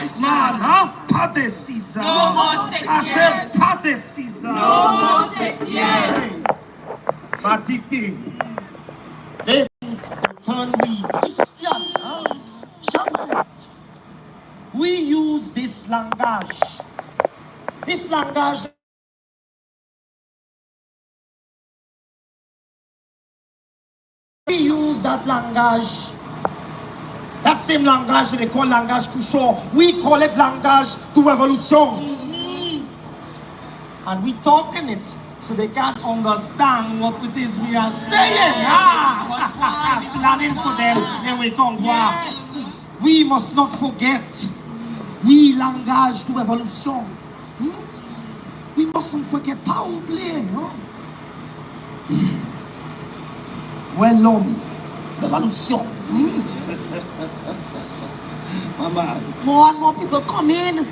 sex man, huh? Pas de 6 ans. No more 6 years. I said pas de 6 ans. No more 6 years. Matiti. They turn we Christian. Jamais. We use this language. This language. We use that language. That same language they call langage couchon. We call it langage de revolution. And we talking it so they can't understand what it is we are saying. Planning for them. Then we come. Yes. We must not forget. We langage de revolution. We mustn't forget power play. Well, l'homme, révolution. Mama. More and more people come in.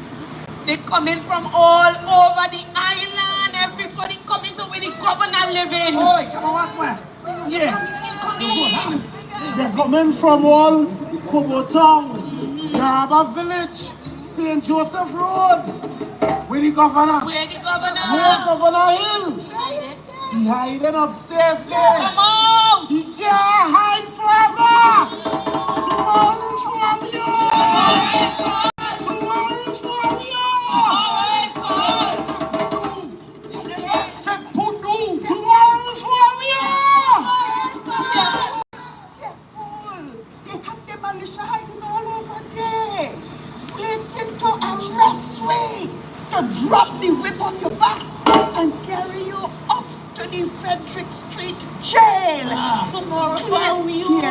They come in from all over the island. Everybody coming to where the governor living. Oh, come on, what? Yeah. They're coming from all Kobotong, Yaraba Village, St. Joseph Road. Where the governor? Where the governor? Where Governor Hill? He hiding upstairs there. Come on! He can't hide forever! Tomorrow from you! Tomorrow from you! C'est pour nous! Tomorrow from you! They're full. They have the militia hiding all over there. Waiting to arrest me. To drop the whip on your back and carry you up to the Frederick Street jail. Tomorrow for you.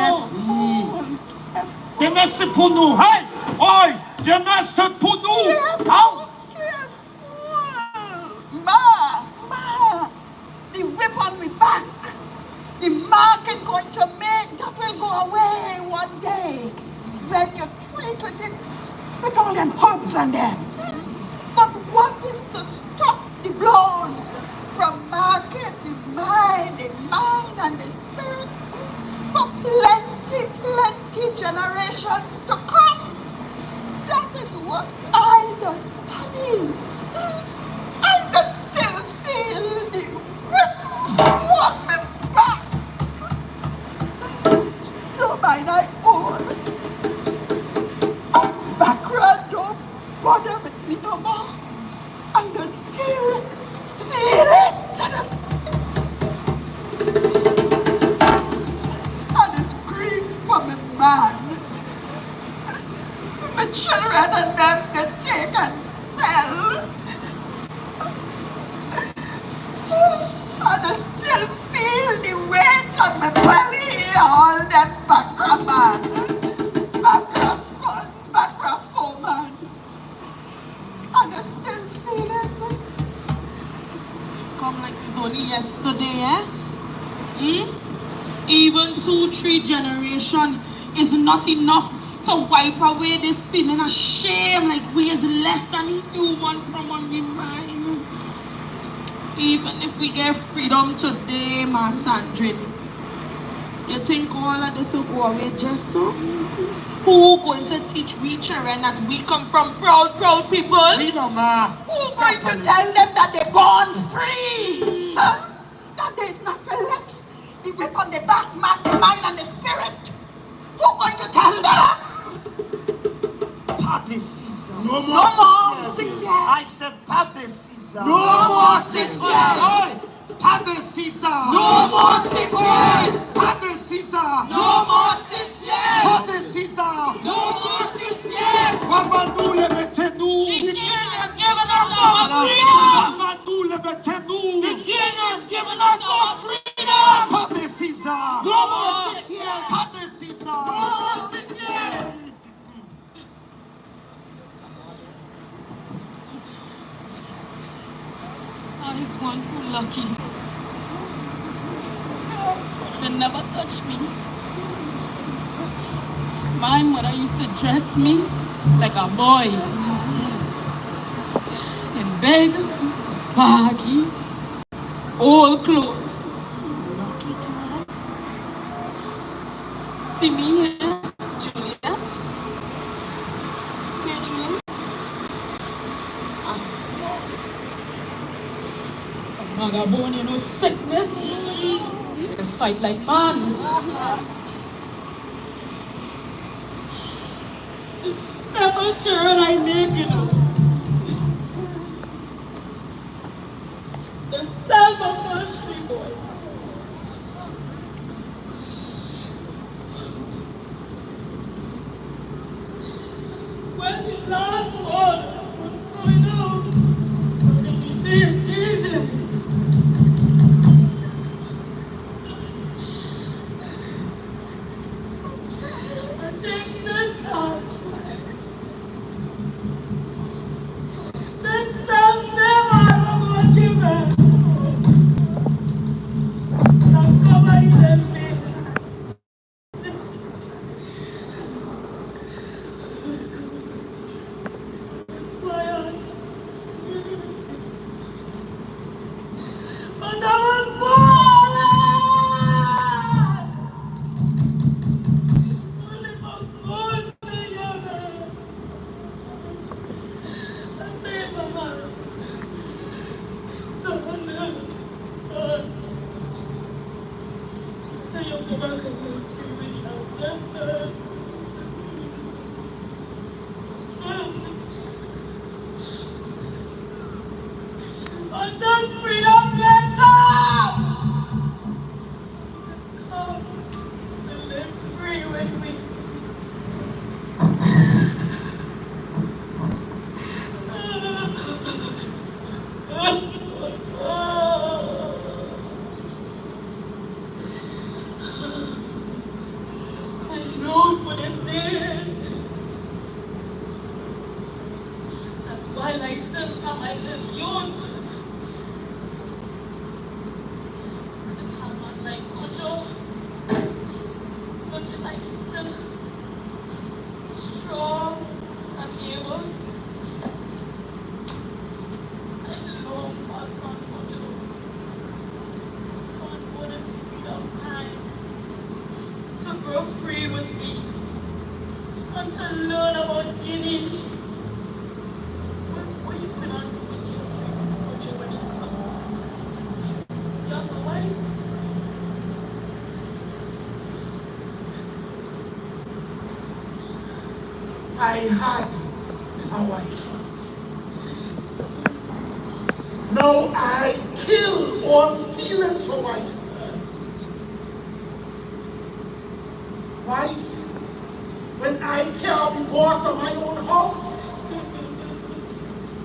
Demain c'est pour nous! Hey! Oi! Demain c'est pour nous! How? Ma, the whip on my back, the market going to make, that will go away one day when you treat with it, with all them herbs and them. But what is to stop the blows from market, the mind and the spirit for plenty generations to come? That is what I just study. I just still feel the whip on my back. No mind I own. I'm backward, don't bother with me no more. I just still feel it. I just grieve for my man. My children and them they take and sell. I just still feel the weight on my belly, all that background man, background son, background foreman. I just still feel it. Come like it's only yesterday, eh? Even 2-3 generation is not enough to wipe away this feeling of shame, like we is less than a human from on the mind. Even if we get freedom today, my Sandrine, you think all of this will go away just so? Who going to teach we children that we come from proud people? We know, ma. Who going to tell them that they're born free? That there's not to let the whip on the back mark the mind and the spirit? Who going to tell them? Pas de 6 ans. No No more more 6 years. I said pas de 6 ans. No more 6 years. Oi! Pas de 6 ans. No more 6 years. Pas de 6 ans. No more 6 years. Pas de 6 ans. No more 6 years. Ramandou le mettez-nous. The king has given us our freedom! Ramandou le mettez-nous. The king has given us our freedom. Pas de 6 ans. No more 6 years. Pas de 6 ans. No more 6 years. I is one who lucky. They never touched me. My mother used to dress me like a boy. In bed, baggy, old clothes. See me here, Juliet. See Juliet? Vagabond, you know, sickness. Just fight like man. The 7th children I make, you know. The self of first street boy. When the last one was going out, the meeting easy. I take this out. This self-same I will go give her. And cover it and face. It's quiet. But I was born only for good together. I say in my heart, son, till you go back and live free with your ancestors. Son, until freedom can come and live free with me. I long for this day. And while I still am my little youth, it's a man like Kojo, looking like he's still strong and able. I long for son Kojo. Son wouldn't freedom time to grow free with me and to learn about Guinea. What you been on to with your freedom, Kojo, when you come? You have a wife? I had a wife. Now I kill all feeling for wife. Wife, when I can't be boss of my own house,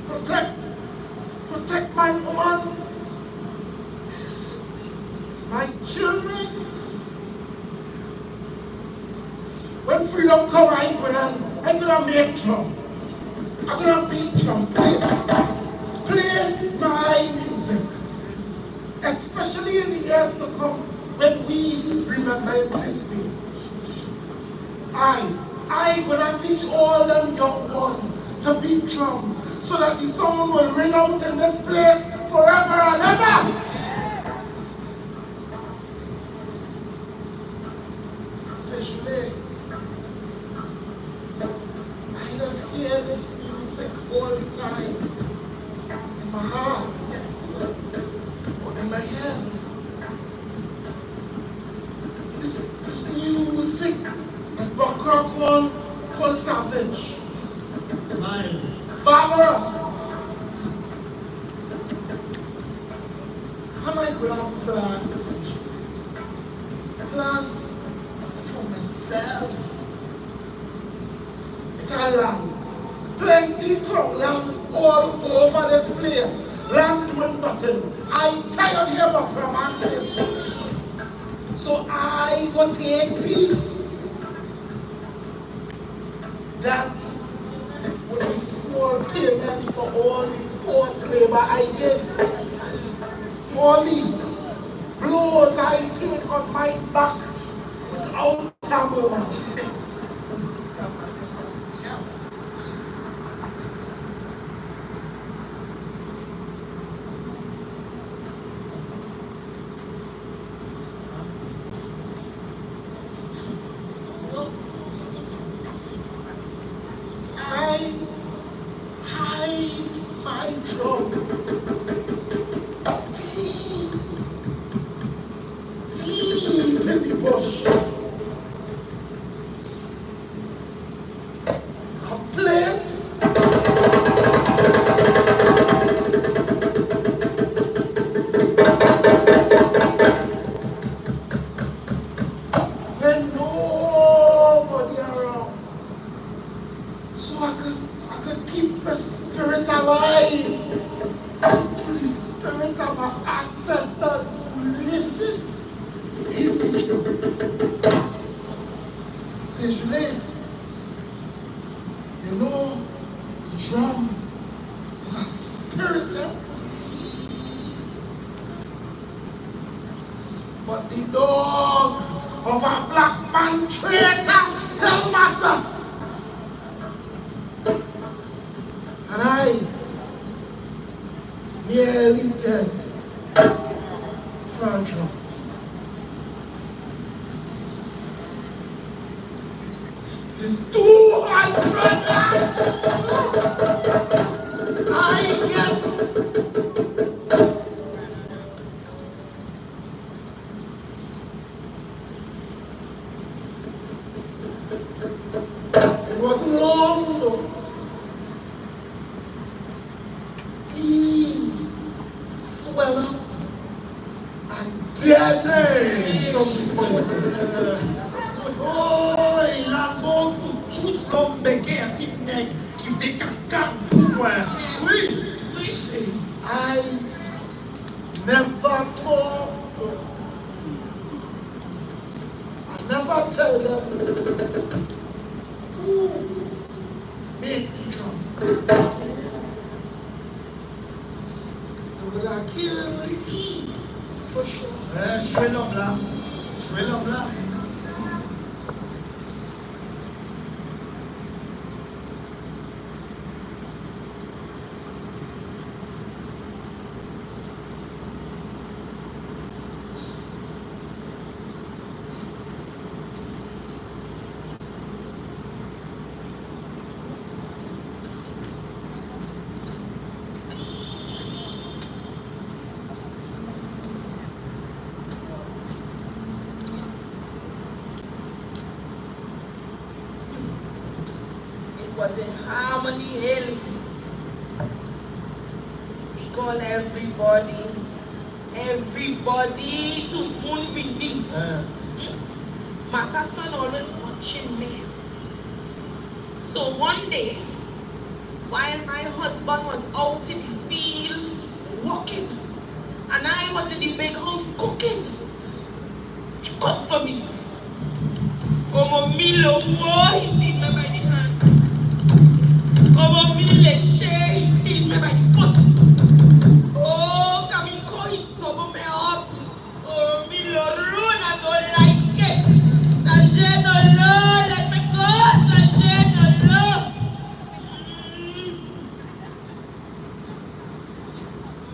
protect my woman, my children. When freedom come, I'm gonna make drum. I'm gonna beat drum, play my music. Especially in the years to come, when we remember this day. I gonna teach all them young ones to beat drum, so that the song will ring out in this place forever and ever. Essentially, I just hear this music all the time in my heart, in my head. This music and background called savage, barbarous. And I gonna plant for myself. It's a land, plenty crowd, land all over this place, land doing nothing. I tired here about romances. So I go take peace. That was a small payment for all the forced labor I give. For all the blows I take on my back without taboos. I hide my drum. I could keep the spirit alive through the spirit of our ancestors who lived in me. C'est gelé. You know, the drum is a spirit, but the dog of a black man traitor tell master. And I nearly dead for a drum. It's 200 I get. It wasn't long though. He swell up and dead from the poison. Oh, il a bon pour tout l'homme bégué à petit nègre qui fait caca pour Oui. I never talk. I never tell them who make the drum. They would have killed he for sure. Je suis l'homme là. Je suis l'homme là. Was in Harmony Hill. We call everybody to move with me. My son always watching me. So one day, while my husband was out in the field walking, and I was in the big house cooking, he cooked for me. Como Milo, he sees me by the hand. Over me, he sees me by the foot. Oh, come in, call him, trouble me up. Oh, me, run, I don't like it. Sanjay, no love, let me go. Sanjay, no love.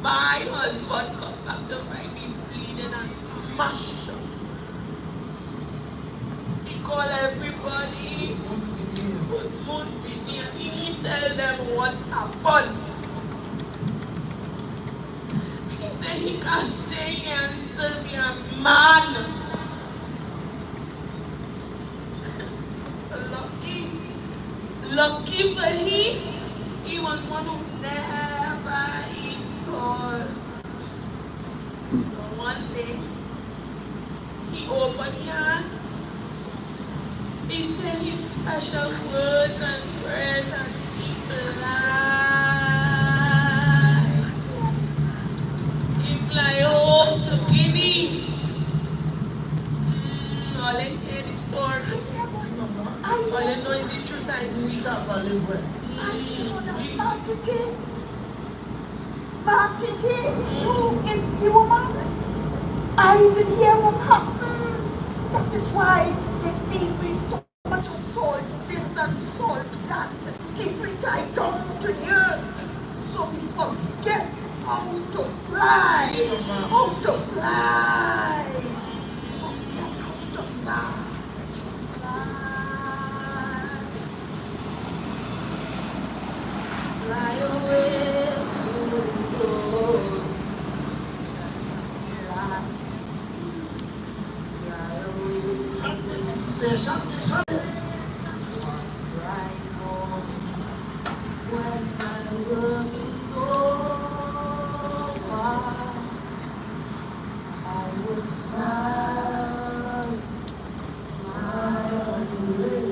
My husband come back to find me bleeding and mashed up. He call everybody. Put moon with me and he tell them what happened. He said he can stay here and still be a man. Lucky for he was one who never eat salt. So one day, he opened his hands. He said his special words and prayers and people life. He fly home to Guinea. All I hear the story. All I know is the truth I speak. Martiti, who is the woman? I even hear what happened. That is why they feed me so much salt, this and salt that. Keep it tied down to the earth. So we forget how to fly. How to fly. Forget how to fly. Fly away to the road. Fly away. Right home when my work is over. I will fly away.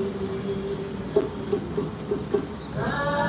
Fly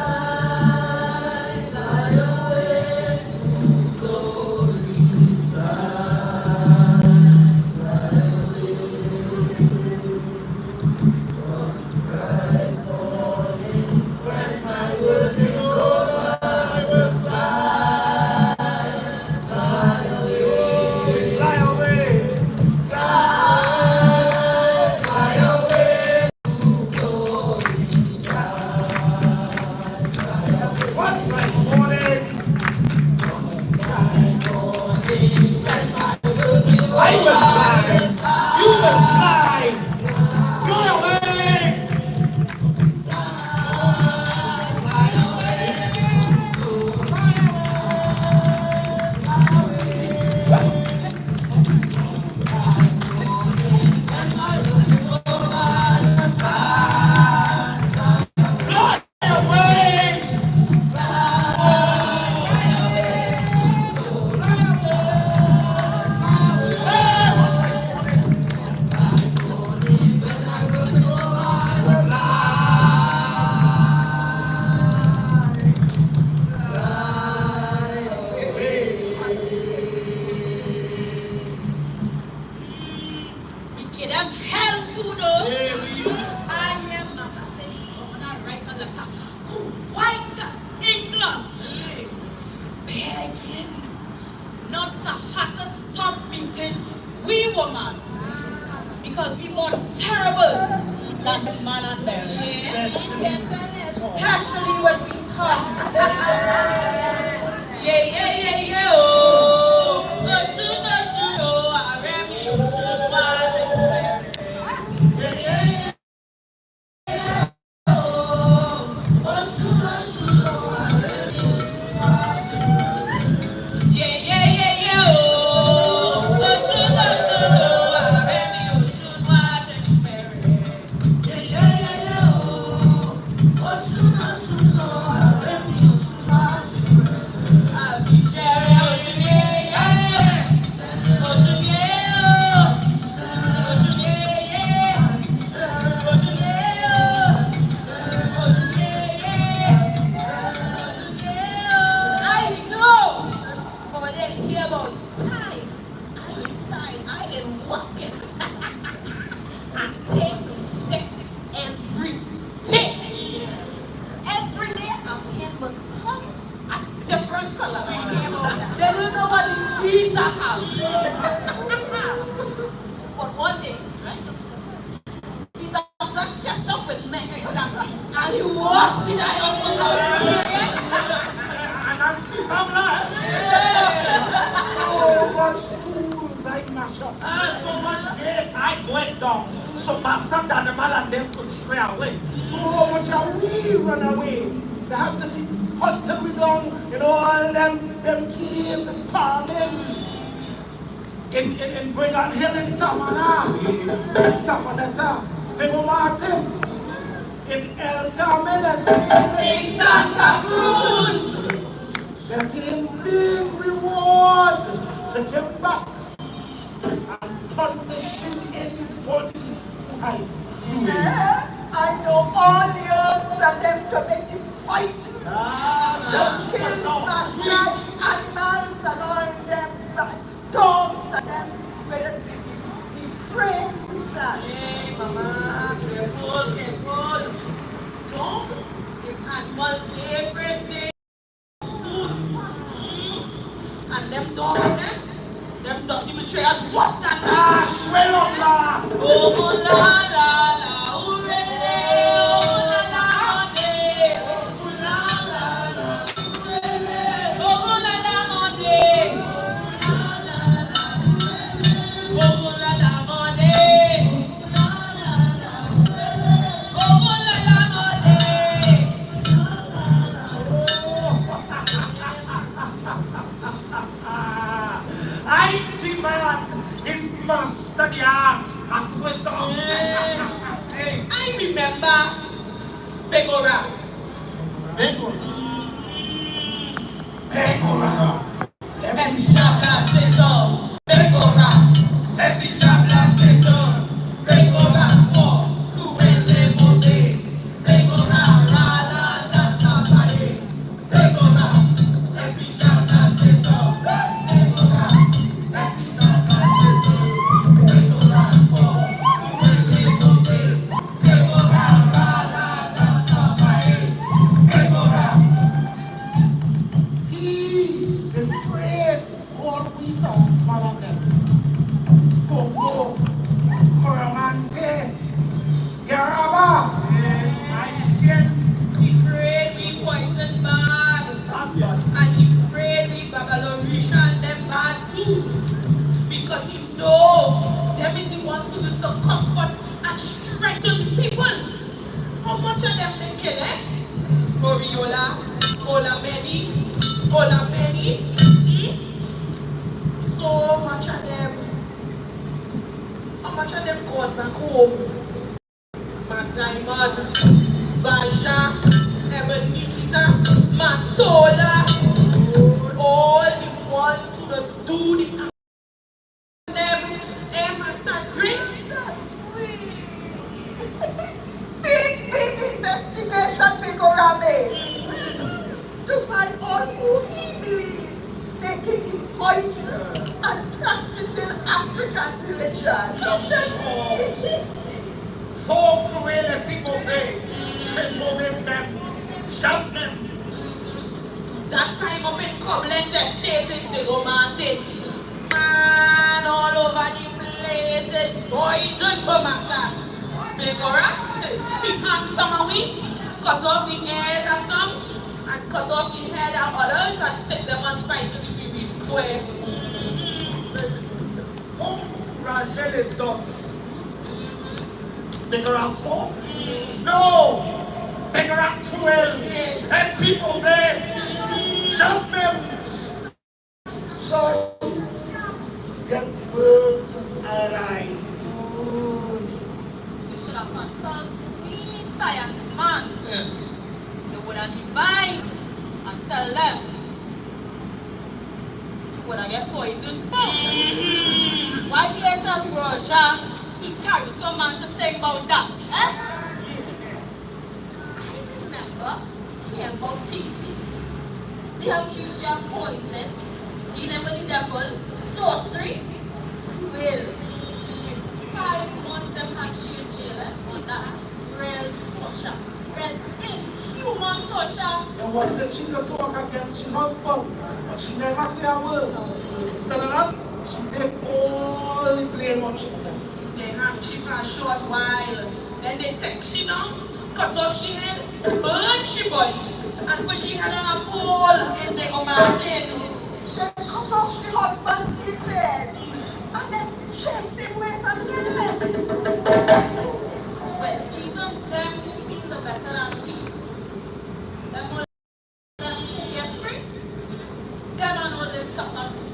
my tongue a different color. They don't know what disease I have. But one day, right? The doctor catch up with me. And he washed the eye out of And Nancy family. So much tools I mash up. So much gates I break down. So my son and the man and them could stray away. So much of we run away. They have to keep hunting we down, all them caves and farming. In Brigham Hill in Tamana, Safaneta, Pego Martin, in El Carmen, in Santa Cruz. they're getting big reward to get back and punishing anybody who has you. I know all the herbs and them to make it poison. so Animals and all them, dogs and them, whether we pray with that. Hey, mama, careful. Dog is animal favorite. And them dog them dirty betrayers, what's that? swell up la. Oh la, hooray, oh la, monday, oh la, hooray, oh la, monday, oh la, monday, oh la, monday. IT man is master the art and twist on. Hey, I remember Begora. Every chabla settle, Begora. Every chabla settle, Begora. For Kuele Monde, Begora. Rala Tata Baye, Begora. Every chabla settle, Begora. Every chabla settle, Begora. For Kuele Monde, Begora. Rala Tata Baye, Begora. He afraid all we songs for them. Congo, Coromante, Yaraba, I said, He prayed we poison bad. And he prayed we Babylonian them bad too. Because he know them is the ones who used to comfort and strengthen people. How much of them they kill, eh? Oriola, Ola many. So much of them. How much of them gone back home? Diamond, Baja, Ebenezer, Matola, all the ones who just do the them, Big investigation, Bigorame. To find all who he believe making the poison and practicing African religion. four cruel people they tremble them, shout them. That time up in Coblenz Estate in Romantic. Man, all over the place is poison for massa. Begora, he hang some away, cut off the ears of some, and cut off the head of others and stick them on spike in the green square. Four Rachel is dogs. Bigger are four? No! Bigger are cruel. And people there shout them. so get word alive. You should have consulted the science man. They would have divine and tell them you would have get poisoned. Why you tell Russia he carry some man to say about that? Eh? I remember hearing about Tisky. The accused you of poison, dealing with the devil, sorcery, will. It's 5 months them had she in jail on that real torture, real inhuman human torture. They wanted she to talk against her husband, but she never say a word. Instead of that, she take all the blame on herself. They hang she for a short while. Then they take she down, cut off she head, burn she body, and put she head on a pole and they go Martin. They cut off the husband, he said, and then chase him away from the enemy. Well, even them who feel the better than we, them who get free, them and all they suffer too.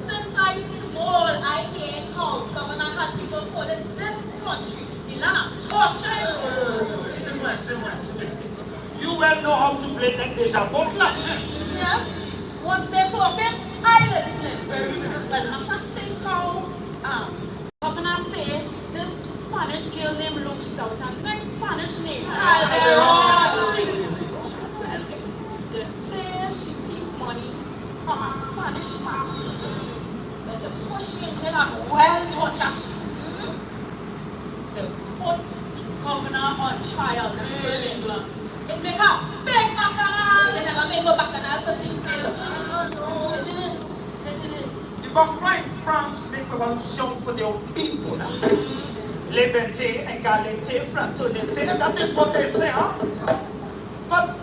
Since I small, I hear how governor had people calling this country the land of torture. Listen. You well know how to play like deja vu, lah. Yes, once they're talking, I listen. But after seeing how governor say this Spanish girl named Louisa with a next Spanish name, Calderon. They say she thief money from a Spanish man. They push me in jail and well torture she. They put governor on trial in England. It make a big bacchanal. They never made no bacchanal for this year. They didn't. The Banque France make revolution for their people. Liberté, égalité, fraternité. That is what they say, huh? But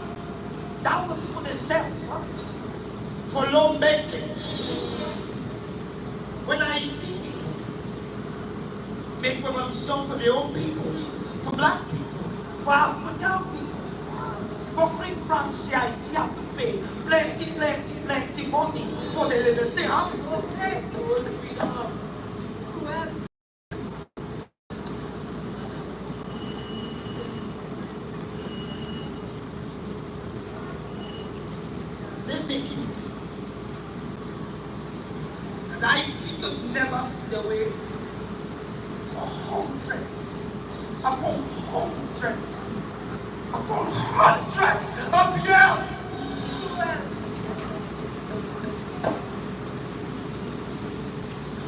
that was for themselves, huh? For law making. When Haiti people make revolution for their own people, for black people, for African people. But when France Haiti have to pay plenty money for the liberty, huh? Okay. Well, They make it. And Haiti could never see the way for hundreds upon hundreds upon hundreds of years.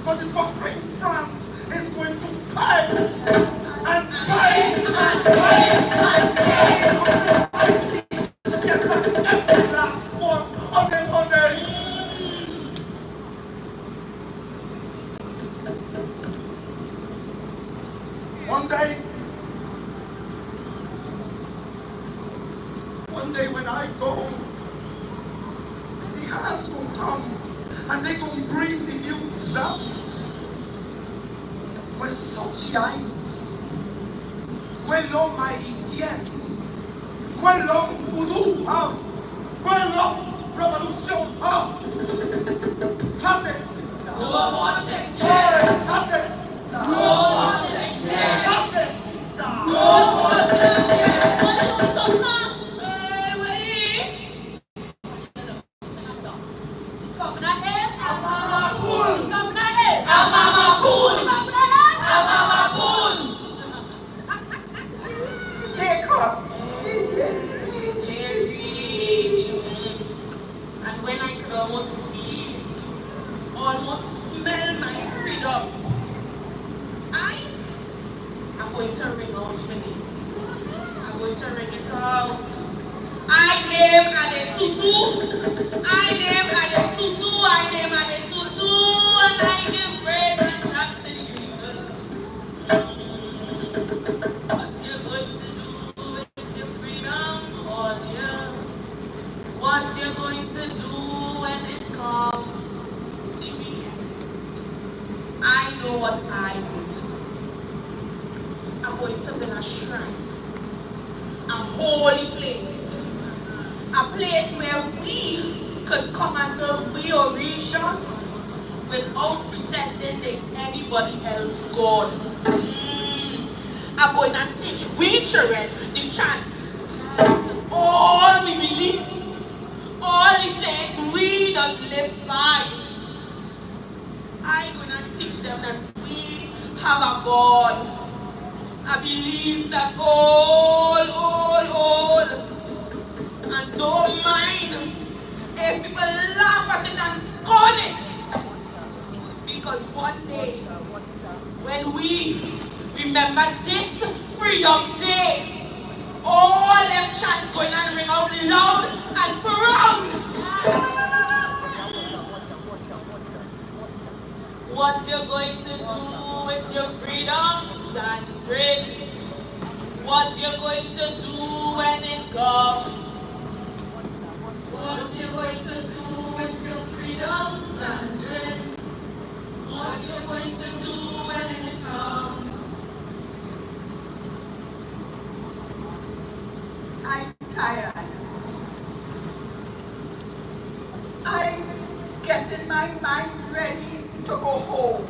But the Banque France is going to pay and pay and pay and pay until Haiti get back every last one of them on their. One day when I go home, the hands will come and they gonna bring the news up. We're sorti Haïti. We're l'homme haïtien. We're l'homme voodoo. We're l'homme révolution. Cadê ça? Cadê And when I could almost feel it, almost smell my freedom, I am going to ring out my name. I'm going to ring it out. I name Adetutu. I name Adetutu. I name Adetutu. And I give praise and thanks to the universe. What you're going to do with your freedom, oh dear. What you're going to do when it comes. See me. I know what I'm going to do. I'm going to build a shrine. A holy place. A place where we could come and serve we Orishans without pretending there's anybody else God. I'm going to teach we children the chants. All we believe, all the saints we does live by. I'm going to teach them that we have a God. I believe that all, and don't mind if people laugh at it and scorn it. Because one day, when we remember this Freedom Day. All them chants going and ring out loud and proud. What you going to do with your freedom, Sandrine? What you going to do when it comes? What you going to do with your freedom, Sandrine? What you going to do when it comes? I'm tired. I'm getting my mind ready to go home.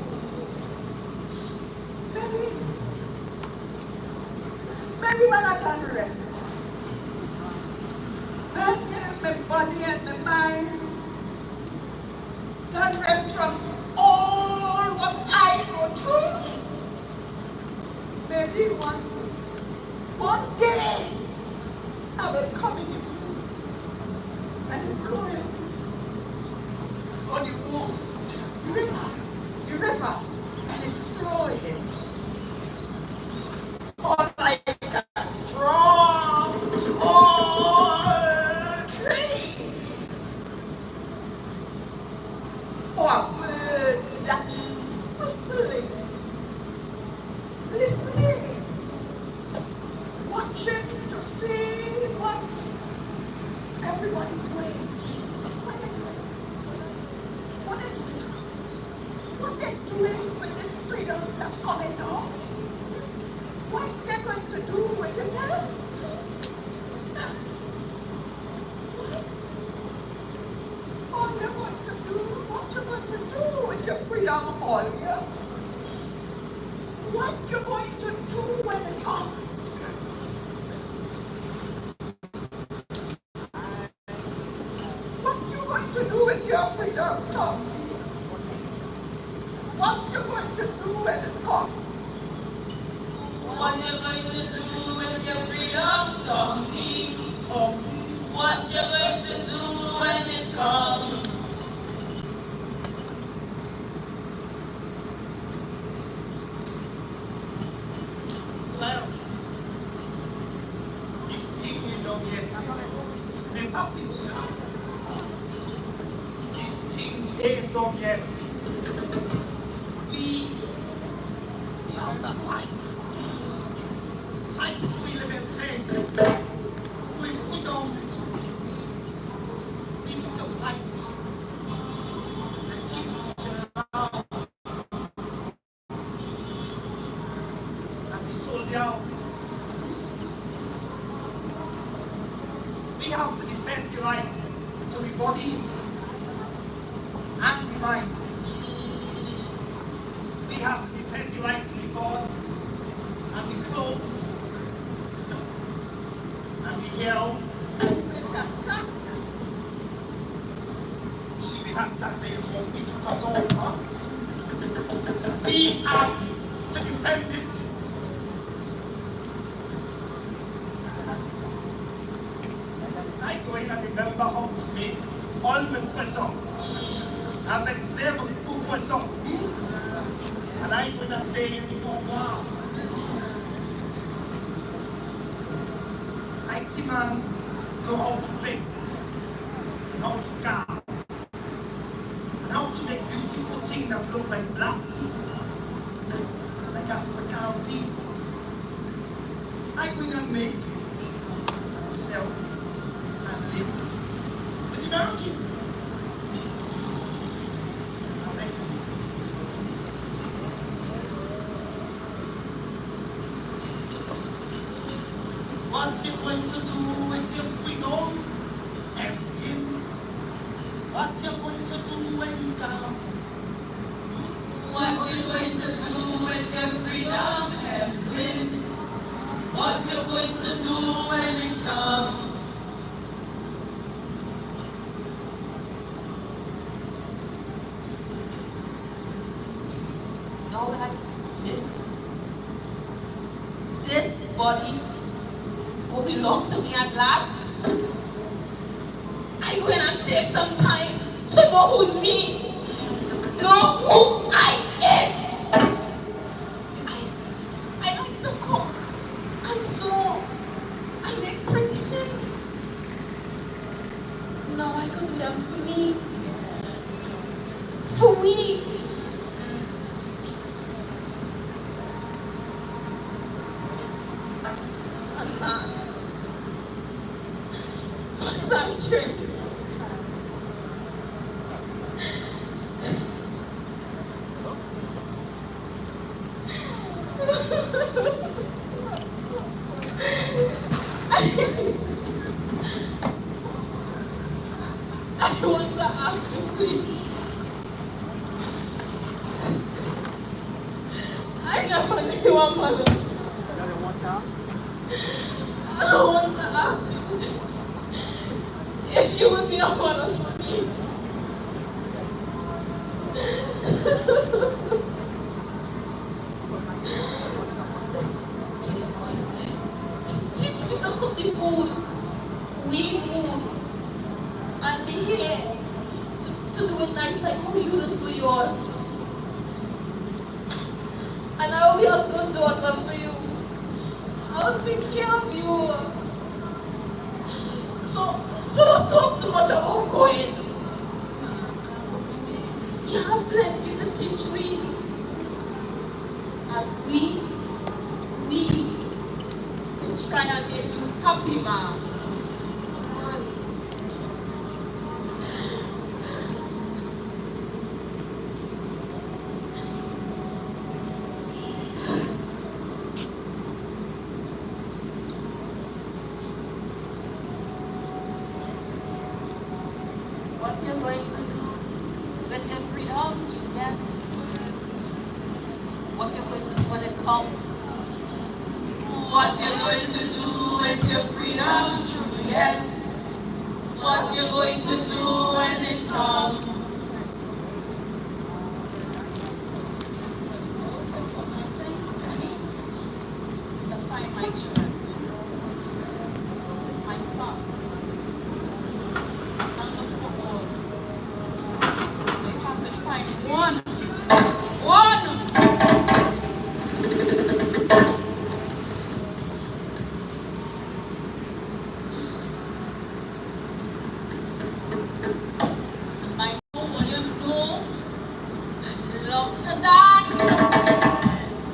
Maybe when I can rest. When my body and my mind can rest from all what I go through. Maybe one day I will come in and it blow in on the river, and it flowing all like a strong old tree, or a bird that whistling, listening, watching to see what everybody doing. What they're doing with this freedom that's coming now? What they're going to do with it now? What you're going to do with your freedom all year? What you're going to do when it comes? What you're going to do with your freedom, Tom? What you're going to do when it comes? What you're going to do with your freedom, Tommy? What you're going to do when it comes? Well, this thing you don't yet. Never finish. This thing ain't done yet. We have to fight. Fight for Liberation. With freedom. We need to fight. And keep each other out. And be soldier. We have to defend the right to the body and the mind. We have to defend the right to the God and the clothes and the hair. See, the attack there is what we to cut off. Huh? We have to defend it. I go in and remember how to make all my poissons avec 0 tout poisson. And I go in and say in the pouvoir. IT man know how to paint, and how to carve, and how to make beautiful things that look like black people, like African people. I go in and make, and sell, and live with the American. What you going to do with your freedom? Everything. What you going to do when you come? What you going to do with your freedom, Evelyn? What you going to do when it comes? Know that this body will belong to me at last. I go in and take some time to know who's me, know who I is. I like to cook. now I can do them for me. For we. And man, sanctuary. I want to ask you, please. I never knew a mother. I want to ask you if you would be a mother for me. Teach me to cook the food, we food, and the hair to do it nice like how you just do yours. And I will be a good daughter for you. I'll take care of you. So don't talk too much about going. You have plenty to teach me. And we will try and make you happy, ma'am. What you're going to do with your freedom, Juliet? What you're going to do when it comes? What you're going to do with your freedom, Juliet? What you're going to do when it comes? The most important thing for me is to find my children, my sons. One. And I know what you know. I love to dance.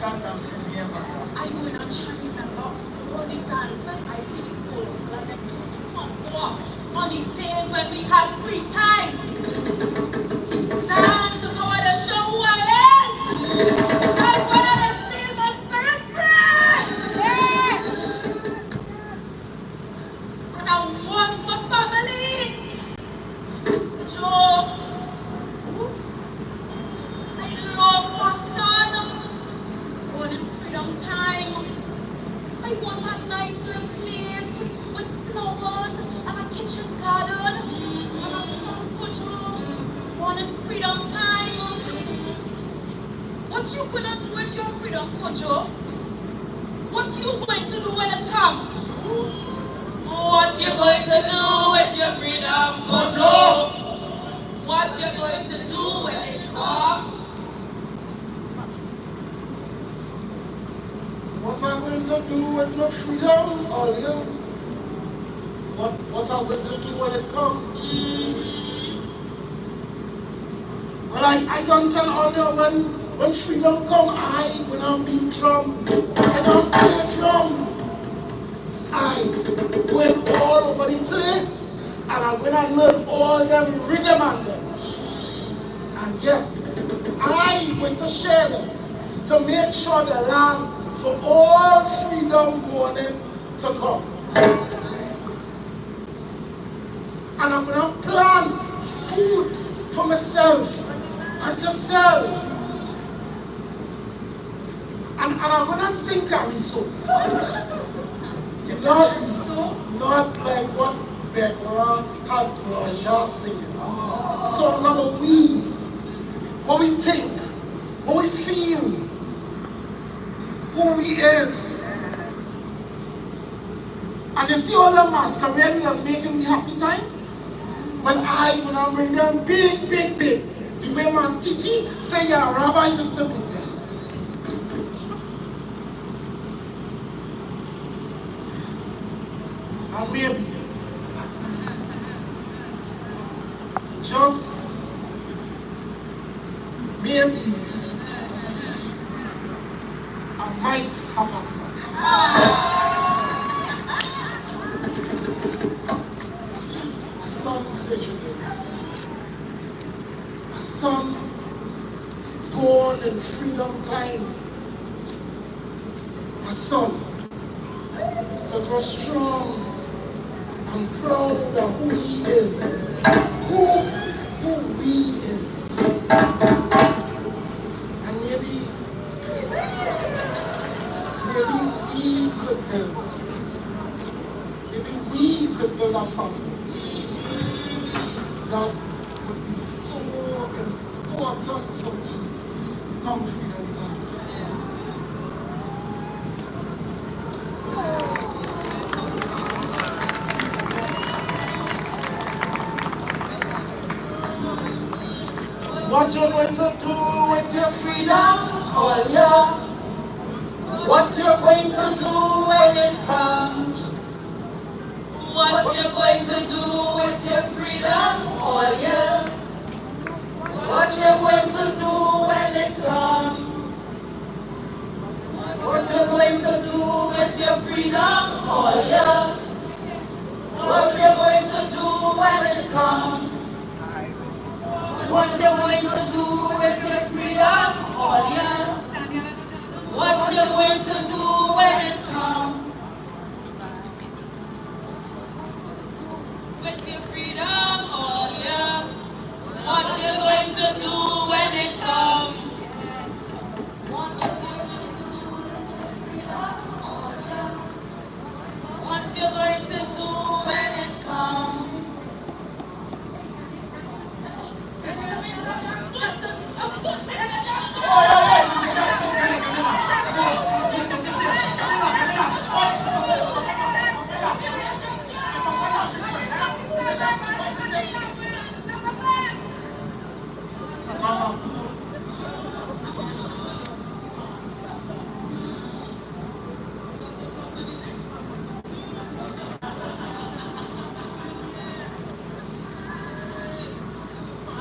I know and I'm trying to remember all the dances I see the whole and them come off on the days when we had free time. To dance is how I show who I is. That's when I feel my spirit free. Yeah. And I want my family. Joe. I love my son. All in freedom time. I want a nice little place with flowers and a kitchen garden and a sun for Joe. Want in freedom time. What you gonna do with your freedom, Kojo? What you going to do when it comes? What you going to do with your freedom, Kojo? What you going to do when it comes? What I'm going to do with my freedom, all you? What I'm going to do when it comes? Well, I don't tell all you when freedom come, I when I'm being drum. I don't play drum. I went all over the place and I learn all them rhythm and them. And yes, I went to share them to make sure they last for all freedom morning to come. And I'm gonna plant food for myself and to sell. And I'm gonna sing Cariso. Not like what Becca had pleasure singing. Songs about we, what we think, what we feel, who we is. And you see all the masquerade that's making me happy time? When I bring them big. The way my titi say yeah, Rabbi used to be there. And maybe just maybe I might have a son. A son, Treasury. A son born in freedom time. A son to grow strong and proud of who he is. Who he is. And maybe we could build a family that would be so important for me come freedom time. What you're going to do with your freedom, oh yeah. What you're going to do when it comes. What you're going to do with your freedom, oh yeah. What you're going to do when it comes. What you're going to do with your freedom, oh yeah. What you're going to do when it comes. What you're going to do with your freedom, oh yeah. What you're going to do when it comes. With your freedom, oh yeah. What you're going to do when it comes. What you're going to do with your freedom, oh yeah. What you're going to do when it comes.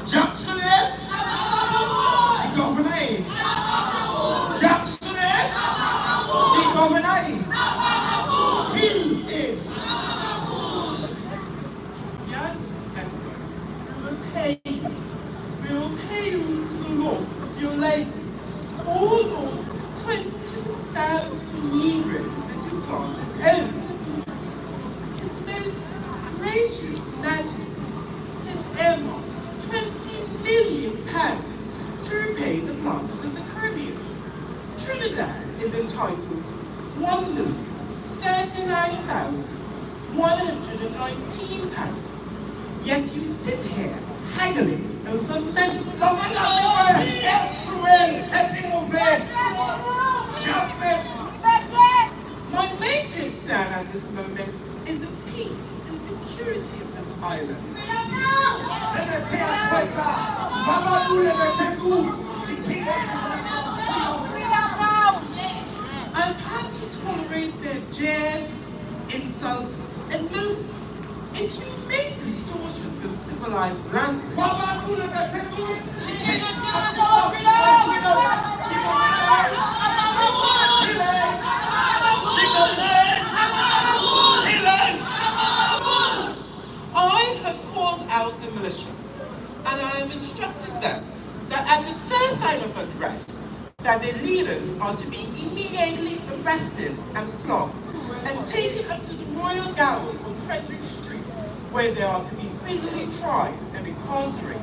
Jackson is the governor is. Jackson is the governor is. He is. Yes, and we will pay you. We will pay you for the loss of your labor. All of 22,000 Negroes that you planters own. His most gracious Majesty has earmarked £20 million to repay the planters of the Caribbean. Trinidad is entitled to £1,039,119. Yet you sit here haggling over money. My main concern at this moment is the peace and security of this island. I've had to tolerate their jeers, insults, and most inhumane distortions of civilized language. I have called out the militia, and I have instructed them that at the first sign of unrest, that their leaders are to be immediately arrested and flogged and taken up to the Royal Gallery on Treasury Street, where they are to be speedily tried and incarcerated.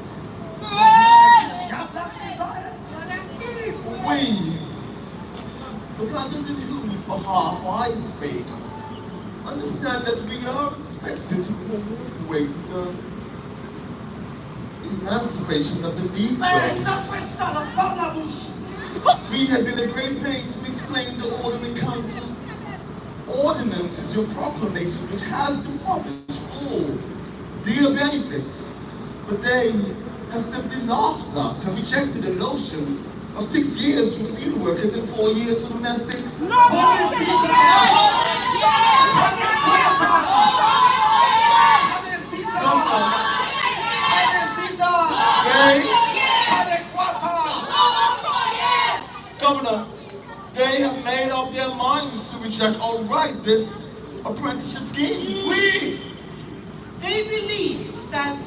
We, the planters in whose behalf I speak, understand that we are expected to cooperate with the emancipation of the Negroes. We have been at great pains to explain the Order in Council. Ordinance is your proclamation which has to publish full, dear benefits, but they have simply laughed at and rejected the notion of 6 years for field workers and 4 years for domestics. this apprenticeship scheme? They believe that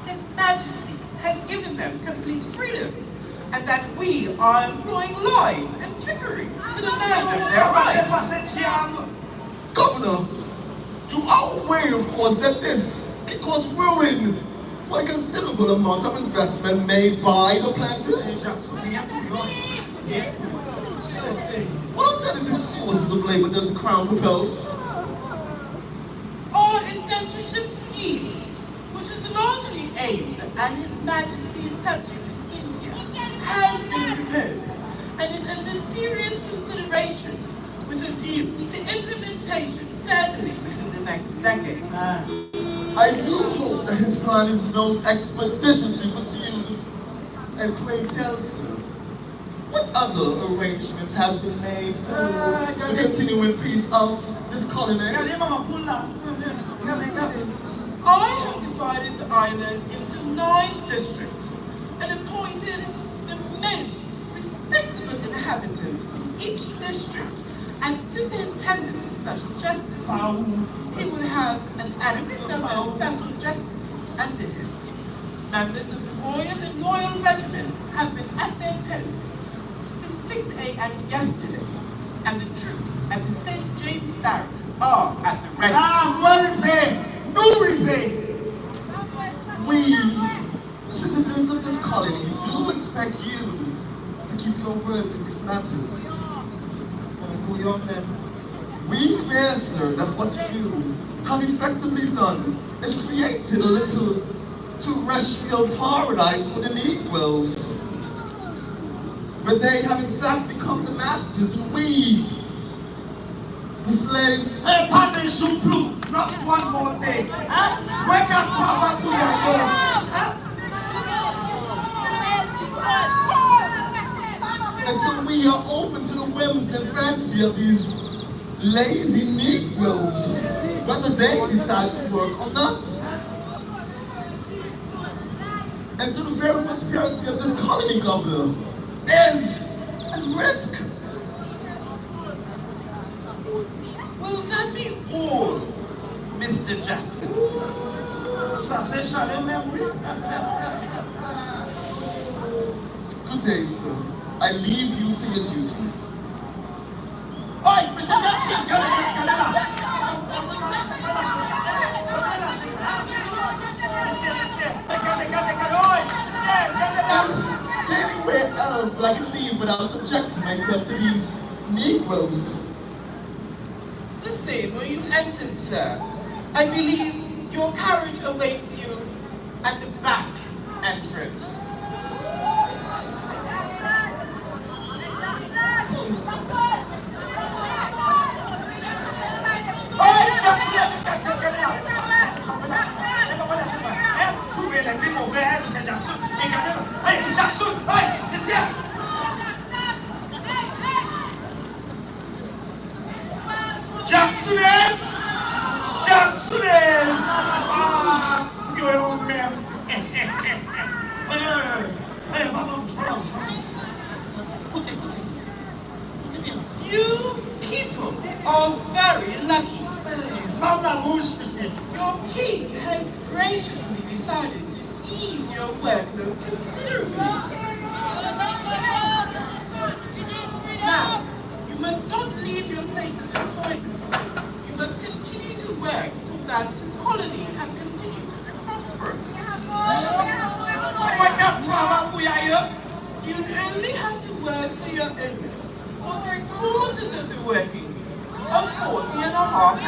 His Majesty has given them complete freedom and that we are employing lies and trickery to deny them their rights. Governor, you are aware, of course, that this can cause ruin for the considerable amount of investment made by the planters. What alternative sources of labor does the Crown propose? Our indentureship scheme, which is largely aimed at His Majesty's subjects in India, has been proposed and is under serious consideration with a view to implementation certainly within the next decade. I do hope that his plan is most expeditiously pursued. And pray tell, sir, what other arrangements have been made for the continuing peace of this colony? I have divided the island into 9 districts and appointed the most respectable inhabitants in each district as superintendent of special justice. He will have an adequate number of special justices under him. Members of the Royal and Loyal Regiment have been at their post since 6 a.m. yesterday, and the troops at the St. James Barracks are at the ready. We, citizens of this colony, do expect you to keep your words in these matters. We fear, sir, that what you have effectively done is created a little terrestrial paradise for the Negroes, where they have in fact become the masters and we, the slaves. Hey, Padre Jouplu, not one more day. Huh? Wake up, Papa, to your home. And so we are open to the whims and fancy of these lazy Negroes, whether they decide to work or not. And so the very prosperity of this colony, Governor, is at risk. Will that be all, Mr. Jackson? Good day, sir. I leave you to your duties. Oi, Mr. Jackson, As anywhere else that I can leave without subjecting myself to these Negroes. The same way you entered, sir. I believe your carriage awaits you at the back entrance. Jackson is! Your old man. You people are very lucky. Your king has graciously decided to ease your workload considerably. Now, you must not leave your place of employment. You must continue to work so that this colony can continue to be prosperous. You only have to work for your owners for 3/4 of the working week of 40.5 hours.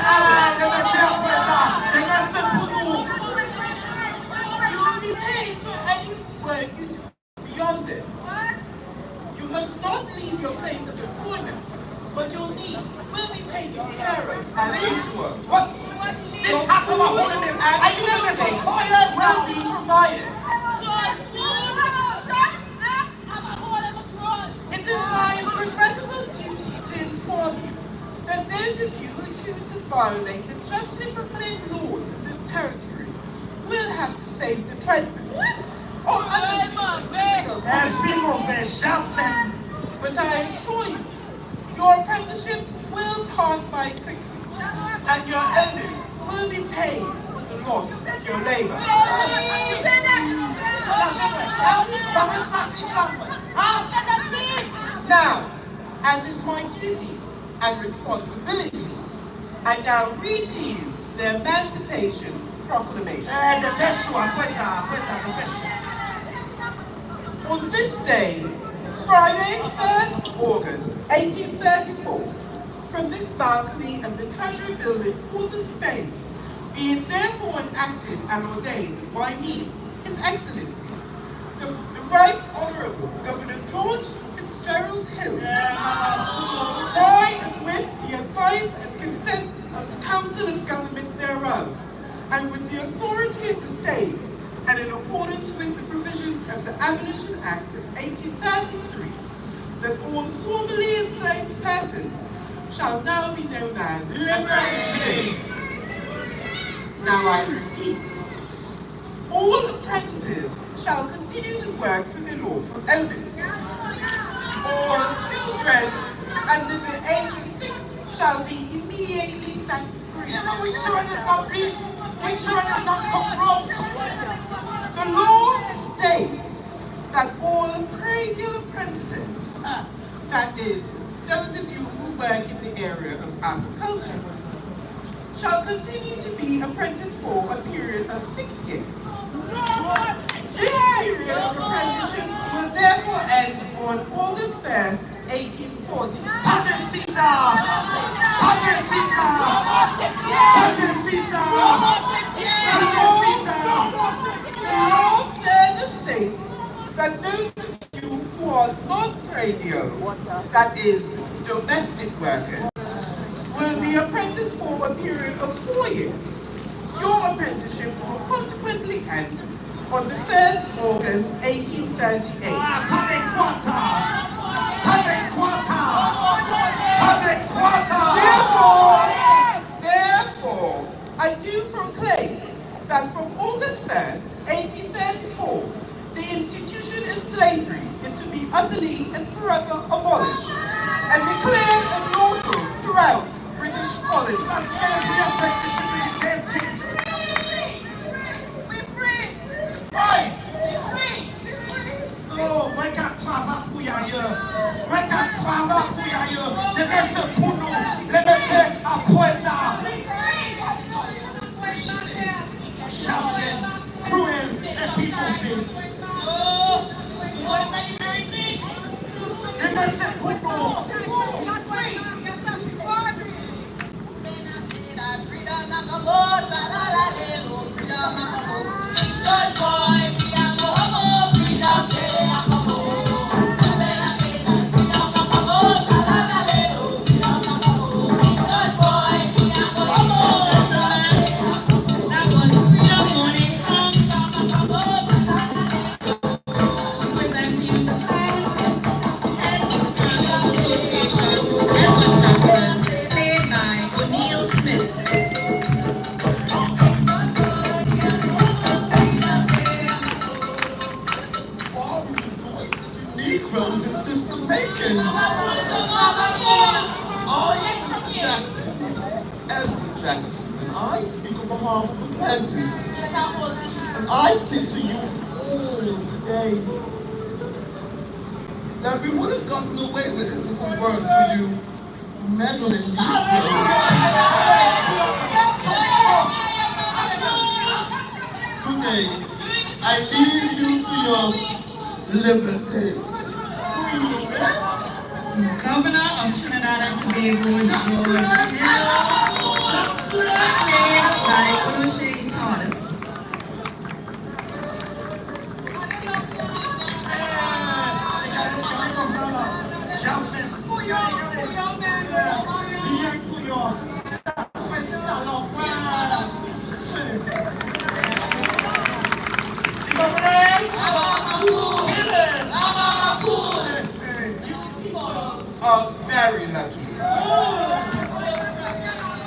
You will be paid for any work you do beyond this. You must not leave your place of employment, but your needs will be taken care of as usual. What? This has to be holding it. Are you never say will be provided. It is my regrettable duty to inform you that those of you who choose to violate the justly proclaimed laws of this territory will have to face the treatment or other means of physical punishment. But I assure you, your apprenticeship will pass by quickly, And your elders will be paid for the loss of your labor. Now, as is my duty and responsibility, I now read to you the Emancipation Proclamation. On this day, Friday, 1st August, 1834, from this balcony of the Treasury building, Port of Spain, be it therefore enacted and ordained by me, His Excellency, the Right Honourable Governor George Fitzgerald Hill, by and with the advice and consent of the Council of Government thereof, and with the authority of the same, and in accordance with the provisions of the Abolition Act of 1833, that all formerly enslaved persons shall now be known as apprentices. Now I repeat, all apprentices shall continue to work for their lawful owners. All children under the age of 6 shall be immediately set free. We sure there's no peace. We sure there's no cockroach. The law states that all predial apprentices, that is, those of you who work in the area of agriculture, shall continue to be apprenticed for a period of 6 years. This period of apprenticeship will therefore end on August 1st, 1840. Under Caesar! Under Caesar! Under Caesar! Under Caesar! The law further states that those of you who are not predial, that is, domestic workers, will be apprenticed for a period of 4 years. Your apprenticeship will consequently end on the 1st August 1838. Therefore, I do proclaim that from August 1st, 1834, the institution of slavery is to be utterly and forever abolished and declared unlawful throughout British colonies. Slavery and apprenticeship is the same thing. We're free! Right. Oh, when can travailler pour y ailleurs? When can travailler pour y ailleurs? Les messieurs pour nous, les mettez à quoi ça? Shouting, cruel, and people feel. Les messieurs pour nous. Negroes in system making. Edward Jackson, and I speak on behalf of the planters. And I say to you all today that we would have gotten away with it if it weren't for you meddling Negroes. Today, I leave you to your liberty. Governor of Trinidad and Tobago, George Hill, played by O'Shea Todd. Are very lucky.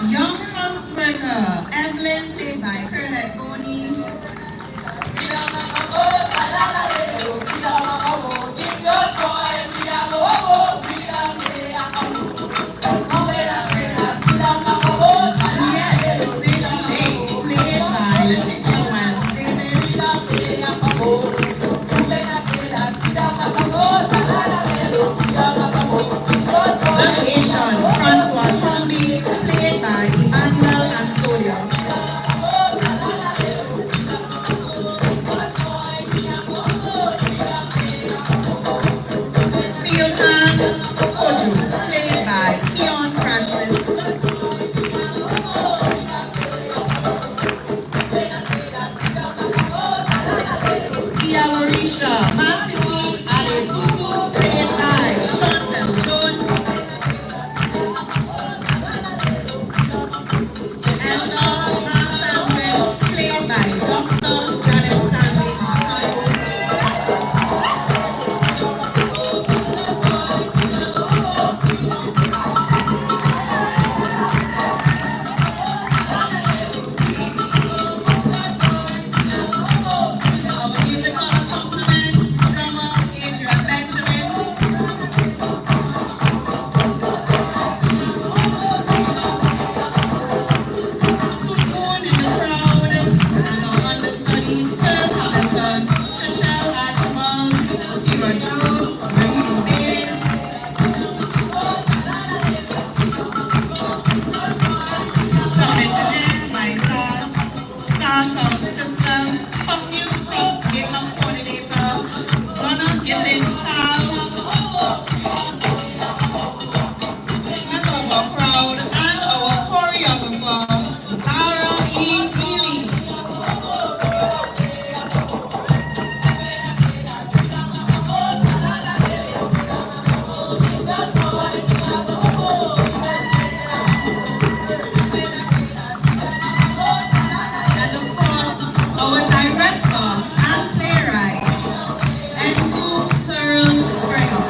Young house worker, Evelyn, played by Colonel class of systems, costumes, props, makeup coordinator, Donna Gittins Charles, and our crowd, and our choreographer, Tara E. Healy. And of course, our director and playwright, Enzo Pearl Springer.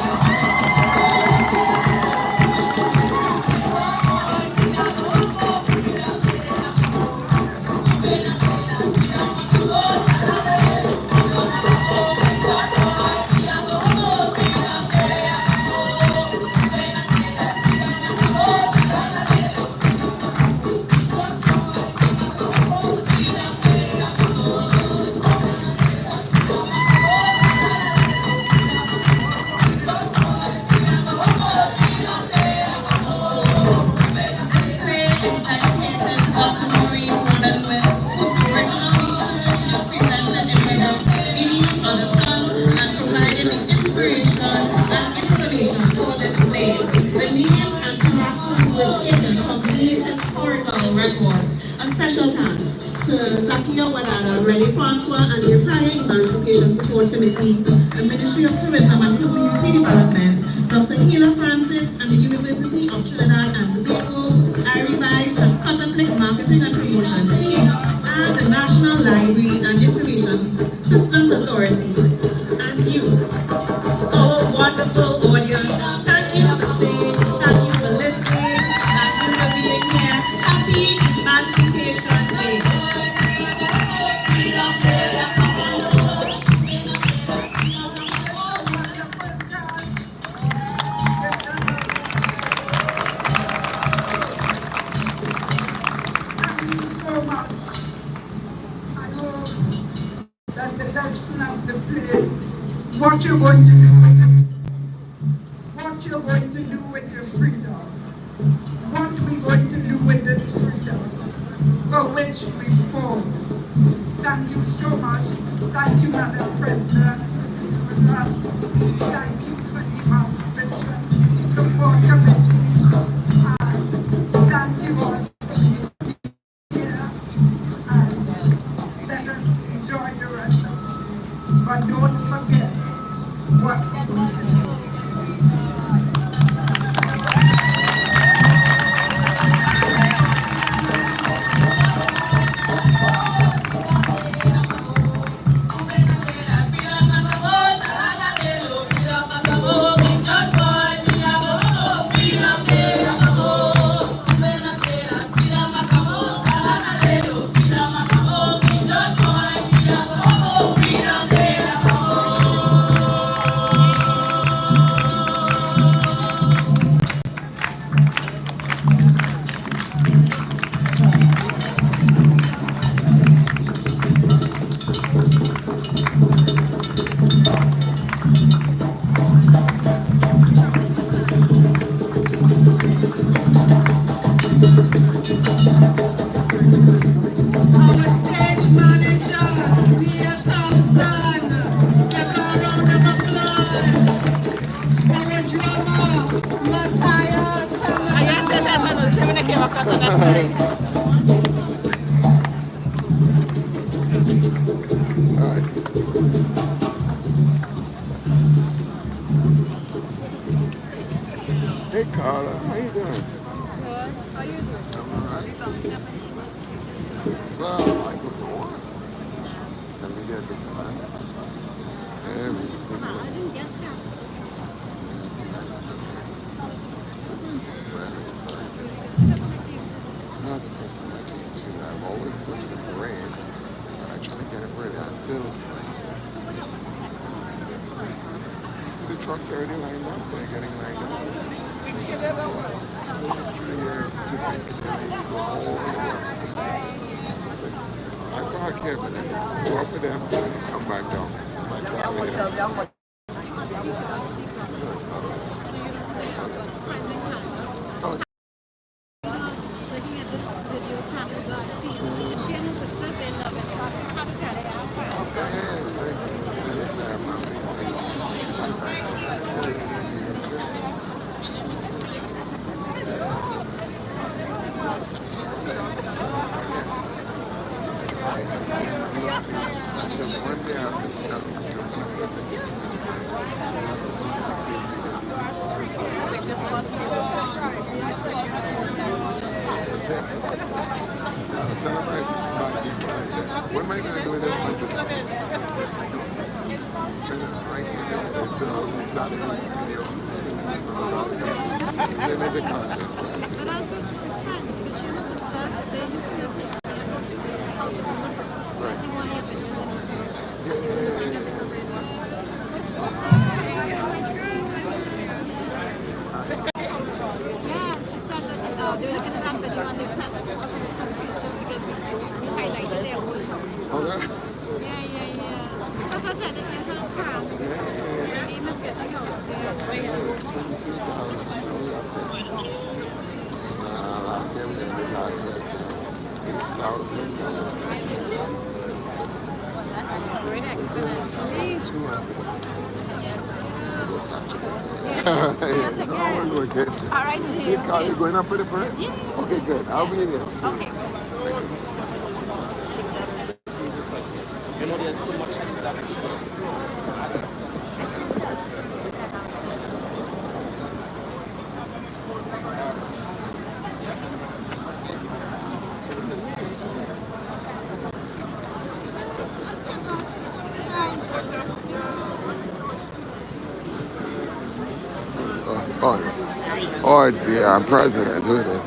Special thanks to Zakia Wadada, Rennie Francois, and the entire Emancipation Support Committee, the Ministry of Tourism and Community Development, Dr. Keela Francis, and the University of Trinidad and Tobago, Irie Vibes and Contemplate Marketing and Promotions team, and the National Library and Information Systems Authority, and you, our wonderful audience. Thank you for staying, thank you for listening, thank you for being here. Happy Emancipation Day. Thank you so much. I hope that the lesson of the play, what you're going to do with your freedom, what we're going to do with this freedom for which we fought. Thank you so much. Thank you, Madam President, for being with us. Thank you for the Emancipation Support Committee. And thank you all for being here. And let us enjoy the rest of the day. But don't forget what we're going to do. Hey Carla, how you doing? Good. How you doing? I'm alright. Well, I go for one. Let me get this one. Everything. I didn't get a chance. Not the first time I came to. I've always go to the parade, but I try to get it ready. I still. The trucks are already lined up. They're getting lined up. I park here for them. Go up with them and come back down. Looking at this video channel, God, see, she and her sisters, they love it. one day after celebrate Black People. What am I going to do with this country? They make the content. But also with friends, because she was sisters, they used to live with Right. Yeah, she said that they were looking at that video on the press because we highlighted their old house. Okay. Yeah. Because I said in her France, Amy is getting out there. Last year we did last year, 8,000. Growing exponentially. 200. Yeah. No, we're good. All right, Hey, Carl, you going up for the parade? Yeah. Okay, good. I'll be there. Okay. You know, there's so much that we should explore. Oh, it's the president. Who it is?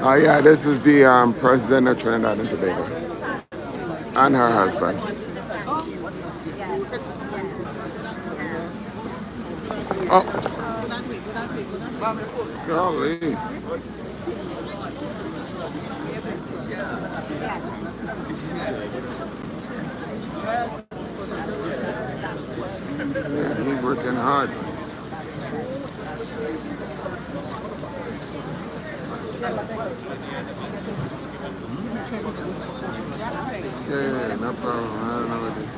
Oh, yeah, this is the president of Trinidad and Tobago and her husband. Oh, golly. Yeah, he's working hard. Yeah, no problem. I don't know what it is.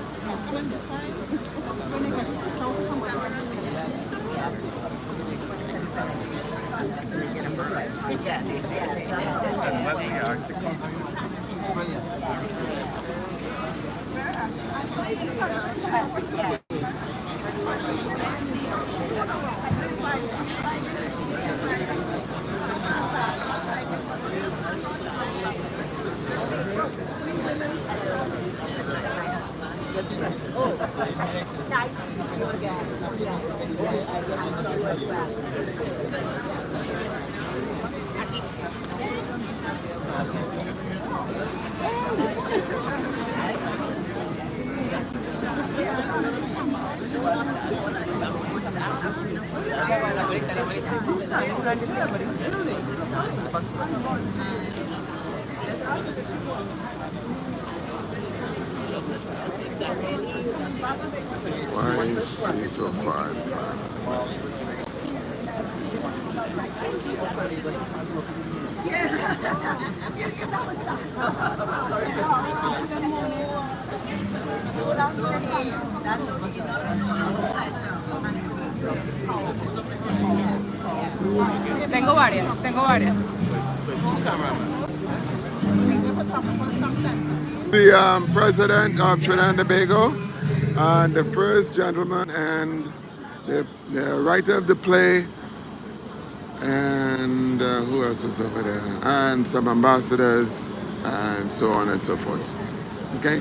Nice to see you again. Why is she so far? Tengo varias. The president of Trinidad and Tobago, and the first gentleman, and the writer of the play, and who else is over there, and some ambassadors, and so on and so forth. Okay,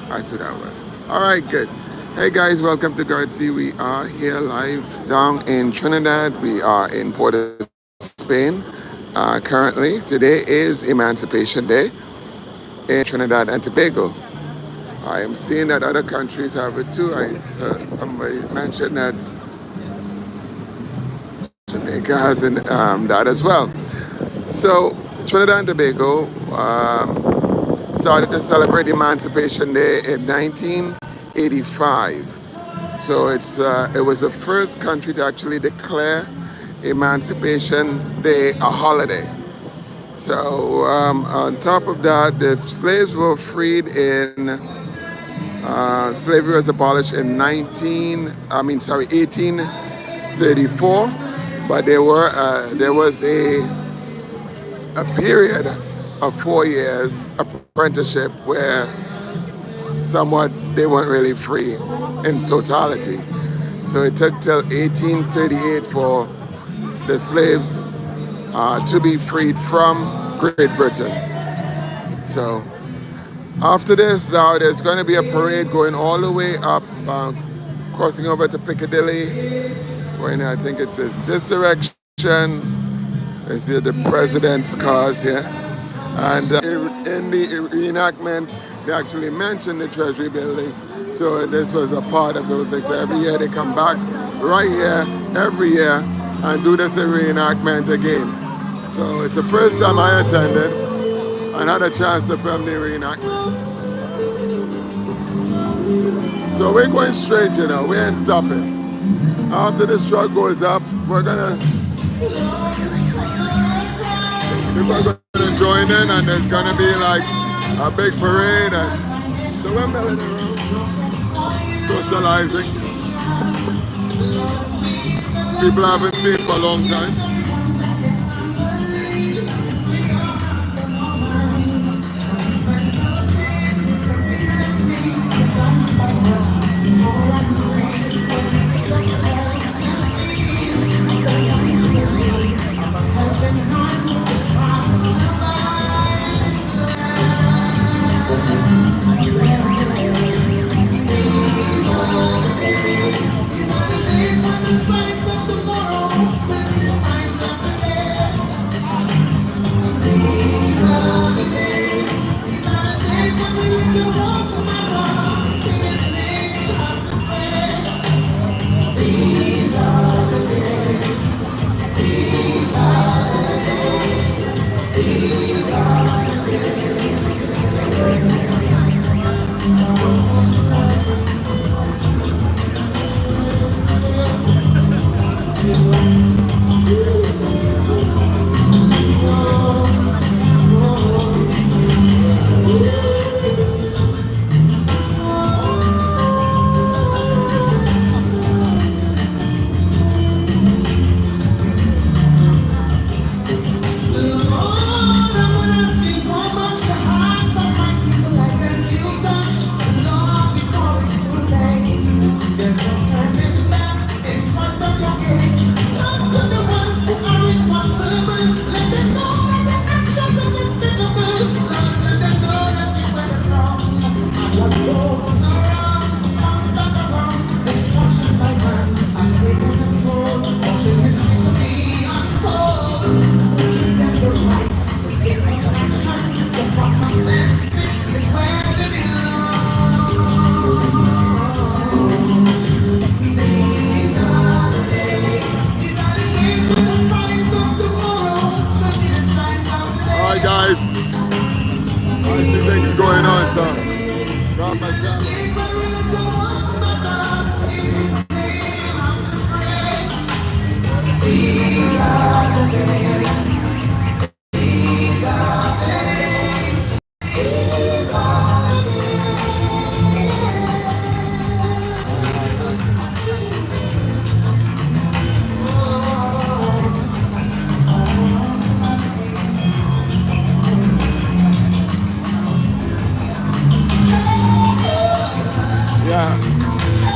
that's who that was. All right, good. Hey guys, welcome to Gartsy. We are here live down in Trinidad. We are in Port of Spain currently. Today is Emancipation Day in Trinidad and Tobago. I am seeing that other countries have it too. Somebody mentioned that Jamaica has that as well. So Trinidad and Tobago started to celebrate Emancipation Day in 1985. So it was the first country to actually declare Emancipation Day a holiday. So on top of that, the slaves were freed in Slavery was abolished in 1834, but there was a period of 4 years apprenticeship where somewhat they weren't really free in totality. So it took till 1838 for the slaves to be freed from Great Britain. So after this, now there's going to be a parade going all the way up, crossing over to Piccadilly, going I think it's this direction. It's the president's cars here. And in the reenactment, they actually mentioned the Treasury building. So this was a part of those things. So every year they come back right here, every year, and do this reenactment again. So it's the first time I attended and had a chance to film the reenactment. So we're going straight, you know, we ain't stopping. After this truck goes up, people are gonna join in, and there's gonna be like a big parade, and so we're milling around, socializing. People I haven't seen for a long time.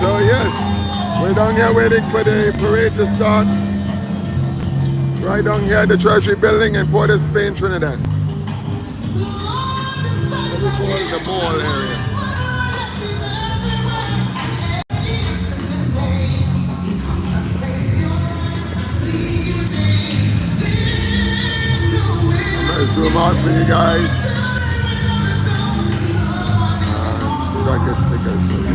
So yes, we're down here waiting for the parade to start. Right down here at the Treasury building in Port of Spain, Trinidad. What we call the mall area. I'm gonna zoom out for you guys. See if I can take a zoom out.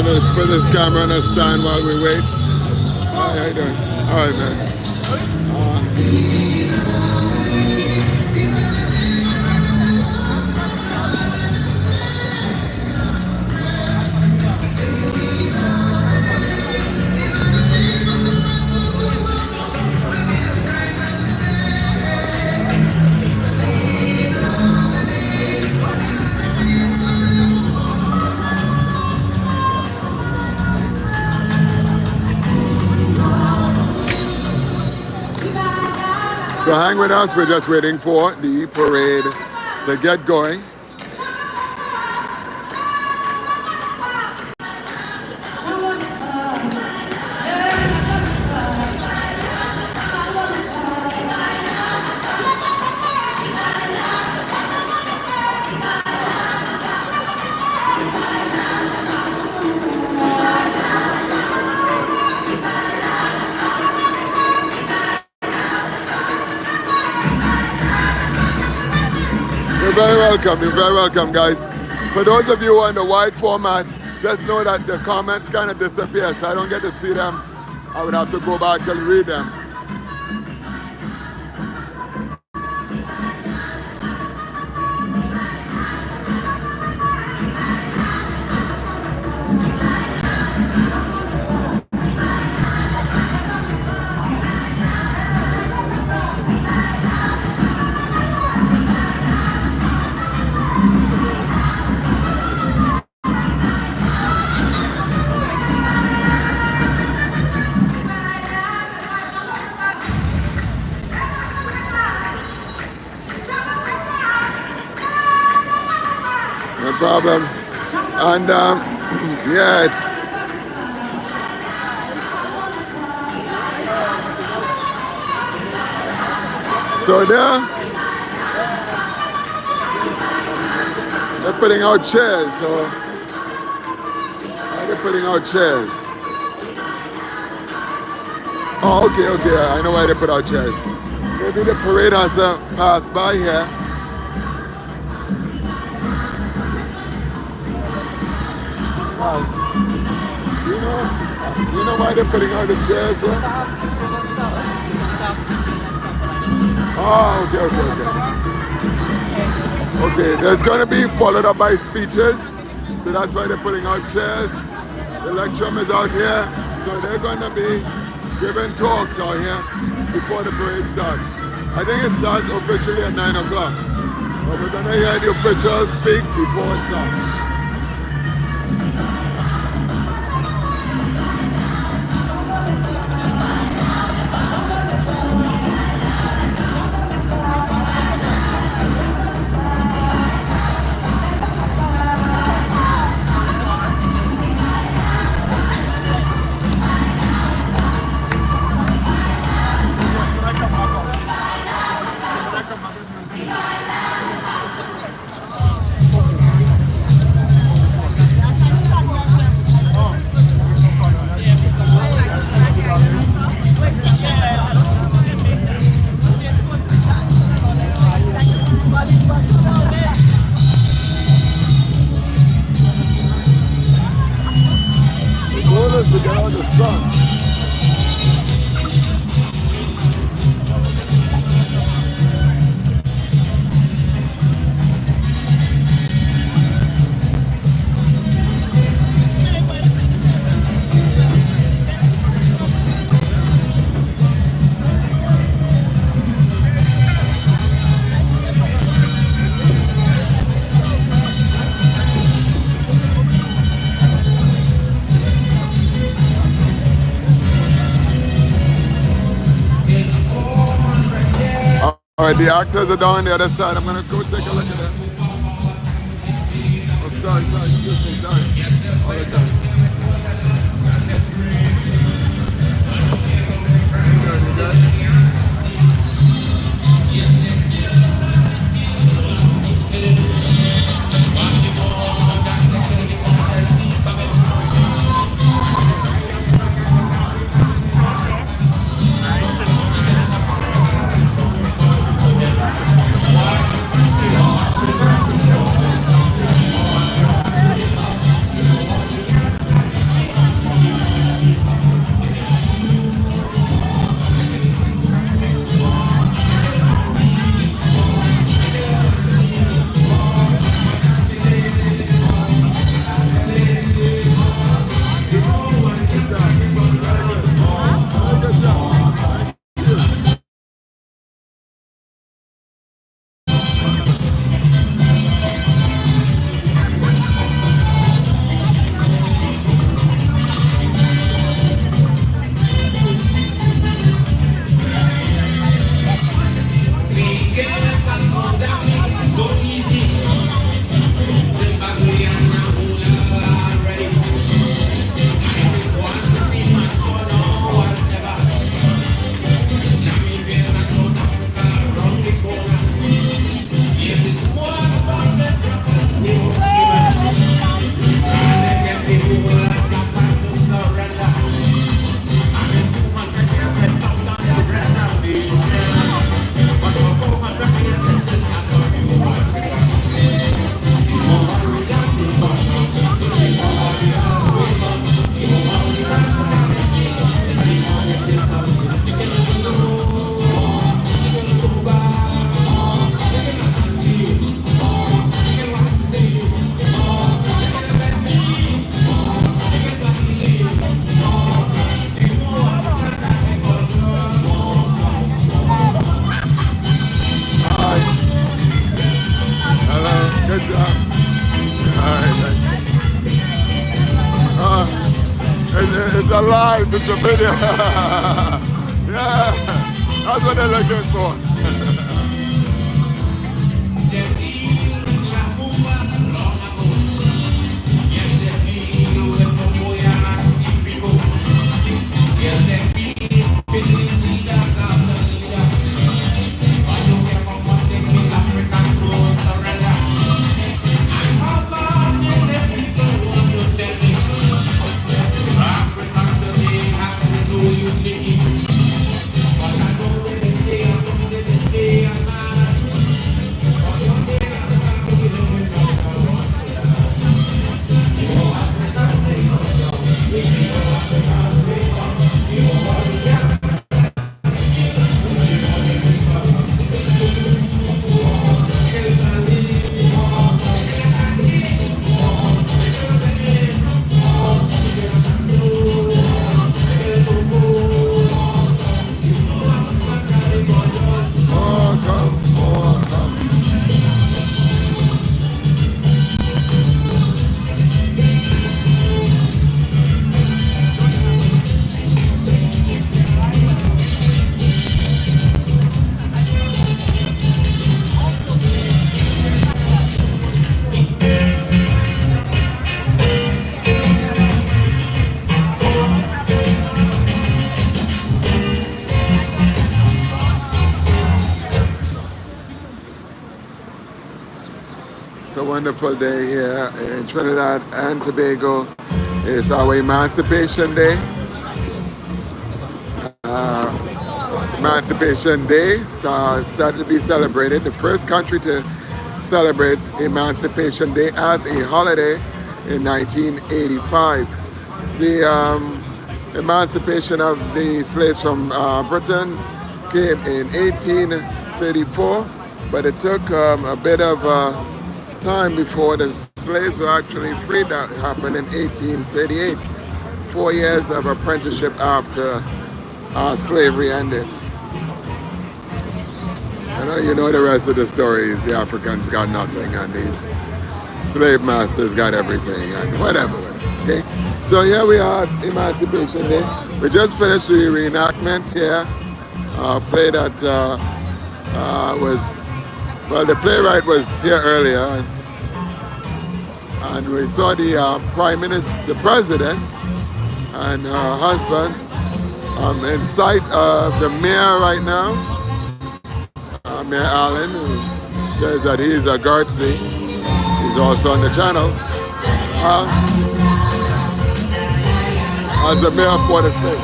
gonna put this camera on a stand while we wait. Hi, how you doing? All right, man. So hang with us. We're just waiting for the parade to get going. You're very welcome, guys. For those of you on the wide format, just know that the comments kind of disappear, so I don't get to see them. I would have to go back and read them. No problem. And yes. So they're putting out chairs. So they're putting out chairs. Oh, okay. I know why they put out chairs. Maybe the parade has to pass by here. You know why they're putting out the chairs here? Oh, okay. There's going to be followed up by speeches. So that's why they're putting out chairs. The lecturer is out here. So they're going to be giving talks out here before the parade starts. I think it starts officially at 9 o'clock. But we're going to hear the officials speak before it starts. To get on the sun. All right, the actors are down on the other side. I'm going to go take a look at them. Oh, sorry, excuse me, sorry. All right, alive, it's a video. Yeah, that's what they're looking for. It's a wonderful day here in Trinidad and Tobago. It's our Emancipation Day. Emancipation Day started to be celebrated. The first country to celebrate Emancipation Day as a holiday in 1985. The emancipation of the slaves from Britain came in 1834, but it took a bit of time before the slaves were actually freed. That happened in 1838, 4 years of apprenticeship after slavery ended. You know the rest of the stories. The Africans got nothing and these slave masters got everything and whatever. Okay, so here we are at Emancipation Day. We just finished the reenactment here. Play that the playwright was here earlier, and we saw the Prime Minister, the President, and her husband in sight of the mayor right now, Mayor Allen, who says that he's a Guardsy. He's also on the channel. As the mayor for the state.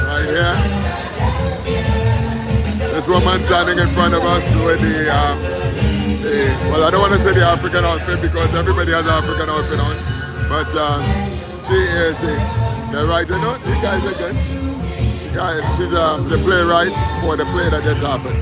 Right here. This woman standing in front of us with well, I don't want to say the African outfit because everybody has an African outfit on, but she is the writer. No, you guys are good. She's the playwright for the play that just happened.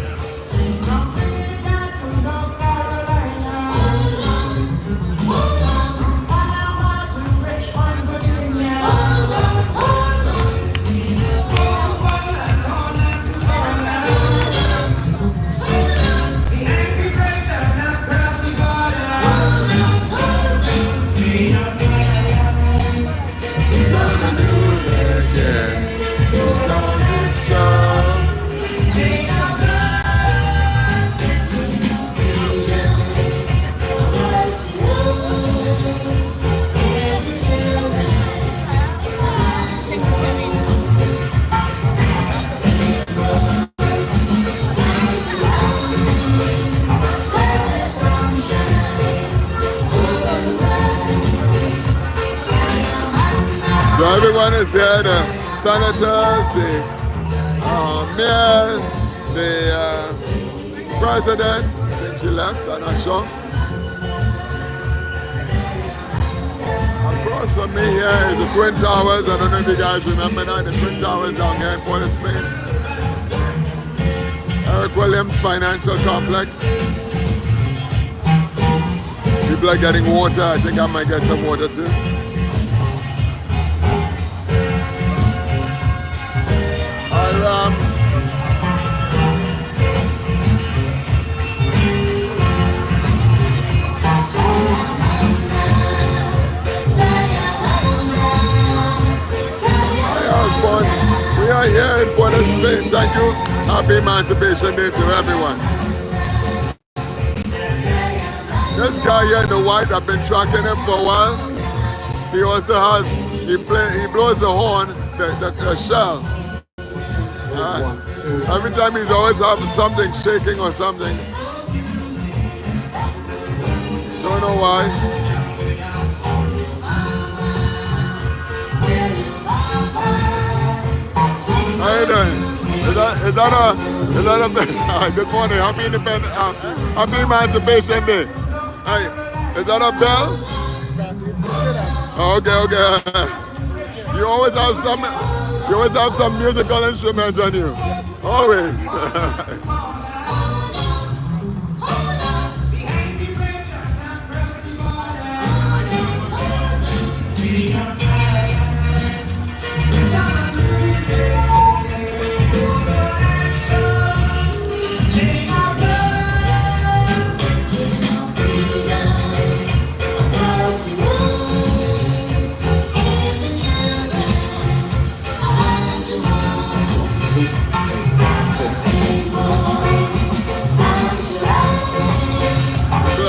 So everyone is here, the senators, the mayor, the president. I think she left, I'm not sure. Across from me here is the Twin Towers. I don't know if you guys remember that, the Twin Towers down here in Port of Spain. Eric Williams Financial Complex. People are getting water. I think I might get some water too. Happy Emancipation Day to everyone. This guy here in the white, I've been tracking him for a while. He also has, he blows the horn, the shell. Every time he's always having something shaking or something. Don't know why. How you doing? Is that a good morning? Happy Happy Emancipation Day. Hey, is that a bell? Oh, okay. You always have some musical instruments on you. Always.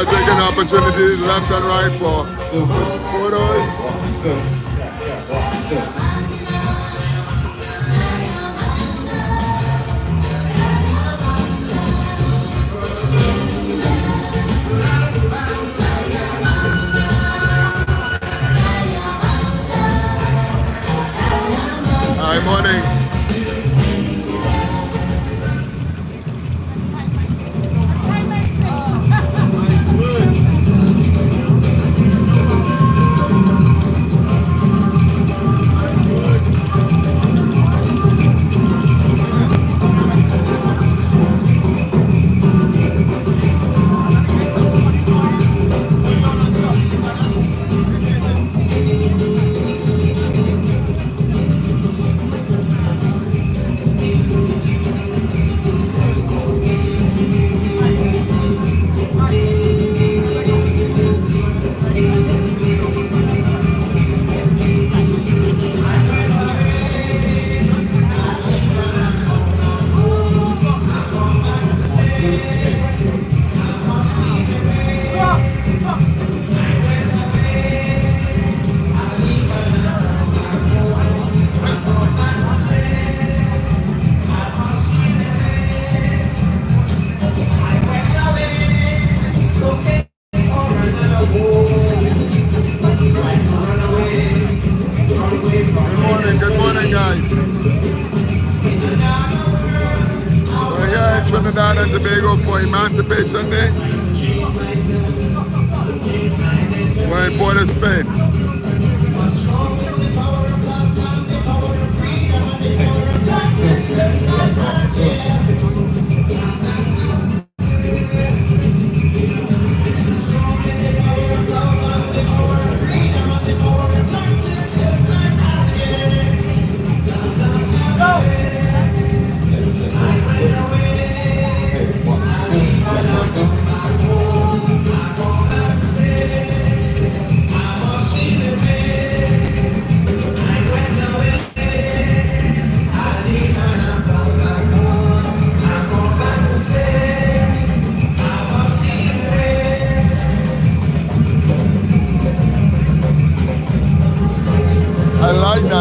Taking opportunities left and right for photos. Hi, morning. Good morning, guys. We're here in Trinidad and Tobago for Emancipation Day. We're in Port of Spain.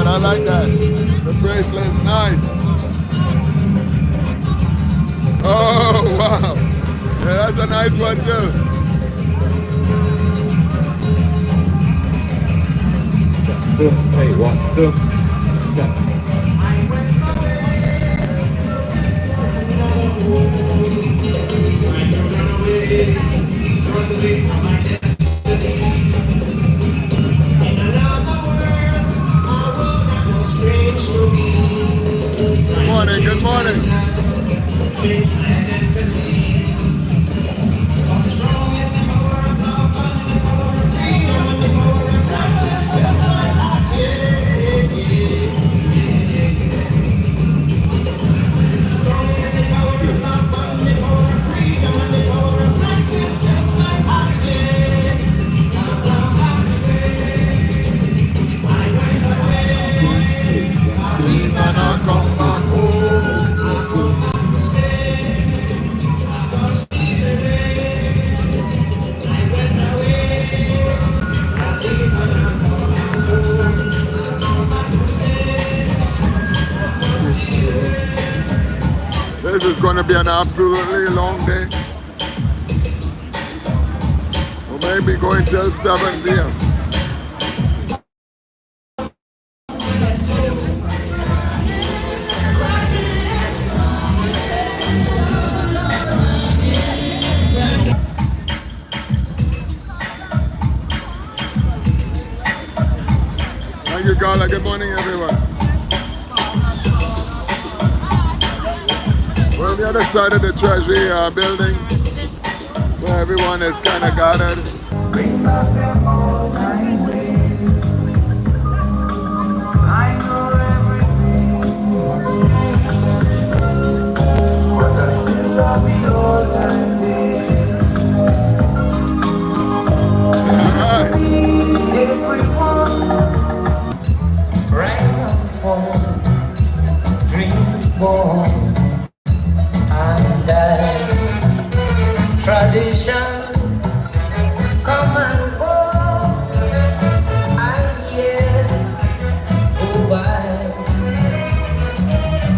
I like that. The bracelet's nice. Oh, wow. Yeah, that's a nice one, too. Hey, 1, 2, Good morning. is going to be an absolutely long day. We may be going till 7 p.m. Thank you, Carla. Good morning, everyone. We're on the other side of the Treasury building, where everyone is kind of gathered. Bring back them old time ways. I know everything was changed, but I still love the old time days. Everyone, rise and fall, dreams born and die. Traditions come and go as years go by.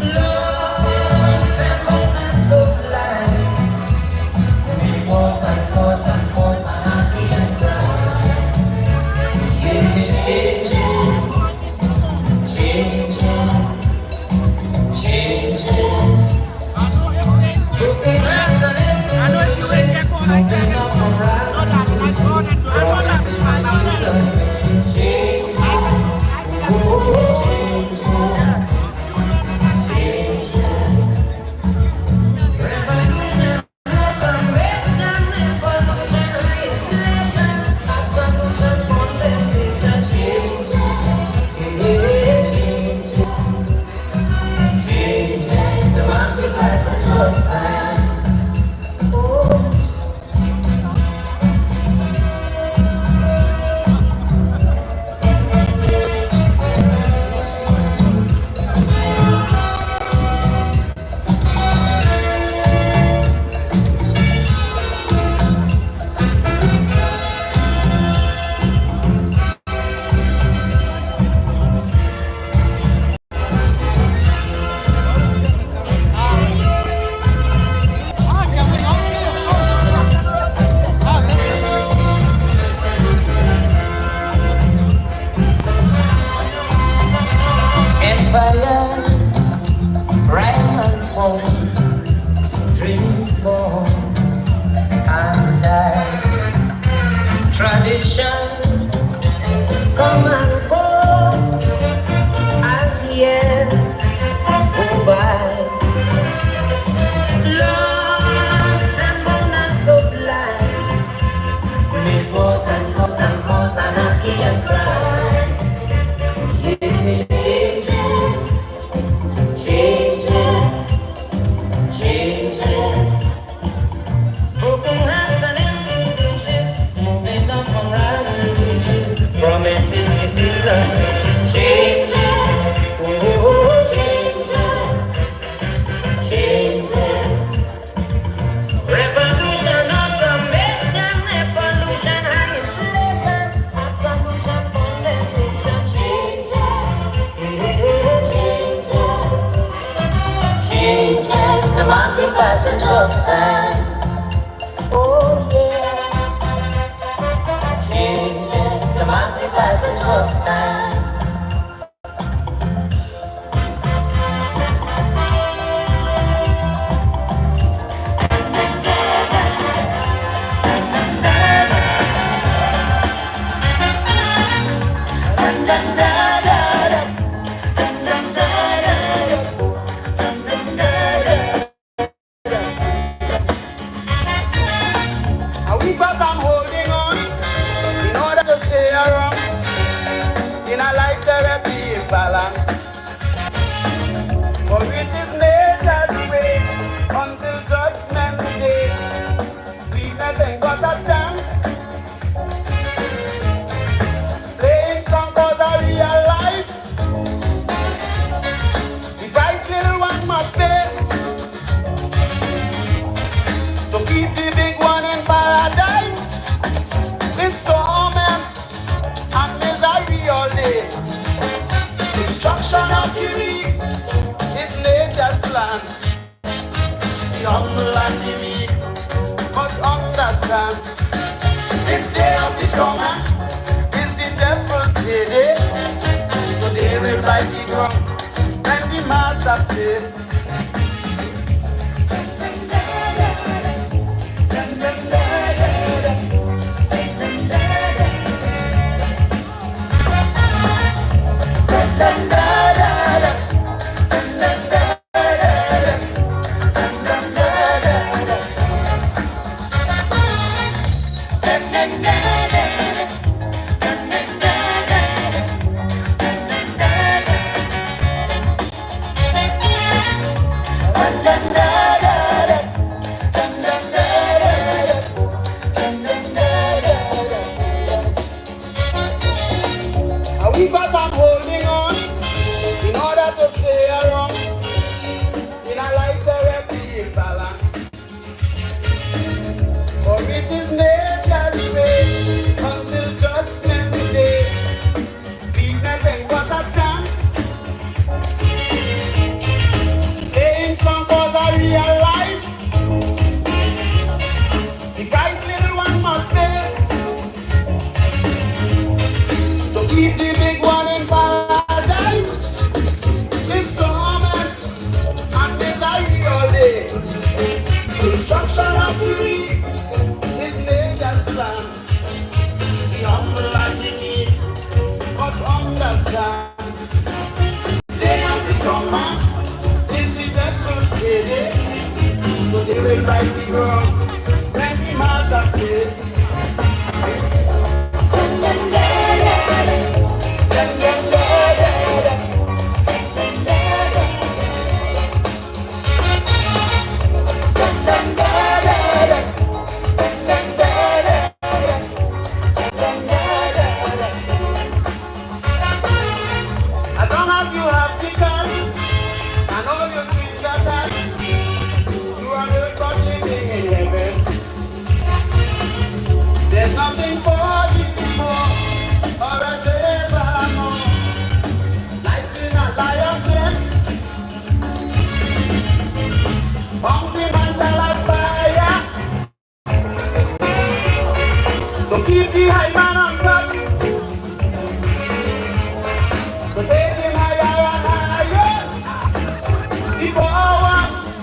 Lost and moments of life, we pause and pause and pause and happy and cry. It is changing, changing, changing. Looking at the moving up and right. Promises and visions changing. Revolution, reformation, evolution, reenactment, absolution, condemnation, changing, changing, the market passage of time. Empires rise and fall, dreams born and die. Traditions come and go as years go by. Loves and moments of life, we pause and pause and pause and happy and cry. Promises, kisses, and wishes changing. Oh, changes, changes. Revolution, automation, evolution, and inflation. Absolution, condemnation, changes. Changes to mark the passage of time. Oh yeah. Changes to mark the passage of time. And we got them holding on in order to stay around. In a humble and the meek must understand this day of the strong man is the devil's day. So they will like the ground when the master plays. We got I'm holding on in order to stay around in a life where we balance. For it is nature's way until judgment day. Weakness ain't got a chance. Staying strong cause I realize the guy's little one must stay. So keep the big one in paradise. This torment and misery all day. Destruction of the weak is nature's plan. The humble and the meek must understand. Say I'm the strong man is the devil's day. So they will like the ground when the master plays. As long as you have chicken and all your sweets attached, you are the God living in heaven. There's nothing for you before or a evermore. Life in a lion's den, hungry man shall have fire. So keep the high man on top, so take him higher and higher. The power,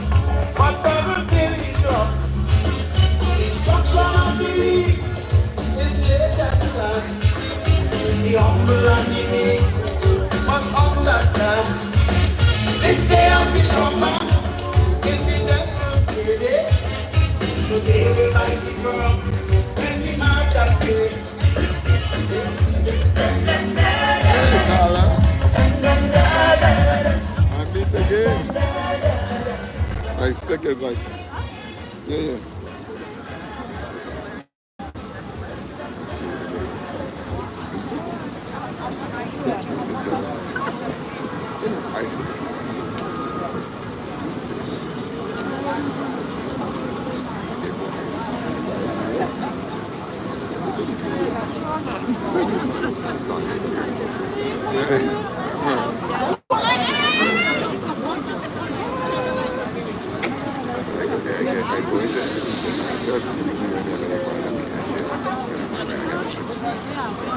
but trouble till he drop. Destruction of the weak is nature's plan. The humble and the meek must understand. This day of the strong man is the devil's day. So they will like the drum when the march up here. Hey, Carla. I meet again. My stick is like, yeah.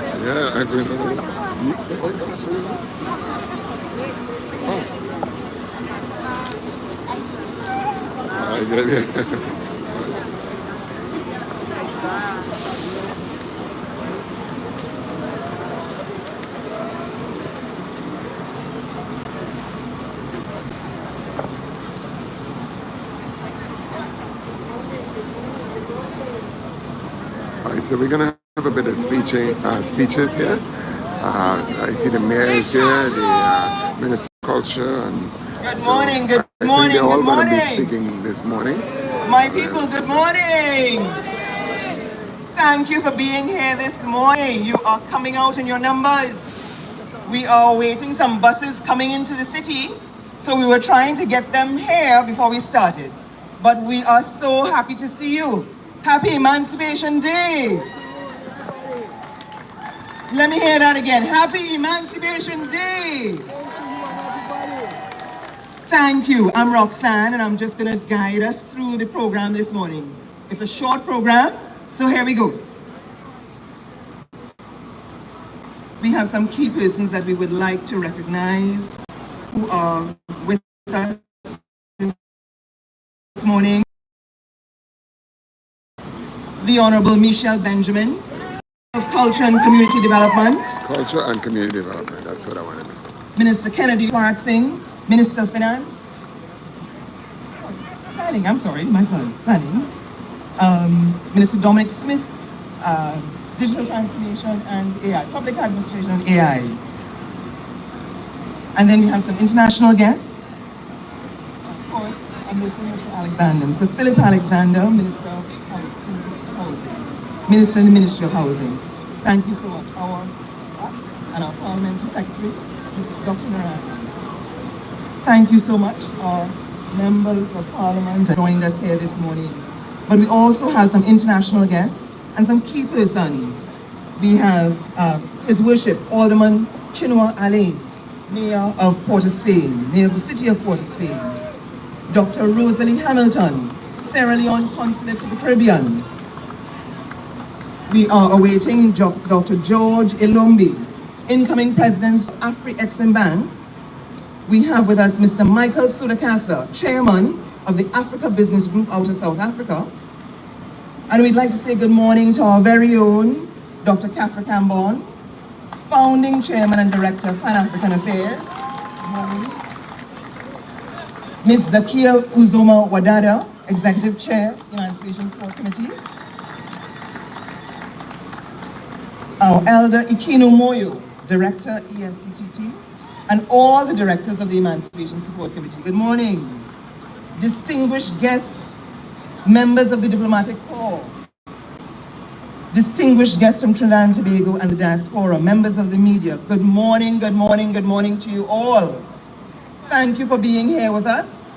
Yeah, I'm going to. I get it. All right, so we're gonna have a bit of speeches here. I see the mayor is here, the minister of culture, and Good so morning, good I morning, think they're all good going to be morning. speaking this morning. My people, good morning. Thank you for being here this morning. You are coming out in your numbers. We are waiting some buses coming into the city, so we were trying to get them here before we started. But we are so happy to see you. Happy Emancipation Day. Let me hear that again. Happy Emancipation Day. Thank you. I'm Roxanne, and I'm just going to guide us through the program this morning. It's a short program, so here we go. We have some key persons that we would like to recognize who are with us this morning. The Honorable Michelle Benjamin of Culture and Community Development. Culture and community development, that's what I wanted to say. Minister Kennedy Park Singh, Minister of Finance. Planning, I'm sorry, my planning. Minister Dominic Smith, Digital Transformation and AI, Public Administration and AI. And then we have some international guests. Of course, I'm listening to Alexander, Mr. Philip Alexander, Minister of Housing. Minister in the Ministry of Housing. Thank you so much. And our Parliamentary Secretary, Mr. Dr. Narayana. Thank you so much. Our members of Parliament have joined us here this morning. But we also have some international guests and some key persons. We have His Worship Alderman Chinua Ali, Mayor of Port of Spain, Mayor of the City of Port of Spain. Dr. Rosalie Hamilton, Sierra Leone Consulate to the Caribbean. We are awaiting Dr. George Ilombi, incoming President of Afri-Exim Bank. We have with us Mr. Michael Sudakasa, Chairman of the Africa Business Group out of South Africa. And we'd like to say good morning to our very own Dr. Kafra Cambon, Founding Chairman and Director of Pan-African Affairs. Ms. Zakia Uzoma Wadada, Executive Chair, Emancipation Support Committee. Our Elder Ikino Moyo, Director, ESCTT, and all the directors of the Emancipation Support Committee. Good morning. Distinguished guests, members of the diplomatic corps, distinguished guests from Trinidad and Tobago and the diaspora, members of the media, good morning, good morning, good morning to you all. Thank you for being here with us.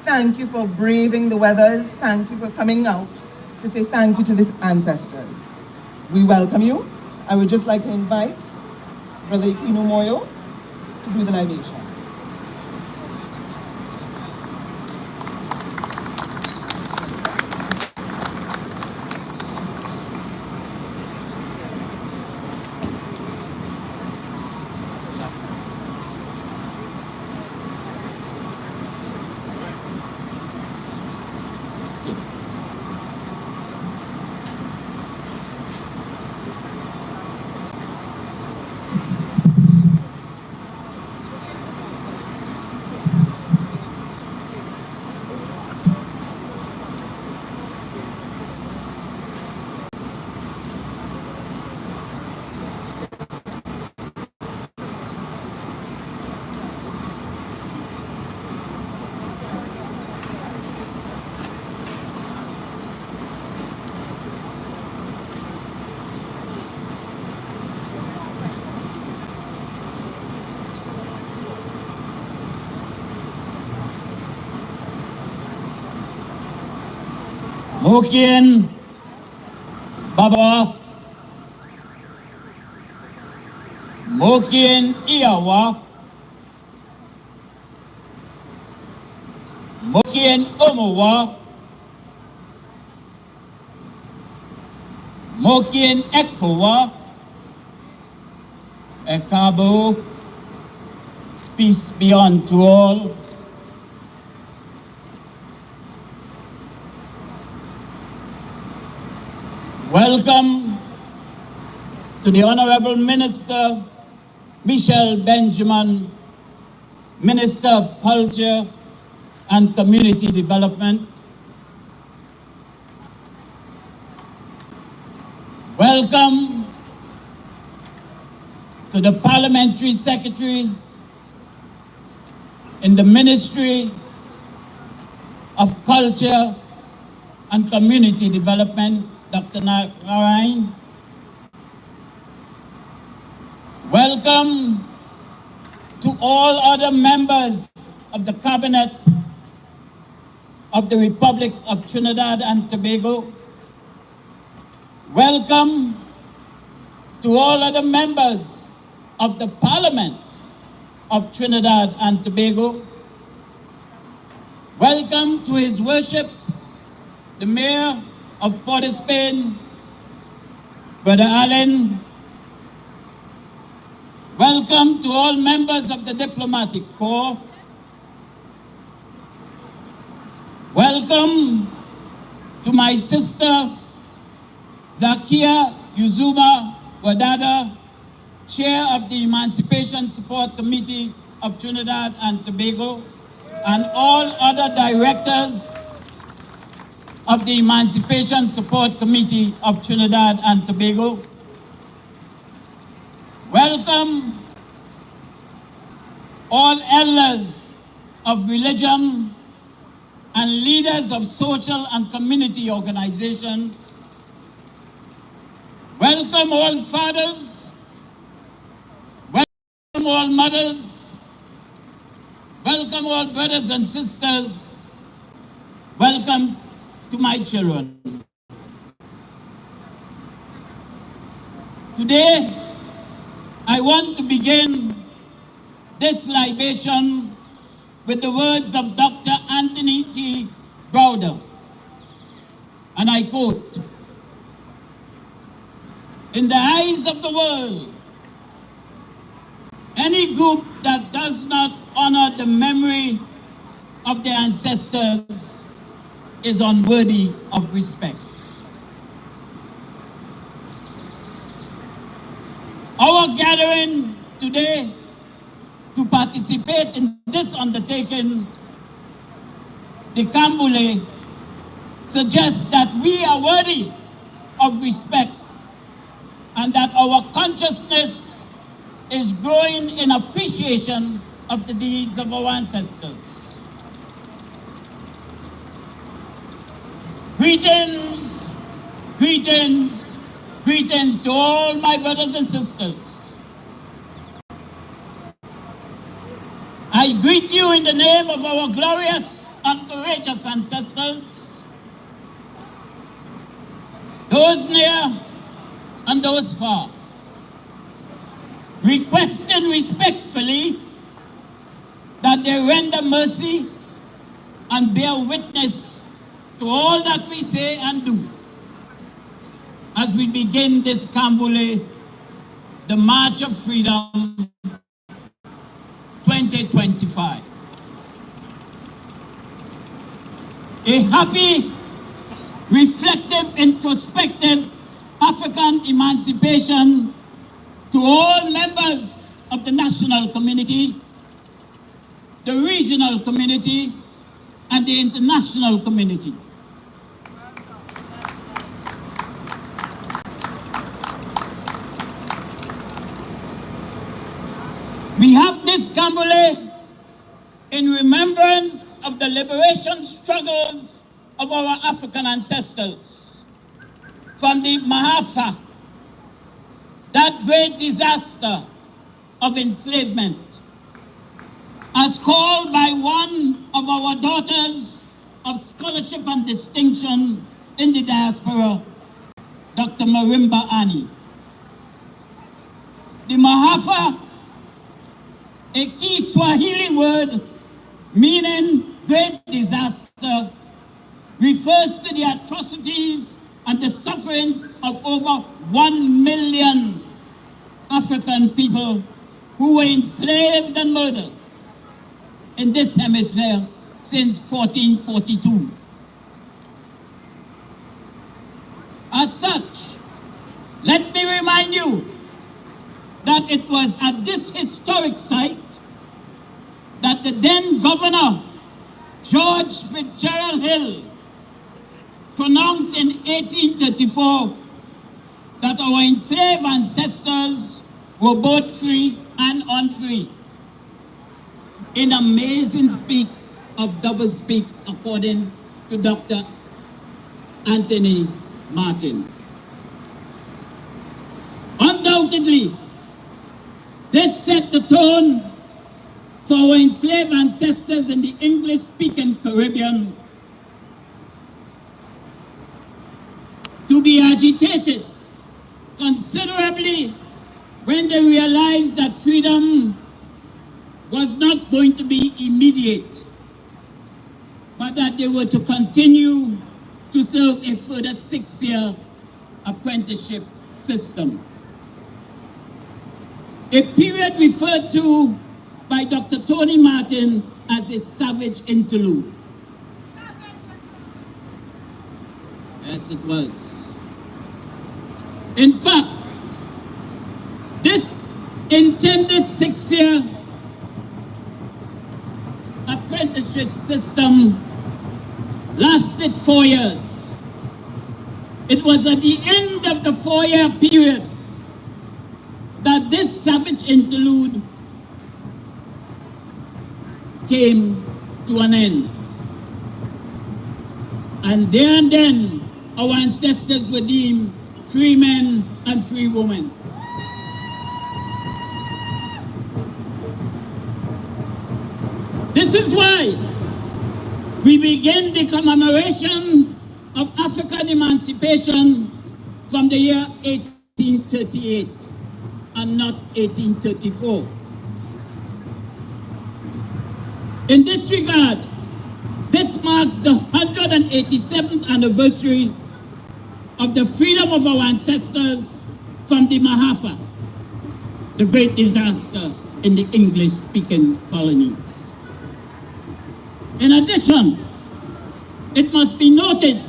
Thank you for braving the weathers. Thank you for coming out to say thank you to these ancestors. We welcome you. I would just like to invite Brother Ikino Moyo to do the libation. Mukien Baba Mukien Iawa Mukien Omowa Mukien Ekpowa Ekabo. Peace be unto all. Welcome to the Honorable Minister Michelle Benjamin, Minister of Culture and Community Development. Welcome to the Parliamentary Secretary in the Ministry of Culture and Community Development, Dr. Narayana. Welcome to all other members of the Cabinet of the Republic of Trinidad and Tobago. Welcome to all other members of the Parliament of Trinidad and Tobago. Welcome to His Worship, the Mayor of Port of Spain, Brother Allen. Welcome to all members of the Diplomatic Corps. Welcome to my sister, Zakia Yuzuma Wadada, Chair of the Emancipation Support Committee of Trinidad and Tobago, and all other directors of the Emancipation Support Committee of Trinidad and Tobago. Welcome all elders of religion and leaders of social and community organizations. Welcome all fathers. Welcome all mothers. Welcome all brothers and sisters. Welcome to my children. Today, I want to begin this libation with the words of Dr. Anthony T. Browder. And I quote, "In the eyes of the world, any group that does not honor the memory of their ancestors is unworthy of respect." Our gathering today to participate in this undertaking, the Kambule, suggests that we are worthy of respect and that our consciousness is growing in appreciation of the deeds of our ancestors. Greetings, greetings, greetings to all my brothers and sisters. I greet you in the name of our glorious and courageous ancestors, those near and those far, requesting respectfully that they render mercy and bear witness to all that we say and do as we begin this Kambule, the March of Freedom 2025. A happy, reflective, introspective African emancipation to all members of the national community, the regional community, and the international community. We have this Kambule in remembrance of the liberation struggles of our African ancestors from the Mahafa, that great disaster of enslavement, as called by one of our daughters of scholarship and distinction in the diaspora, Dr. Marimba Ani. The Mahafa, a key Swahili word meaning great disaster, refers to the atrocities and the sufferings of over 1 million African people who were enslaved and murdered in this hemisphere since 1442. As such, let me remind you that it was at this historic site that the then governor, George Fitzgerald Hill, pronounced in 1834 that our enslaved ancestors were both free and unfree. In amazing speak of double speak, according to Dr. Anthony Martin. Undoubtedly, this set the tone for our enslaved ancestors in the English-speaking Caribbean to be agitated considerably when they realized that freedom was not going to be immediate. but that they were to continue to serve a further 6-year apprenticeship system. A period referred to by Dr. Tony Martin as a savage interlude. Yes, it was. In fact, this intended 6-year apprenticeship system lasted 4 years. It was at the end of the 4-year period that this savage interlude came to an end. And there and then, our ancestors were deemed free men and free women. This is why we begin the commemoration of African emancipation from the year 1838 and not 1834. In this regard, this marks the 187th anniversary of the freedom of our ancestors from the Mahafa, the great disaster in the English-speaking colonies. In addition, it must be noted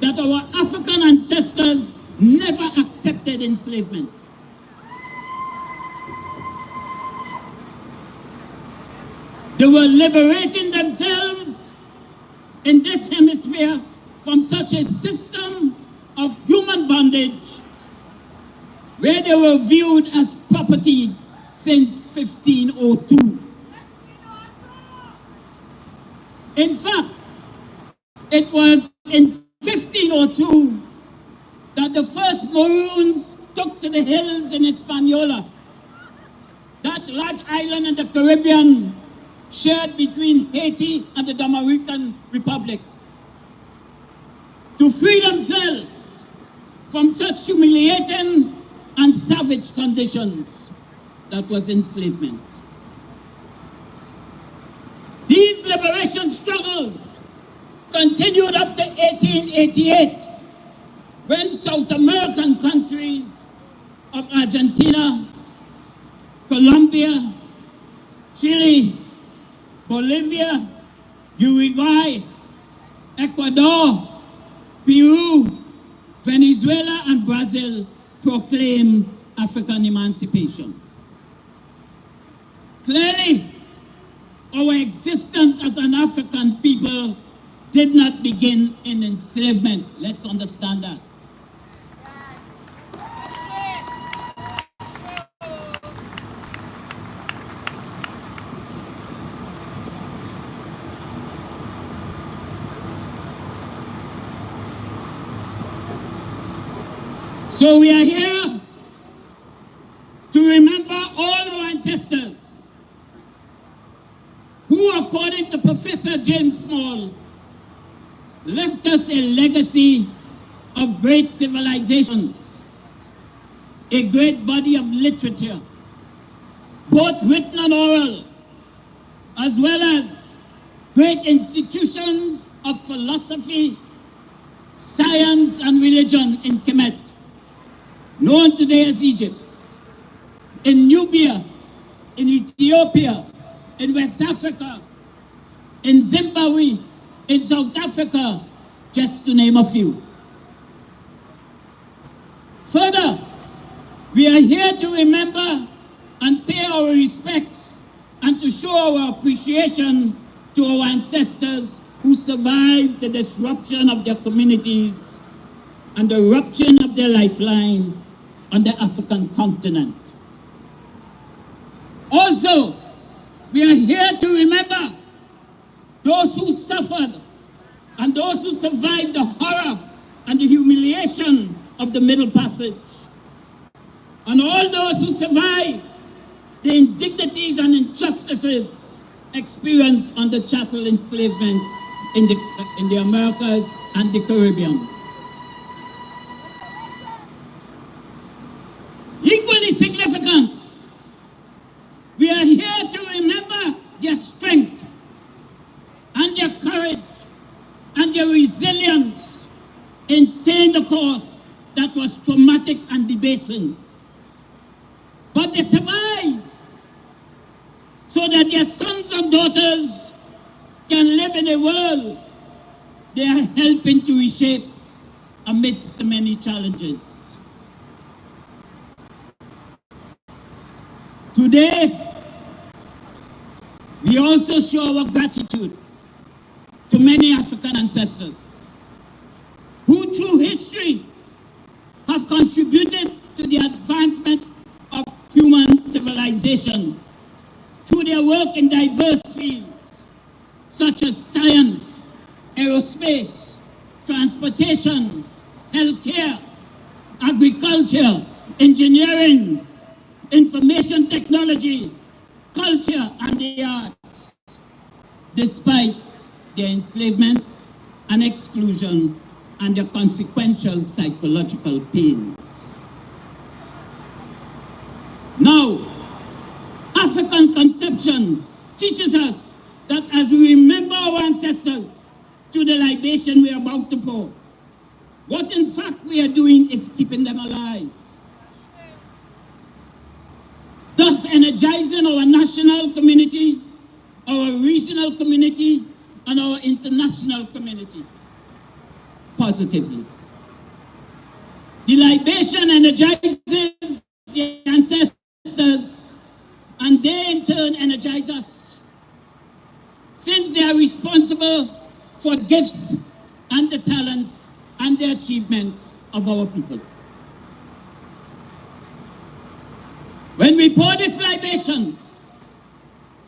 that our African ancestors never accepted enslavement. They were liberating themselves in this hemisphere from such a system of human bondage where they were viewed as property since 1502. In fact, it was in 1502 that the first Maroons took to the hills in Hispaniola, that large island in the Caribbean shared between Haiti and the Dominican Republic, to free themselves from such humiliating and savage conditions that was enslavement. These liberation struggles continued up to 1888, when South American countries of Argentina, Colombia, Chile, Bolivia, Uruguay, Ecuador, Peru, Venezuela, and Brazil proclaimed African emancipation. Clearly, our existence as an African people did not begin in enslavement. Let's understand that. So we are here to remember all our ancestors who, according to Professor James Small, left us a legacy of great civilizations, a great body of literature, both written and oral, as well as great institutions of philosophy, science, and religion in Kemet, known today as Egypt, in Nubia, in Ethiopia, in West Africa, in Zimbabwe, in South Africa, just to name a few. Further, we are here to remember and pay our respects and to show our appreciation to our ancestors who survived the disruption of their communities and the rupture of their lifeline on the African continent. Also, we are here to remember those who suffered and those who survived the horror and the humiliation of the Middle Passage, and all those who survived the indignities and injustices experienced under chattel enslavement in the Americas and the Caribbean. Equally significant, we are here to remember their strength and their courage Holocaust that was traumatic and debasing. But they survived so that their sons and daughters can live in a world they are helping to reshape amidst the many challenges. Today, we also show our gratitude to many African ancestors who through history have contributed to the advancement of human civilization through their work in diverse fields such as science, aerospace, transportation, healthcare, agriculture, engineering, information technology, culture, and the arts, despite their enslavement and exclusion and their consequential psychological pains. Now, African conception teaches us that as we remember our ancestors through the libation we are about to pour, what in fact we are doing is keeping them alive, thus energizing our national community, our regional community, and our international community positively. The libation energizes the ancestors, and they in turn energize us, since they are responsible for gifts and the talents and the achievements of our people. When we pour this libation,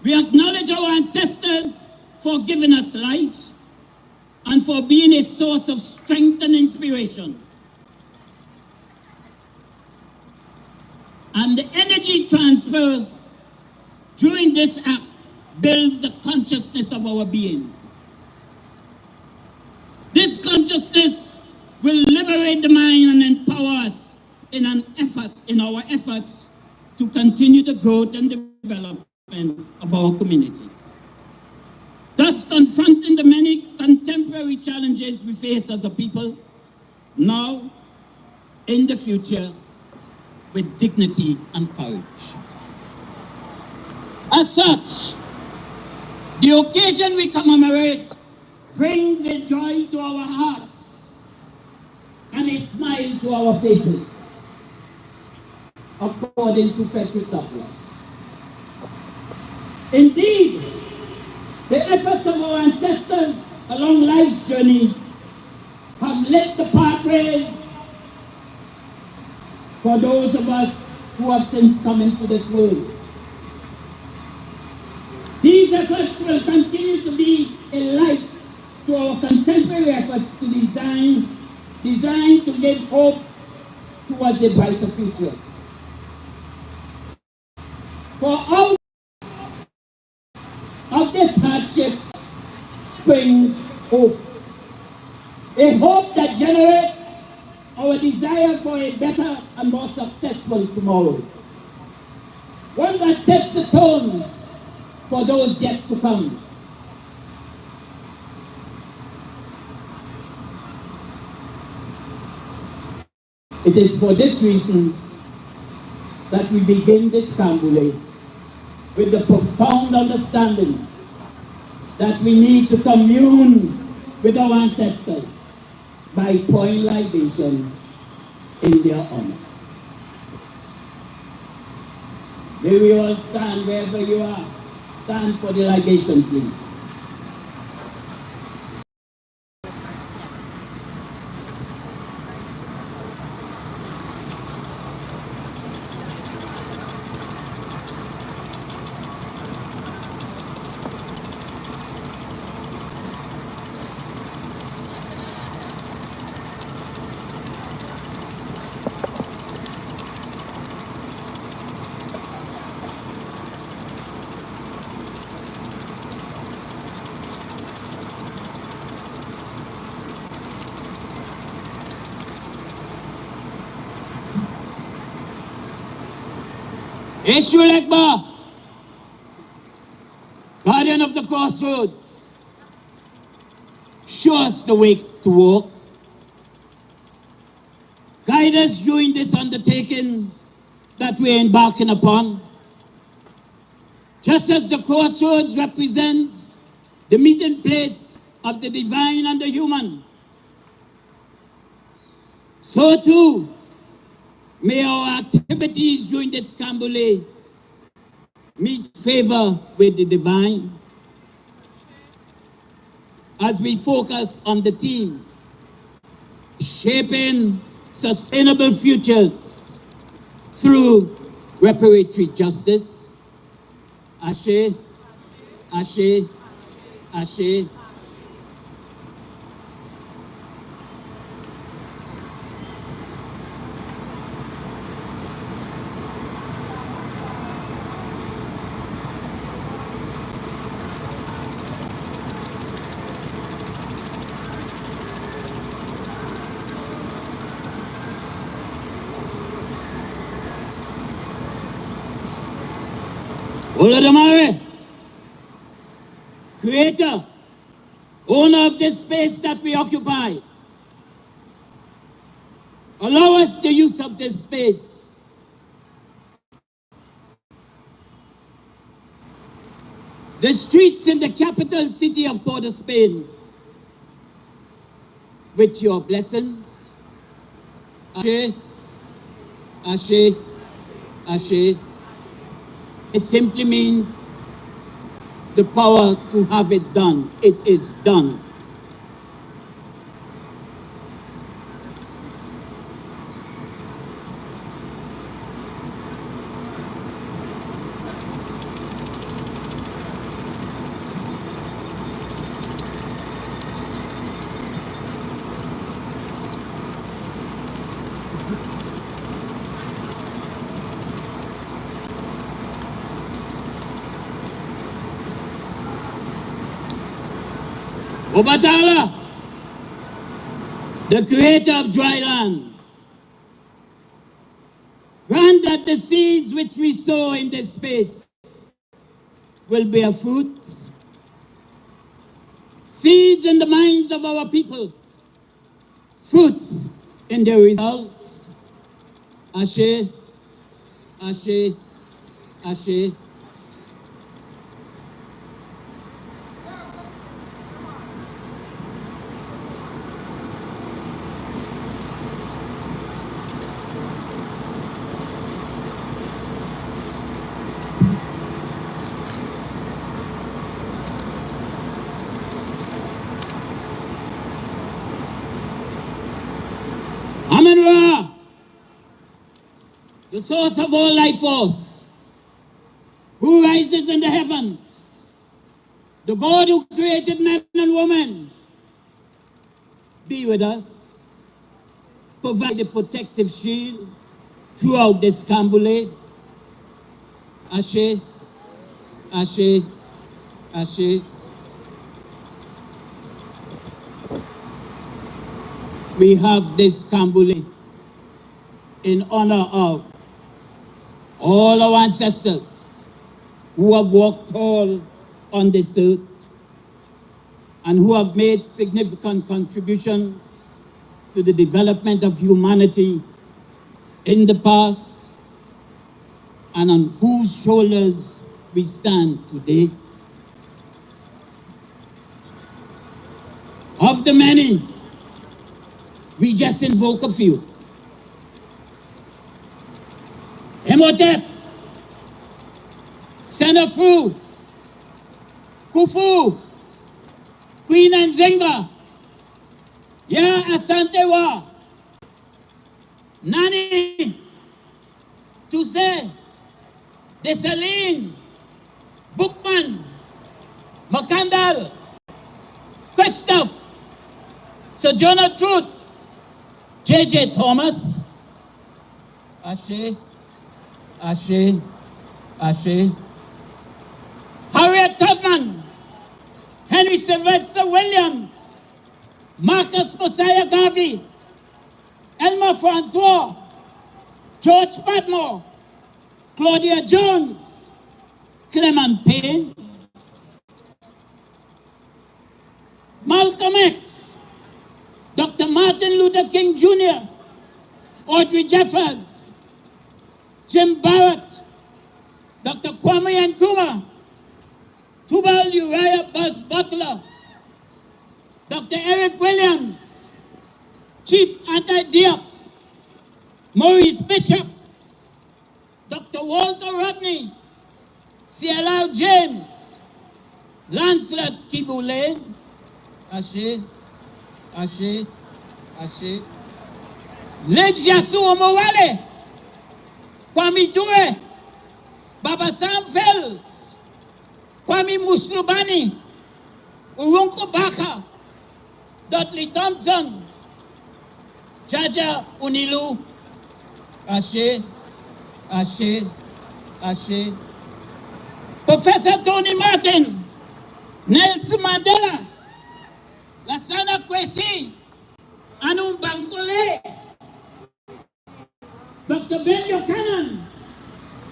we acknowledge our ancestors for giving us life and for being a source of strength and inspiration. And the energy transfer during this act builds the consciousness of our being. This consciousness will liberate the mind and empower us in our efforts to continue the growth and development of our community, thus confronting the many contemporary challenges we face as a people, now, in the future, with dignity and courage. As such, the occasion we commemorate brings a joy to our hearts and a smile to our faces, according to Frederick Douglass. Indeed, the efforts of our ancestors along life's journey have lit the pathways for those of us who have since come into this world. These efforts will continue to be a light to our contemporary efforts to designed to give hope towards a brighter future. For out of this hardship springs hope. A hope that generates our desire for a better and more successful tomorrow. One that sets the tone for those yet to come. It is for this reason that we begin this Cambule with the profound understanding that we need to commune with our ancestors by pouring libation in their honor. May we all stand wherever you are. Stand for the libation, please. Eshu Lekba, guardian of the crossroads, show us the way to walk. guide us during this undertaking that we're embarking upon. Just as the crossroads represents the meeting place of the divine and the human, so too may our activities during this Cambule meet favor with the divine as we focus on the theme, shaping sustainable futures through reparatory justice. Ashe, Ashe, Ashe. Olodumare, creator, owner of this space that we occupy, allow us the use of this space. The streets in the capital city of Port of Spain, with your blessings. Ashe, Ashe, Ashe. It simply means the power to have it done. It is done. Obatala, the creator of dry land, grant that the seeds which we sow in this space will bear fruits, seeds in the minds of our people, fruits in their results. Ashe, Ashe, Ashe. Amen-Ra, the source of all life force, who rises in the heavens, the God who created men and women, be with us, provide a protective shield throughout this Cambule. Ashe, Ashe, Ashe. We have this Cambule in honor of all our ancestors who have walked tall on this earth and who have made significant contributions to the development of humanity in the past and on whose shoulders we stand today. Of the many, we just invoke a few. Imhotep, Senefru, Khufu, Queen Nzinga, Ya Asantewa, Nani, Toussaint, Dessalines, Bookman, Makandal, Christophe, Sojourner Truth, J.J. Thomas, Ashe, Ashe, Ashe, Harriet Tubman, Henry Sylvester Williams, Marcus Mosiah Garvey, Elmer Francois, George Padmore, Claudia Jones, Clement Payne, Malcolm X, Dr. Martin Luther King Jr., Audrey Jeffers, Jim Barrett, Dr. Kwame Nkrumah, Tubal Uriah Bus Butler, Dr. Eric Williams, Chief Anti-Diop, Maurice Bishop, Dr. Walter Rodney, CLR James, Lancelot Kibule, Ashe, Legia Suo Morale, Kwame Ture, Baba Sam Fells, Kwame Muslubani, Urunko Baka, Dudley Thompson, Jaja Unilu, Ashe, Professor Tony Martin, Nelson Mandela, Lassana Kwesi, Anu Bankole, Dr. Ben Buchanan,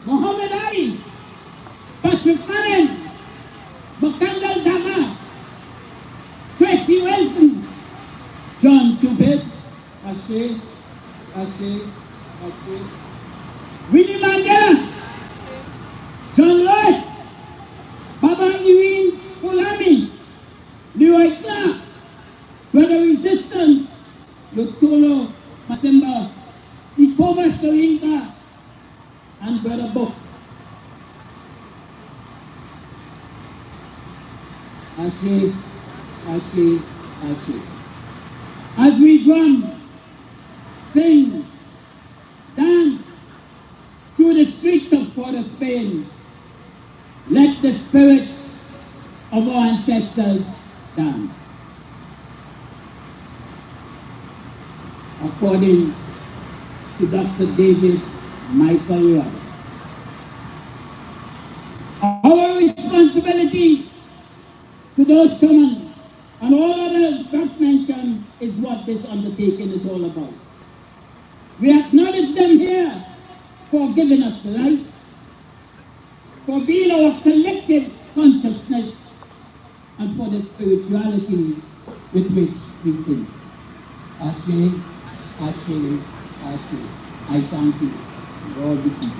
Muhammad Ali, Patrick Allen, Makandal Dama, Tracy Wilson, John Tubet, Ashe, Winnie Mandela, John Lewis, Baba Irene Fulani, Leroy Clark, Brother Resistance, Lutolo Masemba, Ifoma Solinka, and Brother Book. Ashe. As we drum, sing, dance through the streets of Port of Spain, let the spirit of our ancestors dance. According to Dr. David Michael Robb. Our responsibility to those summoned and all others not mentioned is what this undertaking is all about. We acknowledge them here for giving us life, for being our collective consciousness, and for the spirituality with which we think. Ashe. I thank you for all this.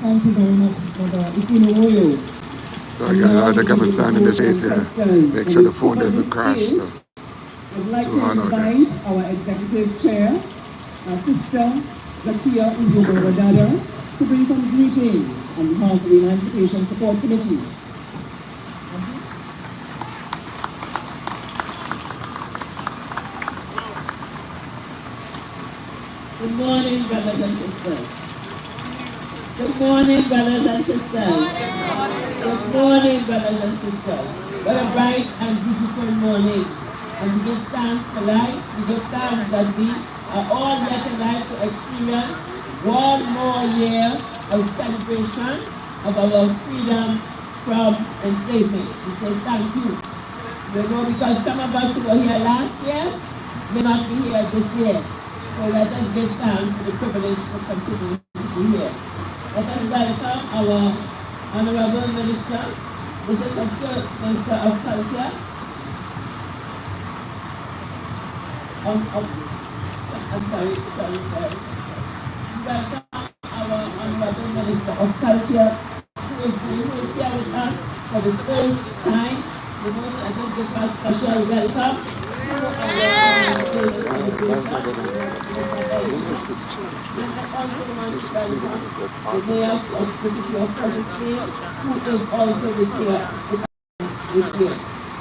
Thank you very much, Brother Ikinowoyo. So guys, I think I'm standing in the shade to make sure the phone doesn't crash. So I'd like to invite our Executive Chair, our Sister Zakia Wadada, to bring some greetings on behalf of the Emancipation Support Committee. Good morning, brothers and sisters. Good morning, brothers and sisters. Good morning, brothers and sisters. What a bright and beautiful morning. And we give thanks for life. We give thanks that we are all yet alive to experience one more year of celebration of our freedom from enslavement. We say thank you. You know, because some of us who were here last year may not be here this year. So let us give thanks for the privilege of continuing to be here. Let us welcome our Honorable Minister, Mrs. Minister of Culture, welcome our Honorable Minister of Culture, who is here with us for the first time. You know, I just give us a special welcome. The Mayor of the City of Huddersfield, who is also with here.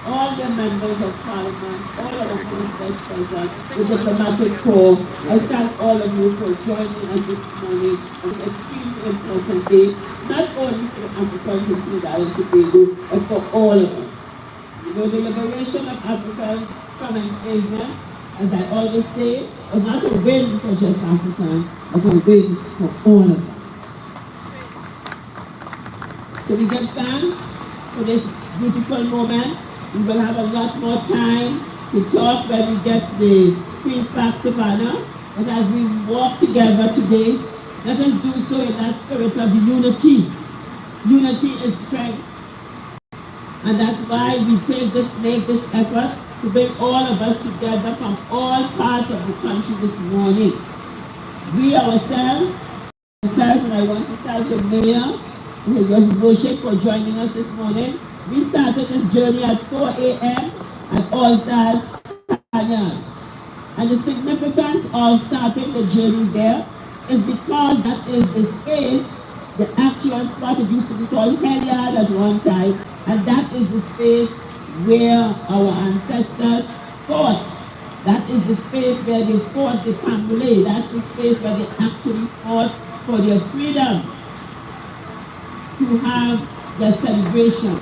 All the members of Parliament, all of the ministers present, the diplomatic corps, I thank all of you for joining us this morning on an extremely important day, not only for the Africans in Trinidad and Tobago, but for all of us. You know, the liberation of Africans from enslavement, as I always say, was not a win for just Africans, but a win for all of us. So we give thanks for this beautiful moment. We will have a lot more time to talk when we get the Queen's Park Savannah. But as we walk together today, let us do so in that spirit of unity. Unity is strength. And that's why we make this effort to bring all of us together from all parts of the country this morning. We ourselves, and I want to thank the Mayor and His Worship for joining us this morning. We started this journey at 4 a.m. at All Stars Canyon. And the significance of starting the journey there is because that is the space, the actual spot. It used to be called Heliard at one time, and that is the space where our ancestors fought. That is the space where they fought the Cambrai. That's the space where they actually fought for their freedom to have their celebration.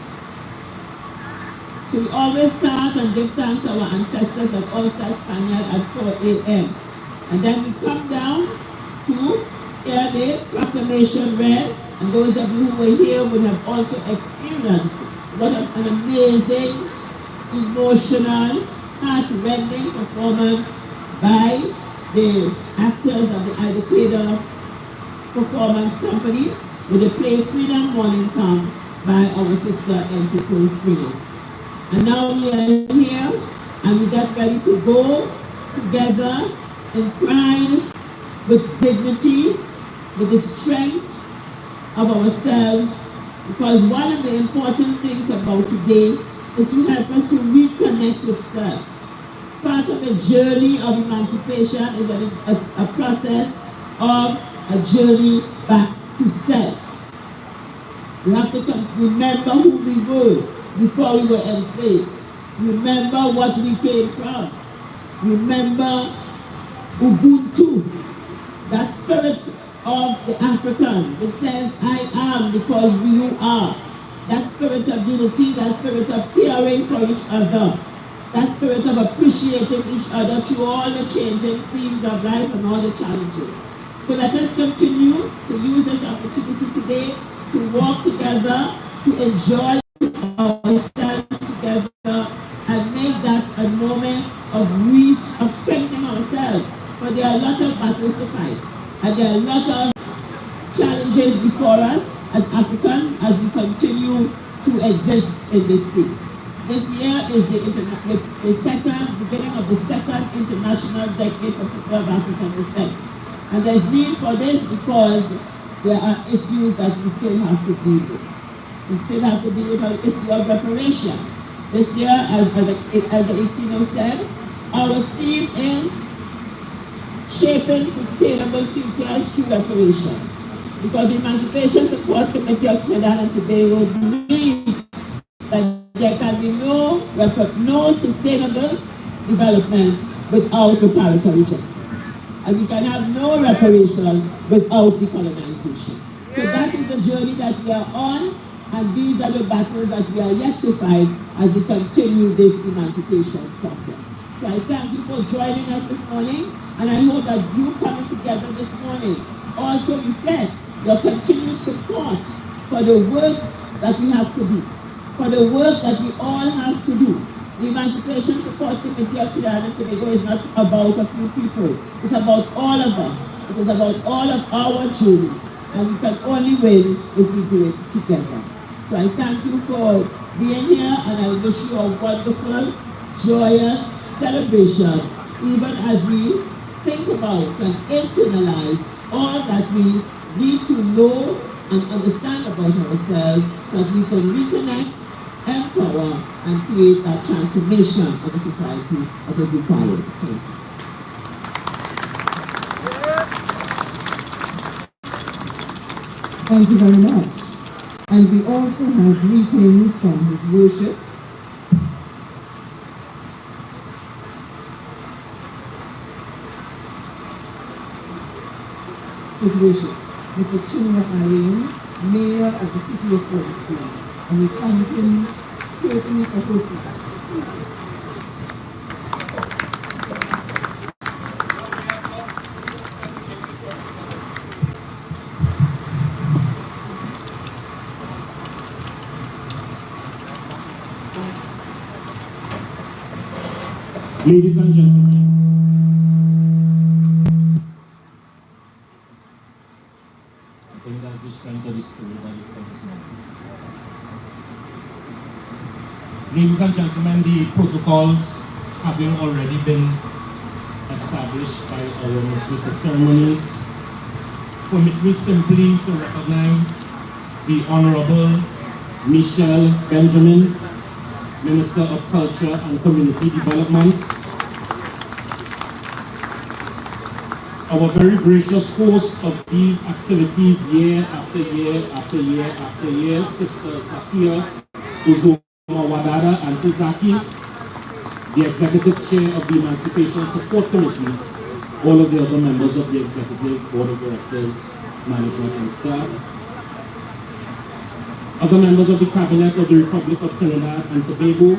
So we always start and give thanks to our ancestors at All Stars Spaniard at 4 a.m. And then we come down to hear the proclamation read, and those of you who were here would have also experienced what an amazing, emotional, heart-rending performance by the actors of the Educator Performance Company with the play Freedom Morning Come by our sister Enrico Sweeney. And now we are here and we get ready to go together in pride, with dignity, with the strength of ourselves, because one of the important things about today is to help us to reconnect with self. Part of the journey of emancipation is a process of a journey back to self. We have to remember who we were before we were enslaved. Remember what we came from. Remember Ubuntu, that spirit of the African. It says, I am because you are. That spirit of unity, that spirit of caring for each other, that spirit of appreciating each other through all the changing scenes of life and all the challenges. So let us continue to use this opportunity today to walk together, to enjoy ourselves together, and make that a moment of strengthening ourselves. But there are a lot of battles to fight, and there are a lot of challenges before us as Africans as we continue to exist in this space. This year is the beginning of the second International Decade for People of African Descent. And there's need for this because there are issues that we still have to deal with. We still have to deal with the issue of reparations. This year, as the Aquino said, our theme is shaping sustainable futures through reparations. Because the Emancipation Support Committee of Trinidad and Tobago believes that there can be no sustainable development without reparatory justice. And we can have no reparations without decolonization. So that is the journey that we are on, and these are the battles that we are yet to fight as we continue this emancipation process. So I thank you for joining us this morning, and I hope that you coming together this morning also reflect your continued support for the work that we have to do, for the work that we all have to do. The Emancipation Support Committee of Trinidad and Tobago is not about a few people. It's about all of us. It is about all of our journey. And we can only win if we do it together. So I thank you for being here, and I wish you a wonderful, joyous celebration, even as we think about and internalize all that we need to know and understand about ourselves, so that we can reconnect, empower, and create that transformation of the society that is required. Thank you. Thank you very much. And we also have greetings from His Worship. His Worship, Mr. Chinua Ayin, Mayor of the City of Port. And we thank him personally for hosting us. Ladies and gentlemen, strength of the spirit that is for this moment. Ladies and gentlemen, the protocols having already been established by our most recent ceremonies, permit me simply to recognize the Honorable Michelle Benjamin, Minister of Culture and Community Development, our very gracious host of these activities year after year after year after year, Sister Zakia Uzuma Wadada and Tizaki, the Executive Chair of the Emancipation Support Committee, all of the other members of the Executive Board of Directors, Management and Staff, other members of the Cabinet of the Republic of Trinidad and Tobago,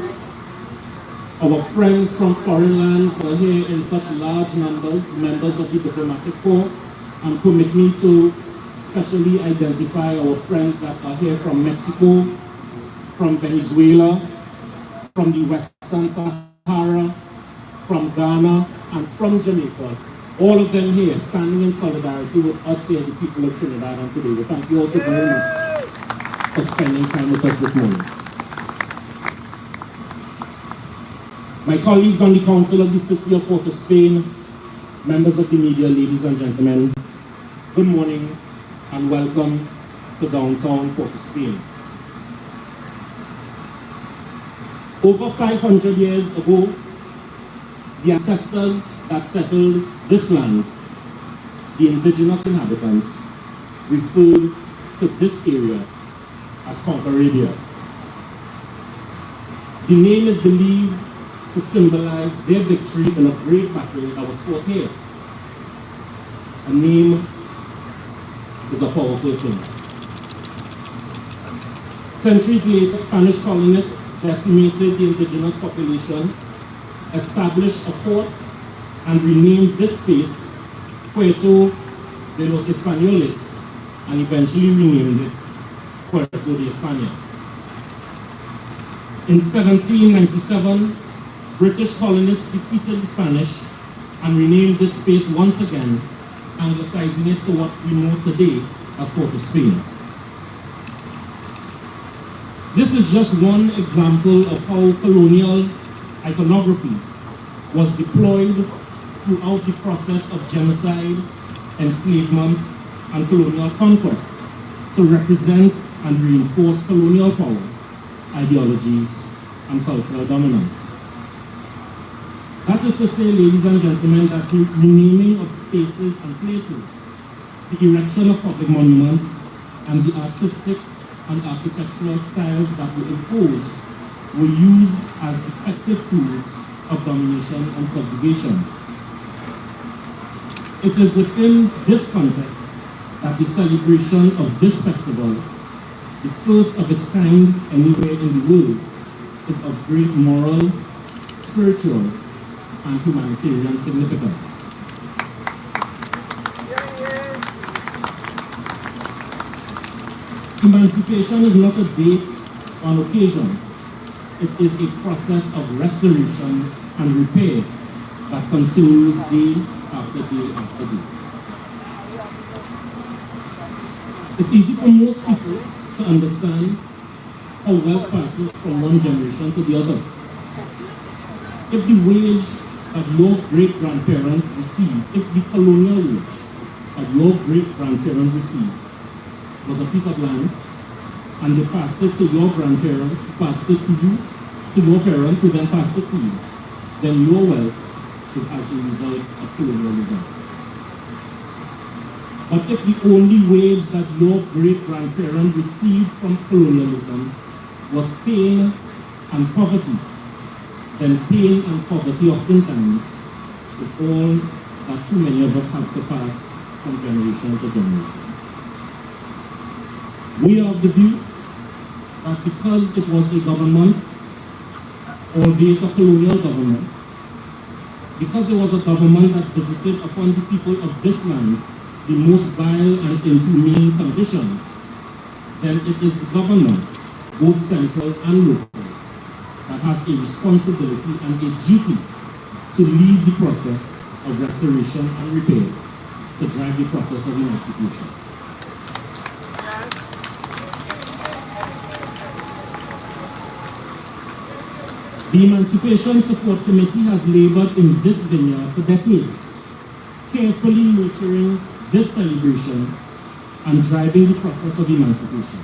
our friends from foreign lands who are here in such large numbers, members of the Diplomatic Corps, and permit me to specially identify our friends that are here from Mexico, from Venezuela, from the Western Sahara, from Ghana, and from Jamaica. All of them here standing in solidarity with us here, the people of Trinidad and Tobago. Thank you all so very much for spending time with us this morning. My colleagues on the Council of the City of Port of Spain, members of the media, ladies and gentlemen, good morning and welcome to downtown Port of Spain. Over 500 years ago, the ancestors that settled this land, the indigenous inhabitants, referred to this area as Concorabia. The name is believed to symbolize their victory in a great battle that was fought here. A name is a powerful thing. Centuries later, Spanish colonists decimated the indigenous population, established a port, and renamed this space Puerto de los Españoles, and eventually renamed it Puerto de España. In 1797, British colonists defeated the Spanish and renamed this space once again, anglicizing it to what we know today as Port of Spain. This is just one example of how colonial iconography was deployed throughout the process of genocide, enslavement, and colonial conquest to represent and reinforce colonial power, ideologies, and cultural dominance. That is to say, ladies and gentlemen, that the renaming of spaces and places, the erection of public monuments, and the artistic and architectural styles that were imposed were used as effective tools of domination and subjugation. It is within this context that the celebration of this festival, the first of its kind anywhere in the world, is of great moral, spiritual, and humanitarian significance. Emancipation is not a date or an occasion. It is a process of restoration and repair that continues day after day after day. It's easy for most people to understand how wealth passes from one generation to the other. If the wage that your great-grandparents received, if the colonial wage that your great-grandparents received was a piece of land, and they passed it to your grandparents, passed it to you, to your parents, who then passed it to you, then your wealth is as a result of colonialism. But if the only wage that your great-grandparents received from colonialism was pain and poverty, then pain and poverty oftentimes is all that too many of us have to pass from generation to generation. We are of the view that because it was a government, albeit a colonial government, because it was a government that visited upon the people of this land the most vile and inhumane conditions, then it is the government, both central and local, that has a responsibility and a duty to lead the process of restoration and repair, to drive the process of emancipation. The Emancipation Support Committee has labored in this vineyard for decades, carefully nurturing this celebration and driving the process of emancipation.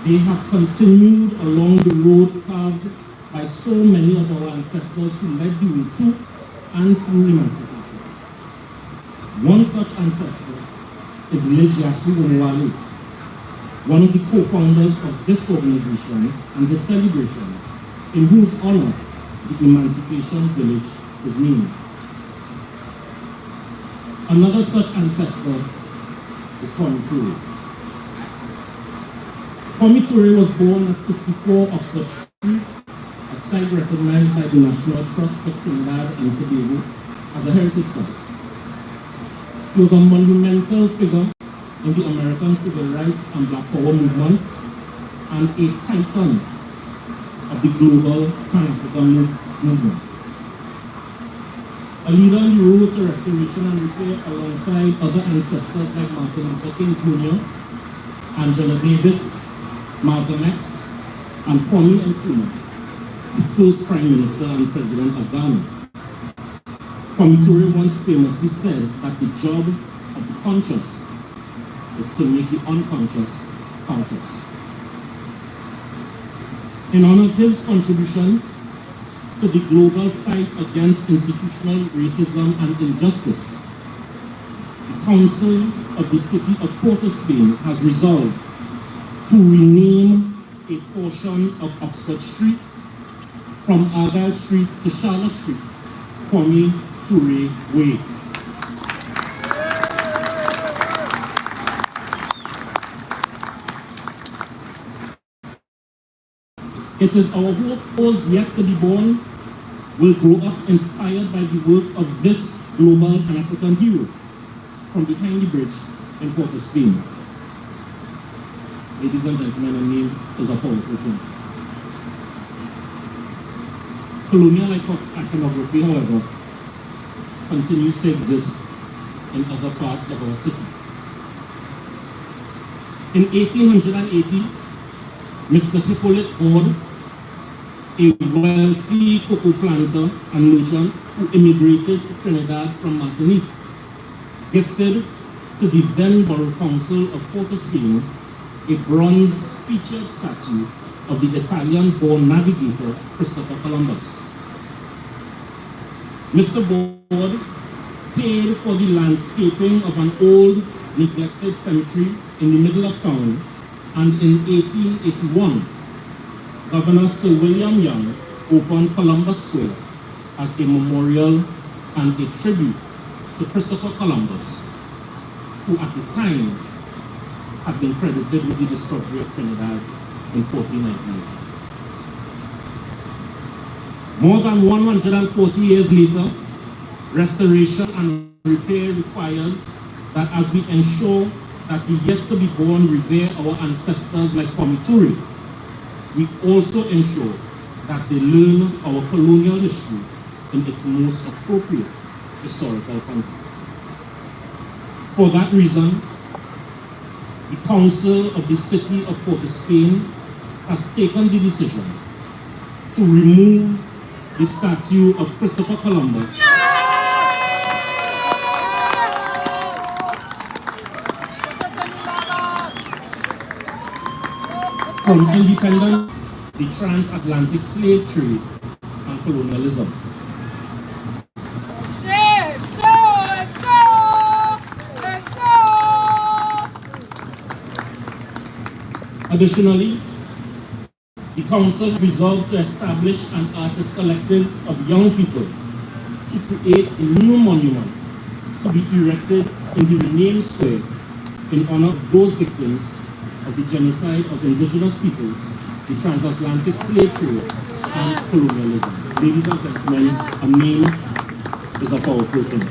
They have continued along the road carved by so many of our ancestors who led the way to and through emancipation. One such ancestor is Lejiasu Onwale, one of the co-founders of this organization and this celebration, in whose honor the Emancipation Village is named. Another such ancestor is Kwame Ture. Kwame Ture was born at 54 Oxford Street, a site recognized by the National Trust for Trinidad and Tobago as a heritage site. He was a monumental figure in the American civil rights and Black Power movements and a titan of the global Pan-African movement. A leader in the road to restoration and repair alongside other ancestors like Martin Luther King Jr., Angela Davis, Malcolm X, and Kwame Nkrumah, the first Prime Minister and President of Ghana. Kwame Ture once famously said that the job of the conscious is to make the unconscious conscious. In honor of his contribution to the global fight against institutional racism and injustice, the Council of the City of Port of Spain has resolved to rename a portion of Oxford Street from Argyle Street to Charlotte Street, Kwame Ture Way. It is our hope those yet to be born will grow up inspired by the work of this global Pan-African hero from behind the bridge in Port of Spain. Ladies and gentlemen, a name is a powerful thing. Colonial iconography, however, continues to exist in other parts of our city. In 1880, Mr. Hippolyte Gord, a wealthy cocoa planter and merchant who immigrated to Trinidad from Martinique, gifted to the then Borough Council of Port of Spain a bronze featured statue of the Italian-born navigator Christopher Columbus. Mr. Gord paid for the landscaping of an old, neglected cemetery in the middle of town, and in 1881, Governor Sir William Young opened Columbus Square as a memorial and a tribute to Christopher Columbus, who at the time had been credited with the discovery of Trinidad in 1498. More than 140 years later, restoration and repair requires that as we ensure that the yet-to-be-born revere our ancestors like Kwame Ture, we also ensure that they learn our colonial history in its most appropriate historical context. For that reason, the Council of the City of Port of Spain has taken the decision to remove the statue of Christopher Columbus from independence, the transatlantic slave trade, and colonialism. Additionally, the Council resolved to establish an artist collective of young people to create a new monument to be erected in the renamed square in honor of those victims of the genocide of indigenous peoples, the transatlantic slave trade, and colonialism. Ladies and gentlemen, a name is a powerful thing.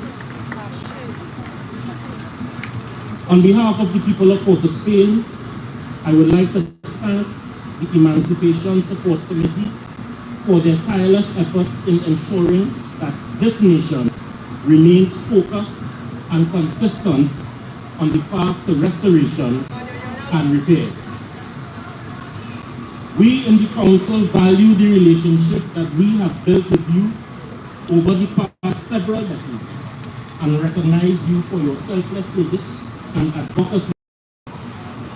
On behalf of the people of Port of Spain, I would like to thank the Emancipation Support Committee for their tireless efforts in ensuring that this nation remains focused and consistent on the path to restoration and repair. We in the council value the relationship that we have built with you over the past several decades and recognize you for your selfless service and advocacy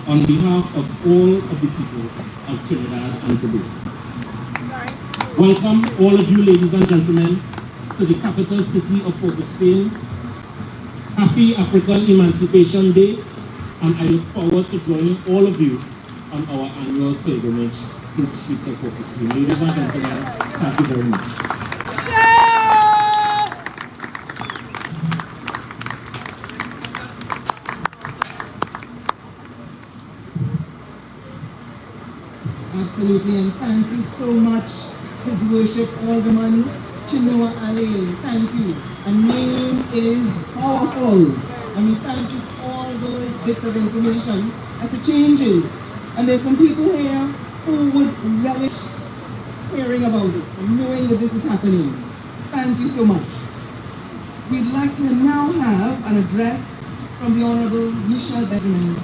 on behalf of all of the people of Trinidad and Tobago. Welcome all of you, ladies and gentlemen, to the capital city of Port of Spain. Happy African Emancipation Day, and I look forward to joining all of you on our annual pilgrimage through the streets of Port of Spain. Ladies and gentlemen, thank you very much. Absolutely, and thank you so much, His Worship Alderman Chinua Ale. Thank you. A name is powerful. And we thank you for all those bits of information as it changes. And there's some people here who would relish hearing about it and knowing that this is happening. Thank you so much. We'd like to now have an address from the Honorable Michelle Benjamin,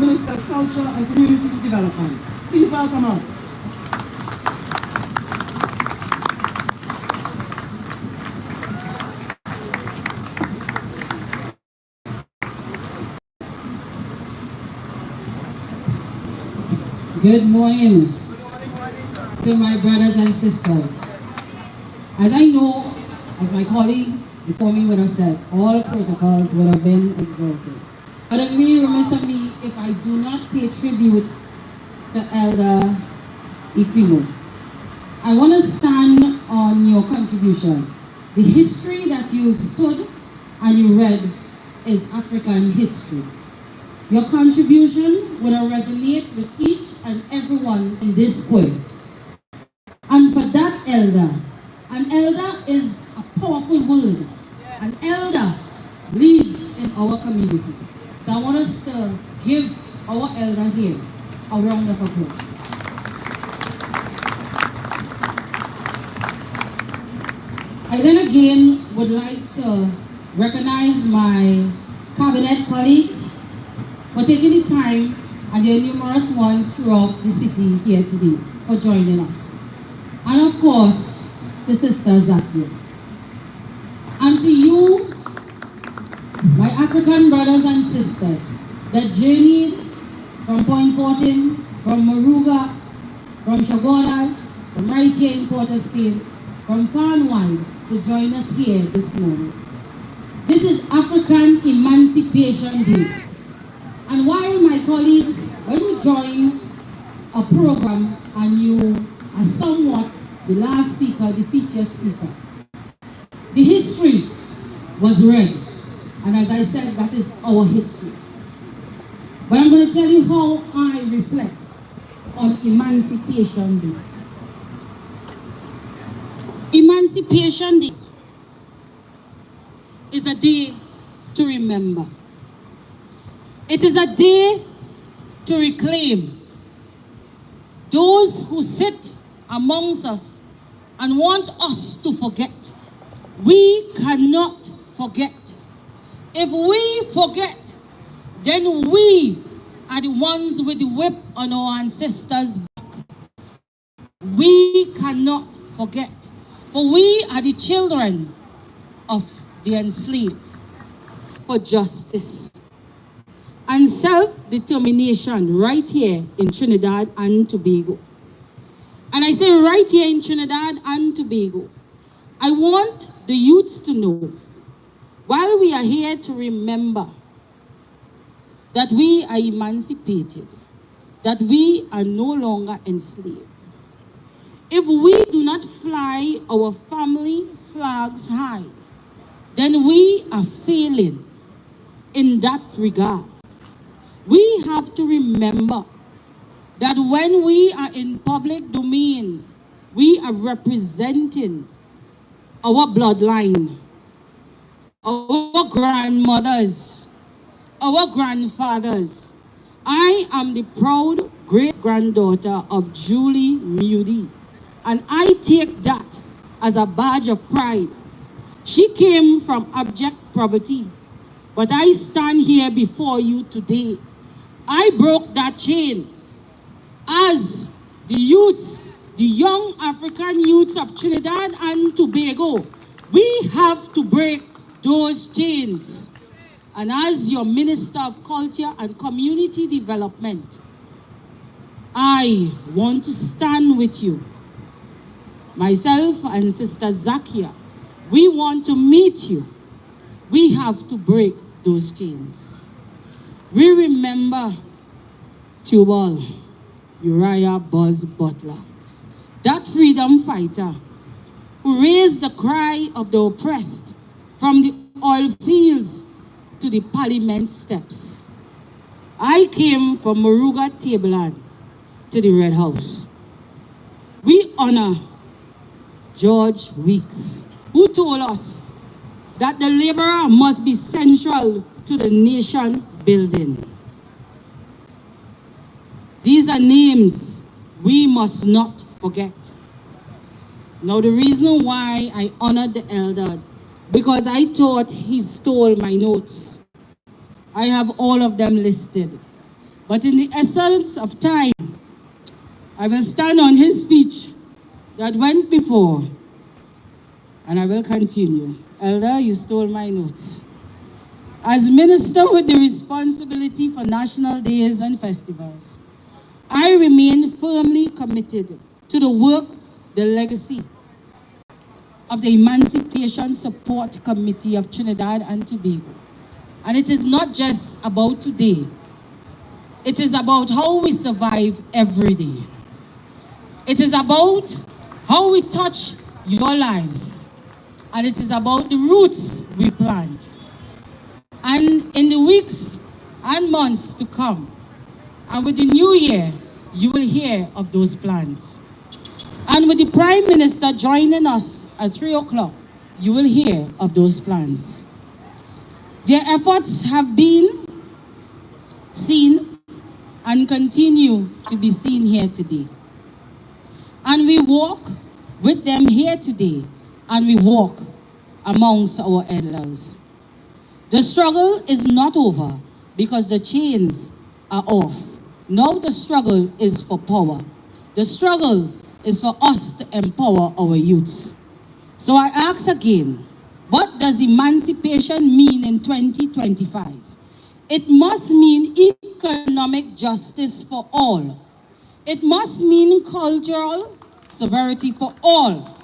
Minister of Culture and Community Development. Please welcome her. Good morning to my brothers and sisters. As I know, as my colleague before me would have said, all protocols would have been exalted. But it would be remiss of me if I do not pay tribute to Elder Ikwimo. I want to stand on your contribution. The history that you stood and you read is African history. Your contribution would resonate with each and everyone in this square. And for that elder, an elder is a powerful word. An elder leads in our community. So I want us to give our elder here a round of applause. I then again would like to recognize my cabinet colleagues for taking the time, and there are numerous ones throughout the city here today for joining us. And of course, the Sister Zakia. And to you, my African brothers and sisters that journeyed from Point Fortin, from Moruga, from Chabonas, from right here in Port of Spain, from far and wide to join us here this morning. This is African Emancipation Day. And while my colleagues, when you join a program and you are somewhat the last speaker, the featured speaker, the history was read. And as I said, that is our history. But I'm going to tell you how I reflect on Emancipation Day. Emancipation Day is a day to remember. It is a day to reclaim those who sit amongst us and want us to forget. We cannot forget. If we forget, then we are the ones with the whip on our ancestors' back. We cannot forget, for we are the children of the enslaved. For justice and self-determination right here in Trinidad and Tobago. And I say right here in Trinidad and Tobago, I want the youths to know, while we are here to remember that we are emancipated, that we are no longer enslaved. If we do not fly our family flags high, then we are failing in that regard. We have to remember that when we are in public domain, we are representing our bloodline, our grandmothers, our grandfathers. I am the proud great-granddaughter of Julie Moody, and I take that as a badge of pride. She came from abject poverty, but I stand here before you today. I broke that chain as the youths, the young African youths of Trinidad and Tobago, we have to break those chains. And as your Minister of Culture and Community Development, I want to stand with you. Myself and Sister Zakia, we want to meet you. We have to break those chains. We remember Tubal Uriah Buzz Butler, that freedom fighter who raised the cry of the oppressed from the oil fields to the parliament steps. I came from Moruga Tableland to the Red House. We honor George Weeks, who told us that the laborer must be central to the nation building. These are names we must not forget. Now, the reason why I honored the elder, because I thought he stole my notes. I have all of them listed. But in the essence of time, I will stand on his speech that went before, and I will continue. Elder, you stole my notes. As minister with the responsibility for national days and festivals, I remain firmly committed to the work, the legacy of the Emancipation Support Committee of Trinidad and Tobago. And it is not just about today. It is about how we survive every day. It is about how we touch your lives. And it is about the roots we plant. And in the weeks and months to come, and with the new year, you will hear of those plans. And with the Prime Minister joining us at 3 o'clock, you will hear of those plans. Their efforts have been seen and continue to be seen here today. And we walk with them here today, and we walk amongst our elders. The struggle is not over because the chains are off. Now the struggle is for power. The struggle is for us to empower our youths. So I ask again, what does emancipation mean in 2025? It must mean economic justice for all. It must mean cultural sovereignty for all.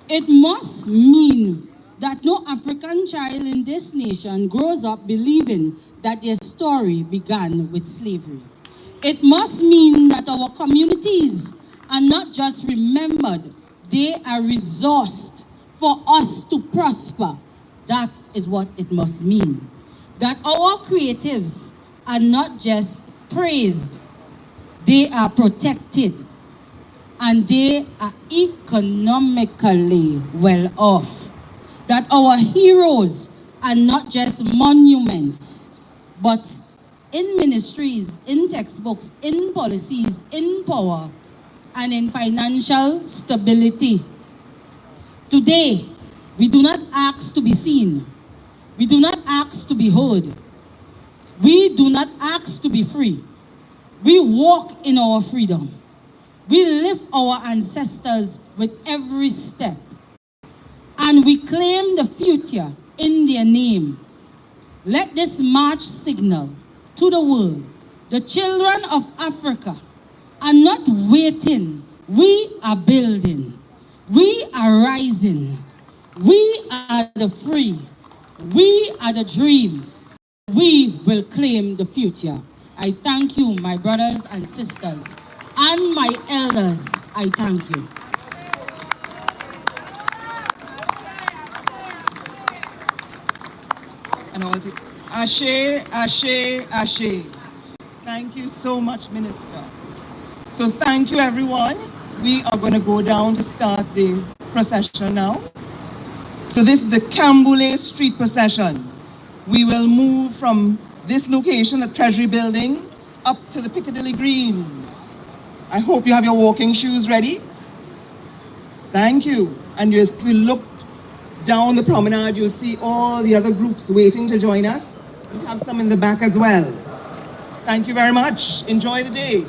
It must mean that no African child in this nation grows up believing that their story began with slavery. It must mean that our communities are not just remembered, they are resourced for us to prosper. That is what it must mean. That our creatives are not just praised, they are protected, and they are economically well off. That our heroes are not just monuments, but in ministries, in textbooks, in policies, in power, and in financial stability. Today, we do not ask to be seen. We do not ask to be heard. We do not ask to be free. We walk in our freedom. We lift our ancestors with every step. And we claim the future in their name. Let this march signal to the world, the children of Africa are not waiting. We are building. We are rising. We are the free. We are the dream. We will claim the future. I thank you, my brothers and sisters, and my elders. I thank you. And all to Ashe, Ashe, Ashe. Thank you so much, Minister. So thank you, everyone. We are going to go down to start the procession now. So this is the Cambule Street procession. We will move from this location, the Treasury building, up to the Piccadilly Greens. I hope you have your walking shoes ready. Thank you. And as we look down the promenade, you'll see all the other groups waiting to join us. We have some in the back as well. Thank you very much. Enjoy the day.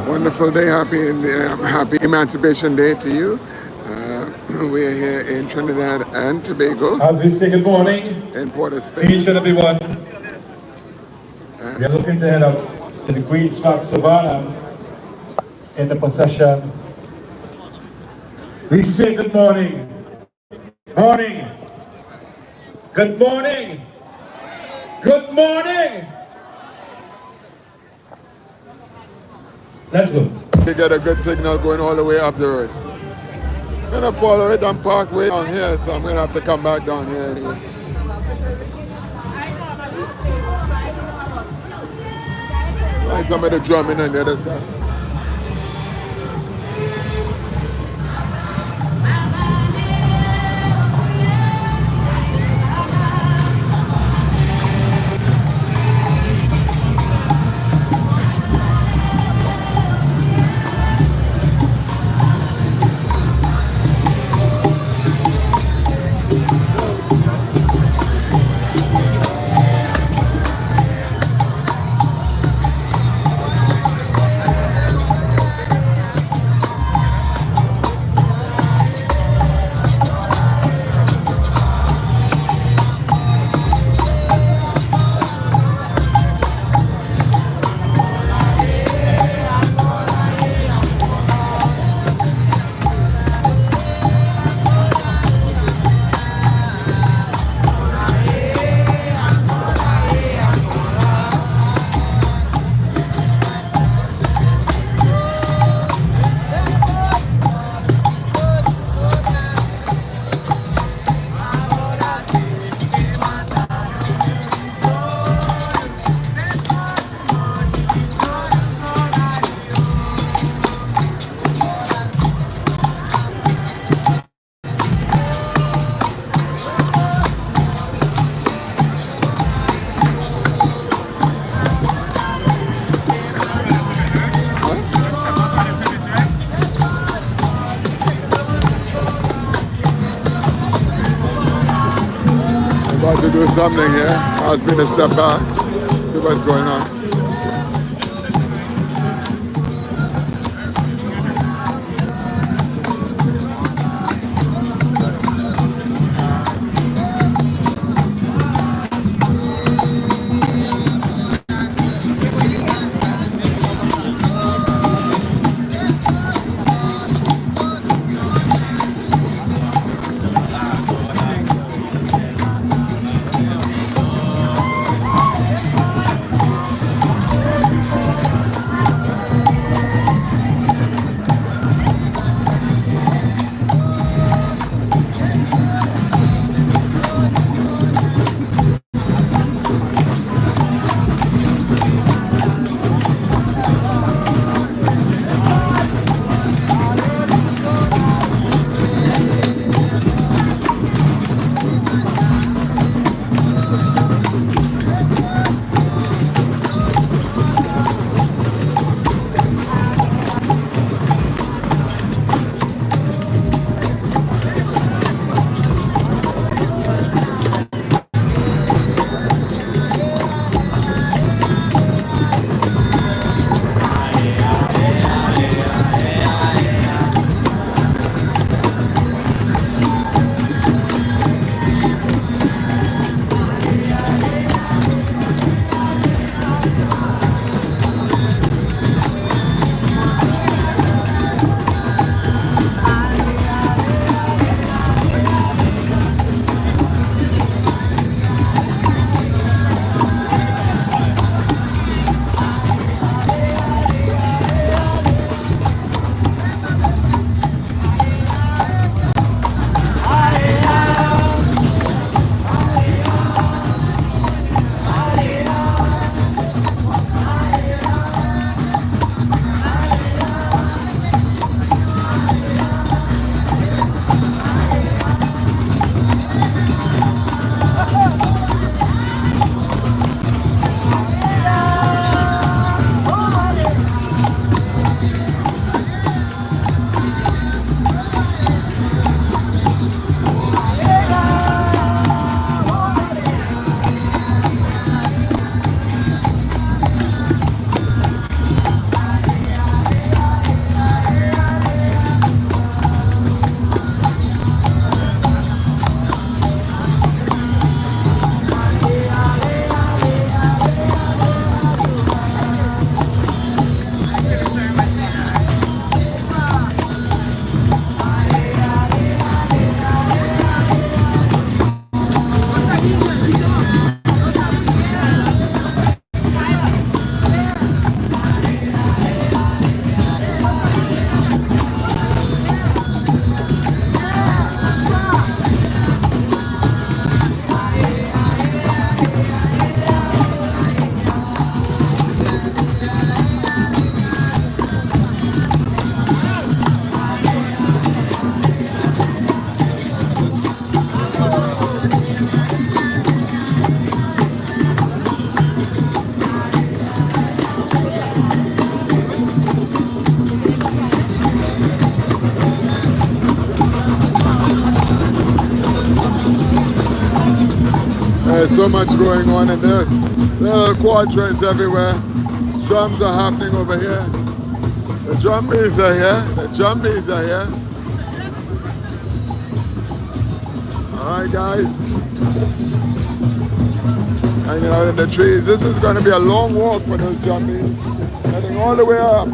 Wonderful day. Happy Emancipation Day to you. We are here in Trinidad and Tobago. As we say good morning in to each and everyone, we are looking to head up to the Queen's Park Savannah in the procession. We say good morning, morning, good morning, good morning. Let's go. We get a good signal going all the way up the road. I'm gonna follow it and park way down here, so I'm gonna have to come back down here anyway. Find somebody drumming on the other side. About to do something here. Ask me to step back, see what's going on. There's so much going on in this. Little quadrants everywhere. Drums are happening over here. The drum beats are here. The drum beats are here. Alright guys. Hanging out in the trees. This is going to be a long walk for those drum beats. Heading all the way up.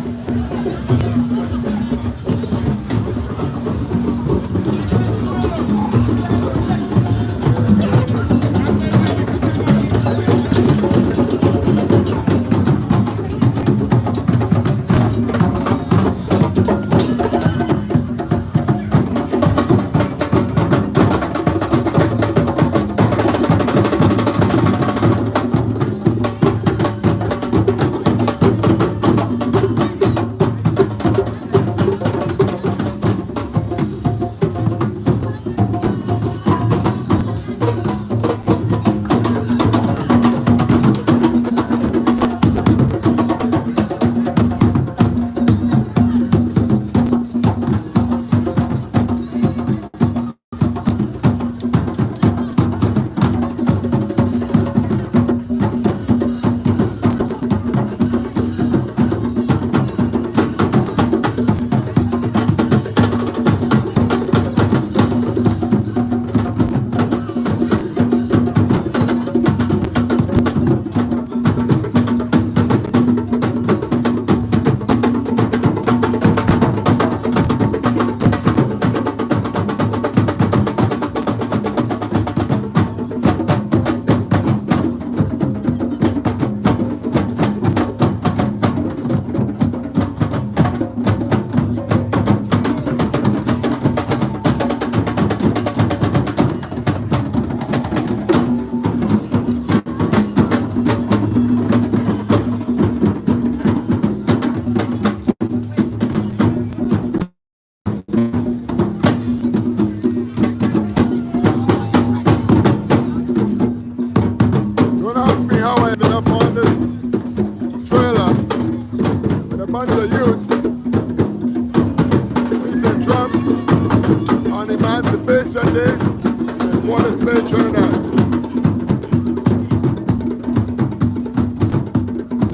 Emancipation Day in Port Bay, Trinidad.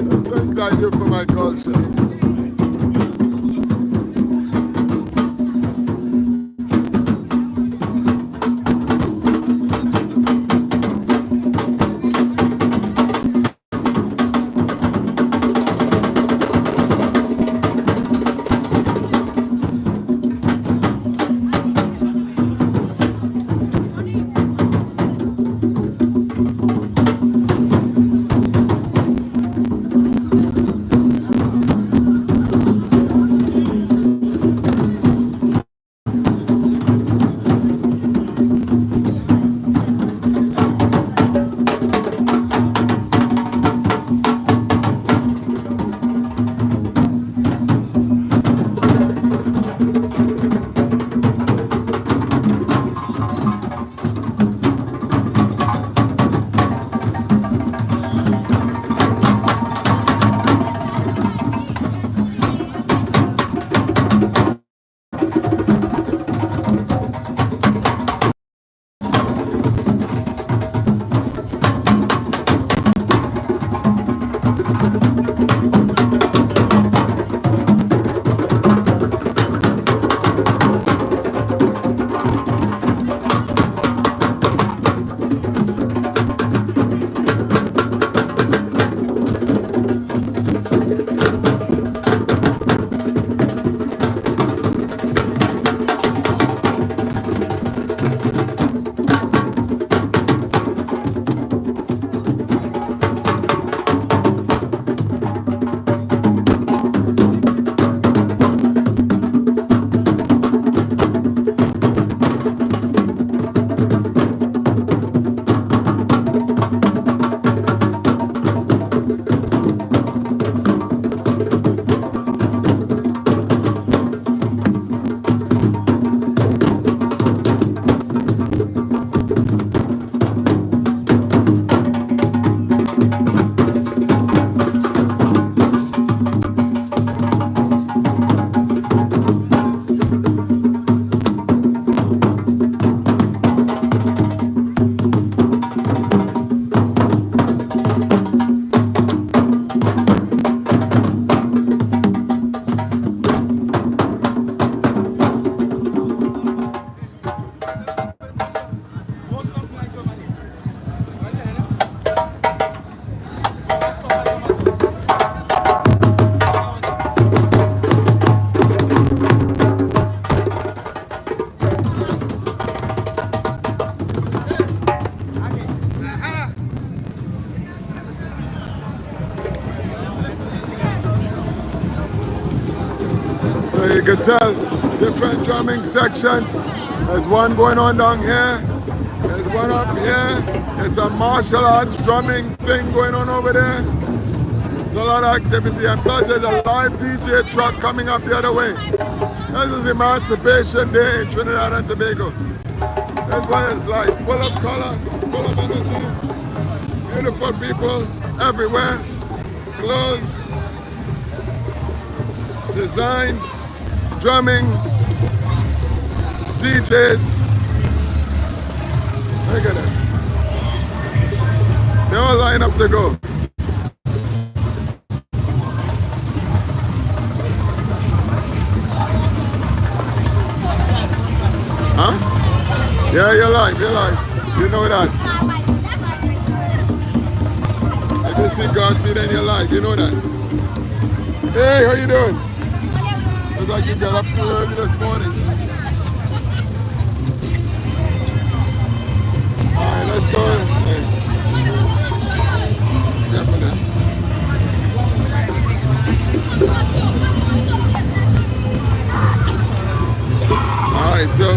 The things I do for my culture. drumming sections. There's one going on down here. There's one up here. It's a martial arts drumming thing going on over there. There's a lot of activity, and plus there's a live DJ truck coming up the other way. This is Emancipation Day in Trinidad and Tobago. That's why it's like full of color, full of energy, beautiful people everywhere, clothes, design, drumming, DJs. Look at that. They all line up to go. Huh? Yeah, you're live. You know that. If you see God, see then you're live. You know that. Hey, how you doing? Looks like you got up too early this morning. Alright, let's go. Hey. Definitely. Alright, so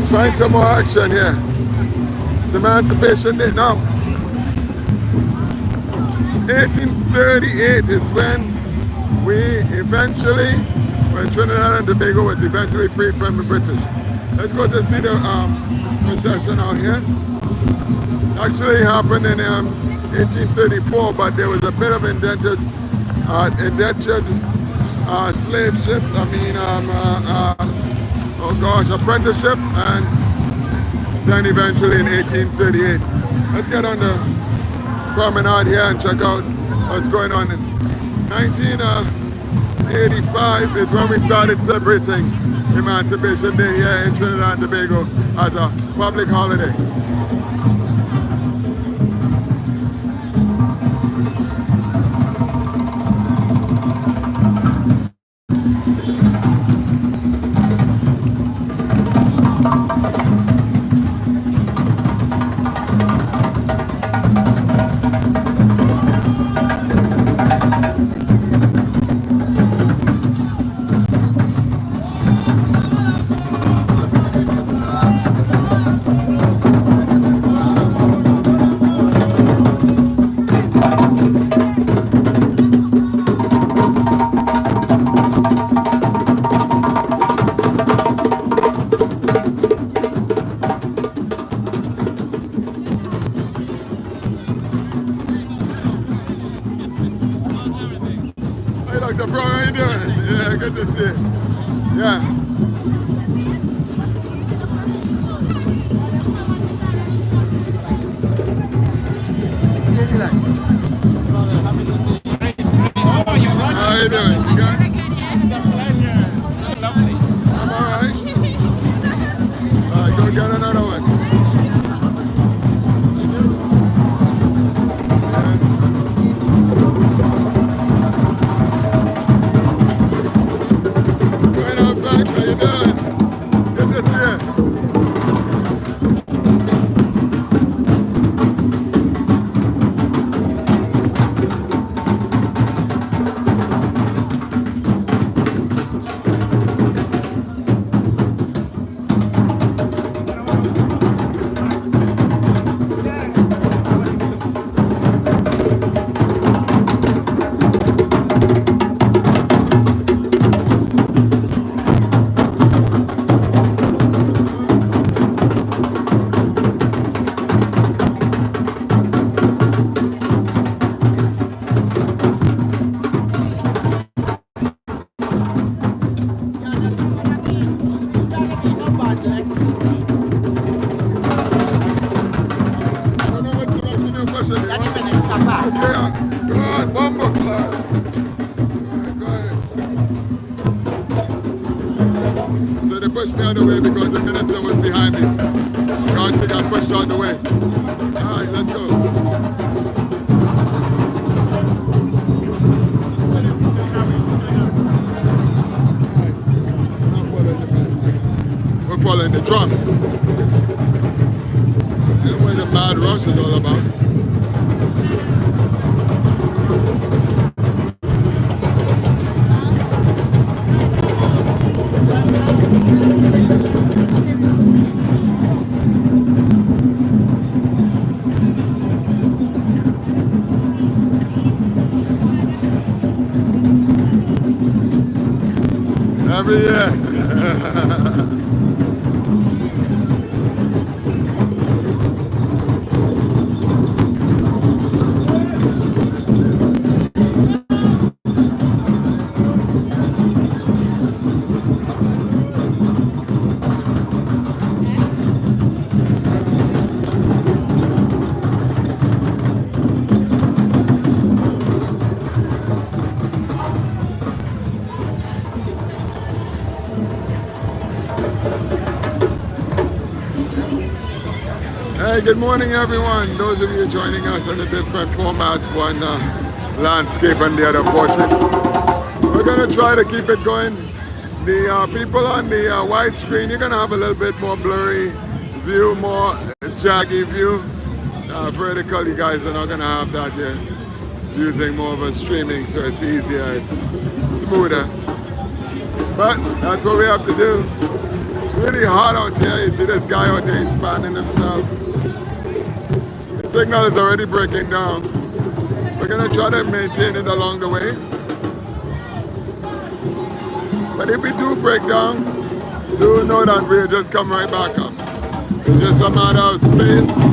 find some more action here. It's Emancipation Day now. 1838 is when when Trinidad and Tobago was eventually freed from the British. Let's go to see the procession out here. Actually happened in 1834, but there was a bit of indentured slave ship. Apprenticeship, and then eventually in 1838. Let's get on the promenade here and check out what's going on. In 1985 is when we started celebrating Emancipation Day here in Trinidad and Tobago as a public holiday. Dr. Bro, how you doing? Yeah, good to see you. Yeah. How you doing? You good? It's a pleasure. Lovely. I'm all right. All right, go get another one. Mad Rush is all about. Every year. Hey, good morning everyone. Those of you joining us in the different formats, one landscape and the other portrait. We're going to try to keep it going. The people on the wide screen, you're going to have a little bit more blurry view, more jaggy view. Vertical, you guys are not going to have that yet. Using more of a streaming, so it's easier, it's smoother. But that's what we have to do. It's really hot out here. You see this guy out here, he's fanning himself. The signal is already breaking down. We're going to try to maintain it along the way. But if we do break down, do know that we'll just come right back up. It's just a matter of space.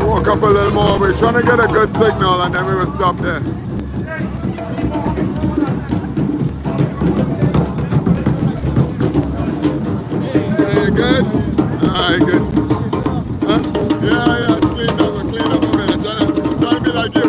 Walk up a little more. We're trying to get a good signal and then we will stop there. Are you good? Alright, good. Huh? Yeah, it's cleaned up. We're cleaned up a bit. I'm trying to be like you.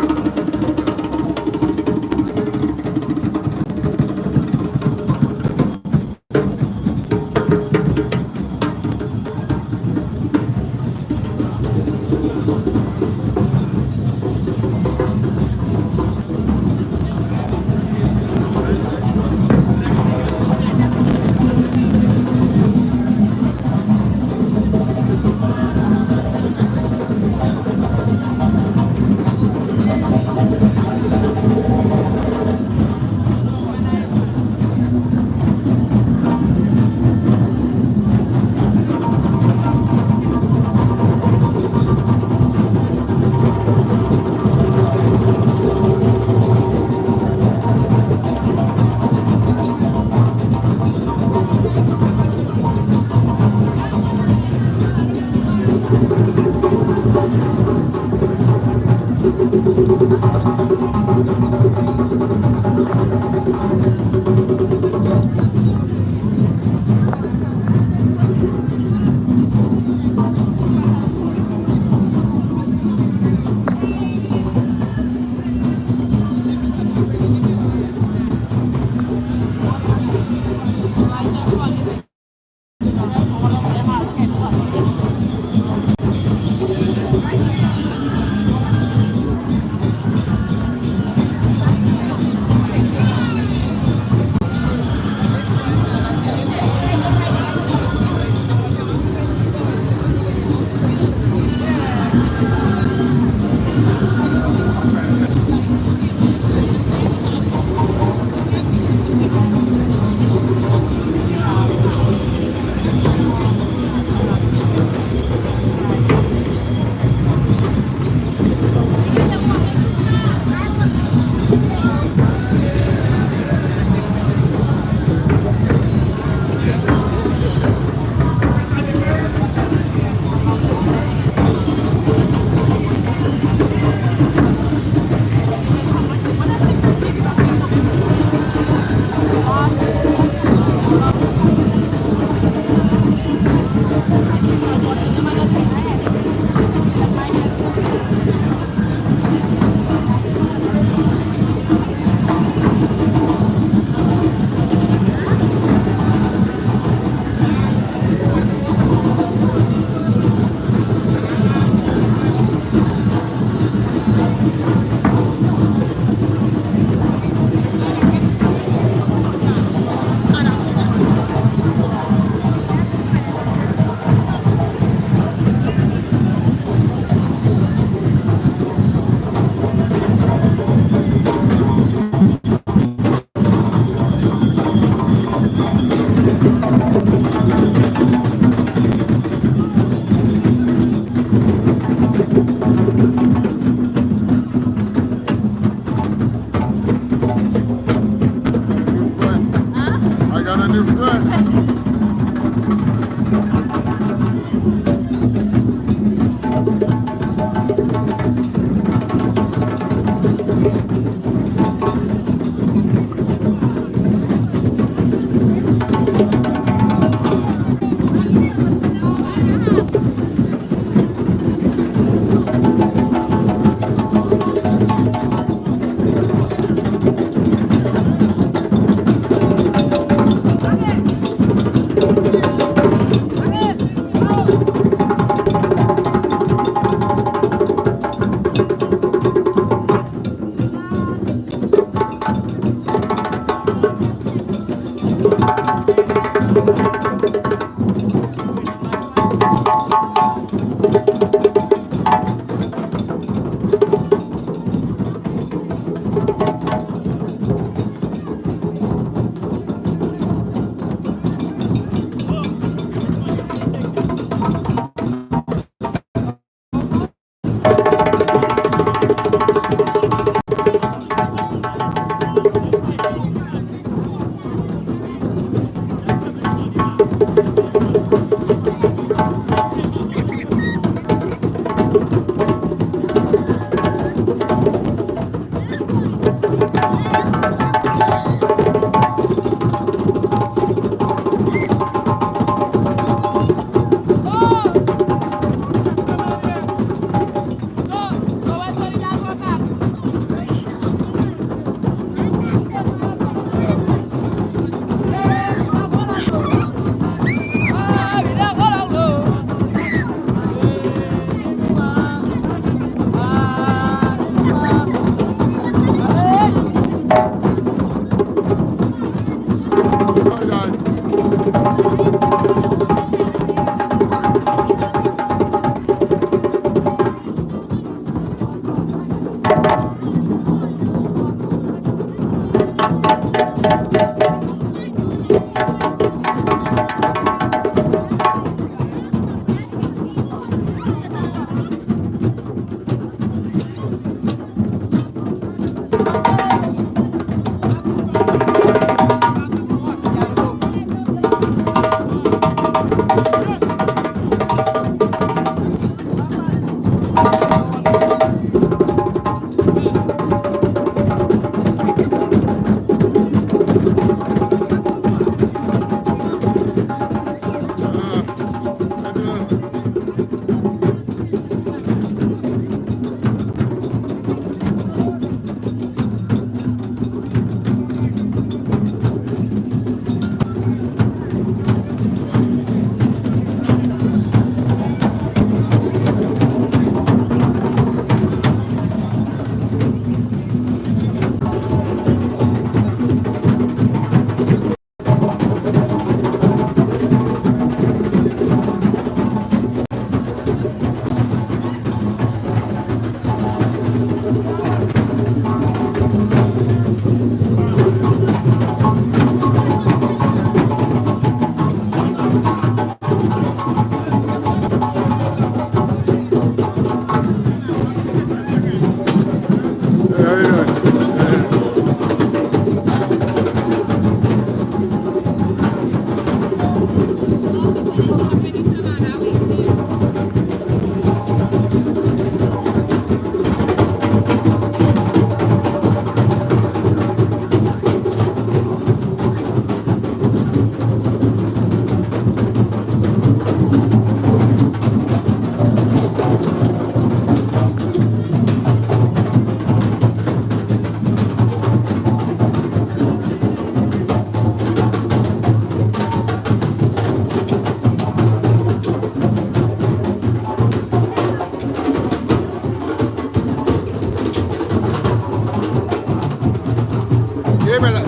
Give me that.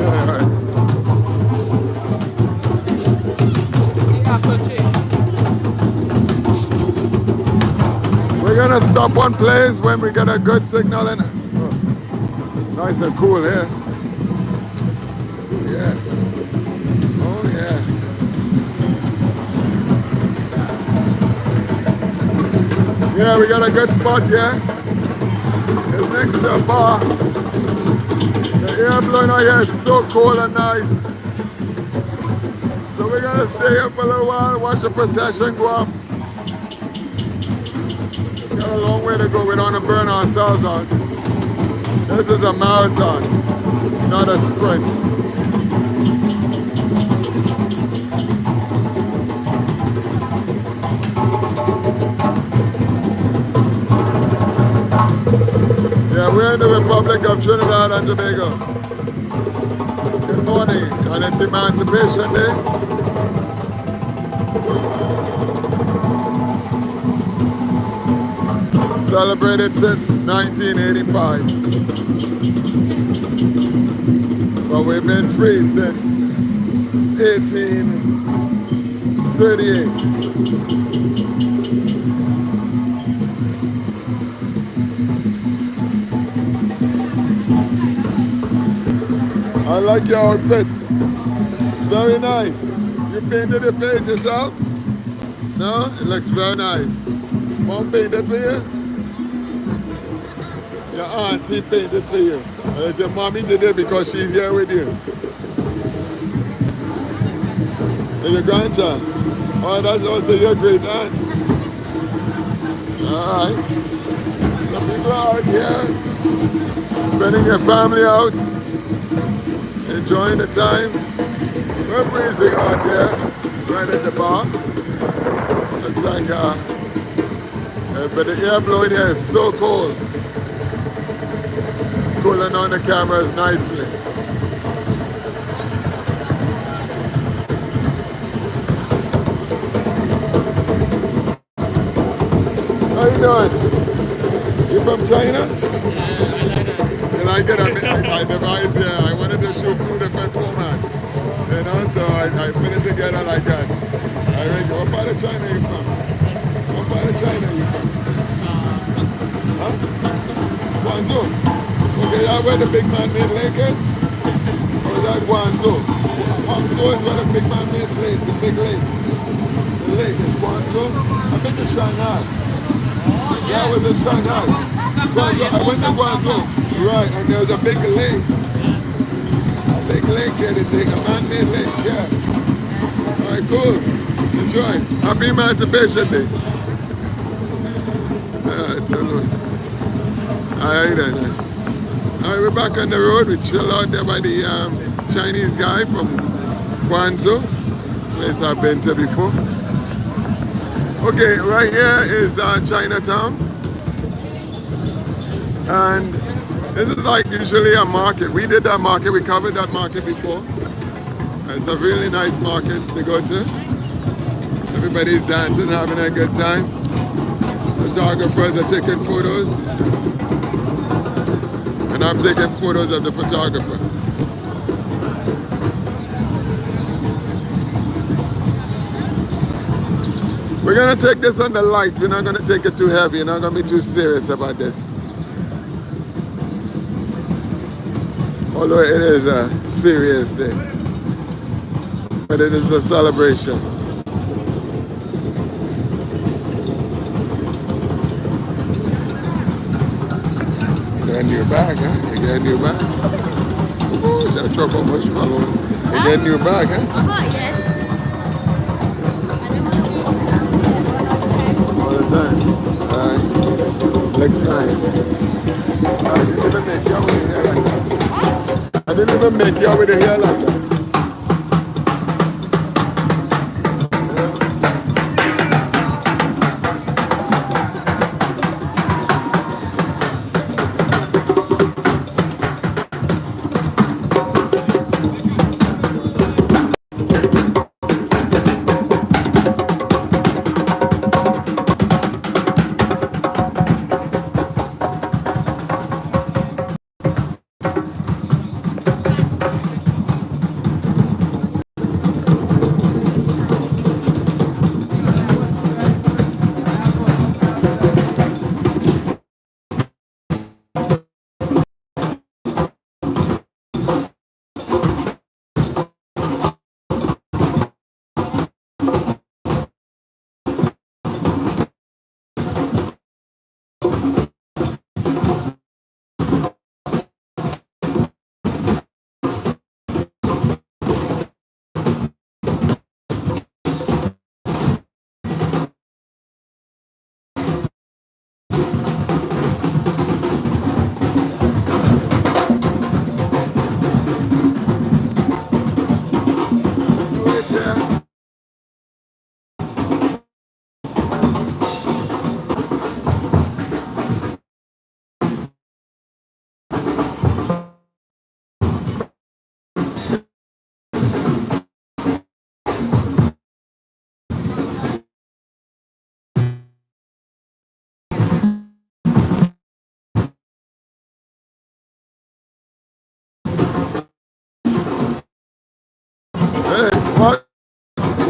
We're gonna stop one place when we get a good signal and nice and cool here. Yeah. Oh yeah. Yeah, we got a good spot here. It's next to a bar. The air blowing out here is so cold and nice. So we're gonna stay here for a little while, watch the procession go up. We got a long way to go, we don't want to burn ourselves out. This is a marathon, not a sprint. Yeah, we're in the Republic of Trinidad and Tobago. Good morning, and it's Emancipation Day. Celebrated since 1985. But we've been free since 1838. I like your outfit. Very nice. You painted your face yourself? No? It looks very nice. Mom painted for you? Your auntie painted for you. Or it's your mommy today because she's here with you? And your grandchild? Oh, that's also your great aunt. Alright. The people are out here, bringing your family out, enjoying the time. We're breezing out here, right at the bar. Looks like, but the air blowing here is so cold. It's cooling on the cameras nicely. How you doing? You from China? You like it? I devised, I wanted to shoot two different formats. You know, so I put it together like that. I mean, what part of China are you from? What part of China are you from? Huh? Guangzhou. Okay, that where the big man-made lake is? Or is that Guangzhou? Guangzhou is where the big man-made lake, the big lake. The lake is Guangzhou. I've been to Shanghai. Yeah, I was in Shanghai. Guangzhou. I went to Guangzhou. Right, and there was a big lake. A big lake here, a man-made lake, yeah. All right, cool. Enjoy. Happy Emancipation Day. All right, then. All right, we're back on the road. We chill out there by the Chinese guy from Guangzhou, place I've been to before. Okay, right here is Chinatown. And this is like usually a market. We did that market, we covered that market before. It's a really nice market to go to. Everybody's dancing, having a good time. Photographers are taking photos. And I'm taking photos of the photographer. We're gonna take this on the light. We're not gonna take it too heavy. We're not gonna be too serious about this. Although it is a serious day. But it is a celebration. You got a new bag, huh? You got a new bag? Oh, that truck almost following. You got a new bag, huh? Yes. All the time. Alright. Looks nice. I didn't even make you with the hair like that. I didn't even make you with the hair like that.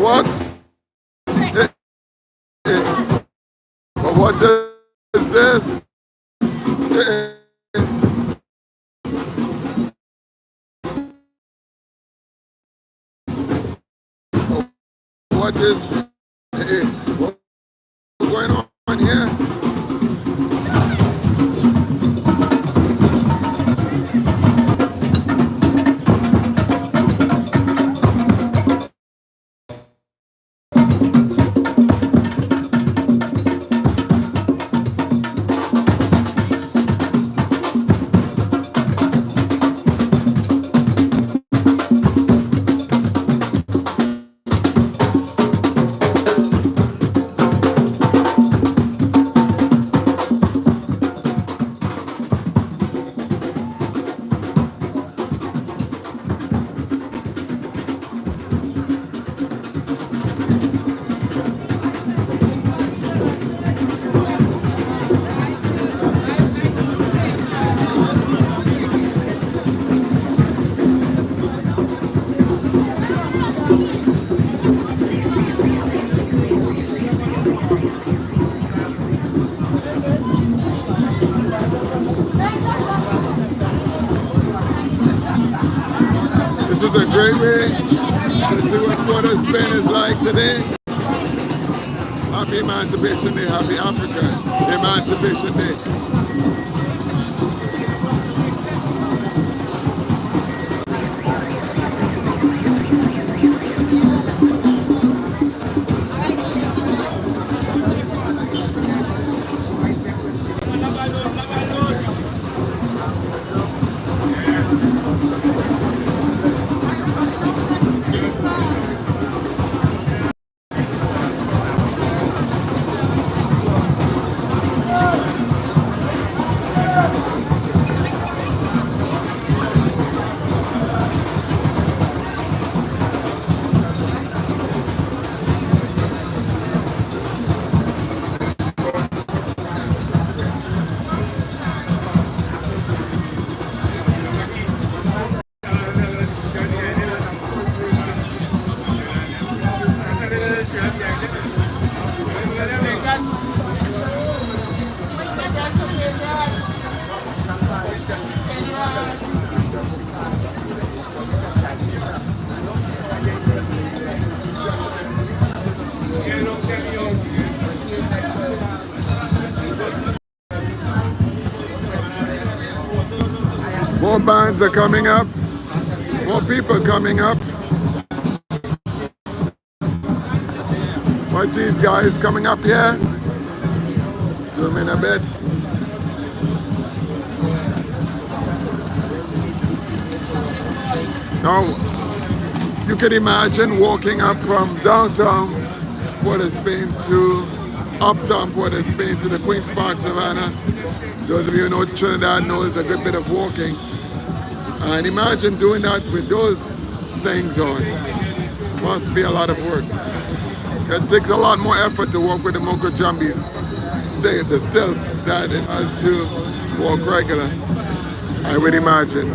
what? But what is this? What is what's going on here? This is a great way to see what Port of Spain is like today. Happy Emancipation Day, happy Africa Emancipation Day. More bands are coming up, more people coming up. Watch these guys coming up here. Zoom in a bit. Now, you can imagine walking up from downtown Port of Spain to uptown Port of Spain to the Queen's Park Savannah. Those of you who know Trinidad know it's a good bit of walking. And imagine doing that with those things on. Must be a lot of work. It takes a lot more effort to walk with the Moko Jumbies, stay at the stilts, than it has to walk regular, I would imagine.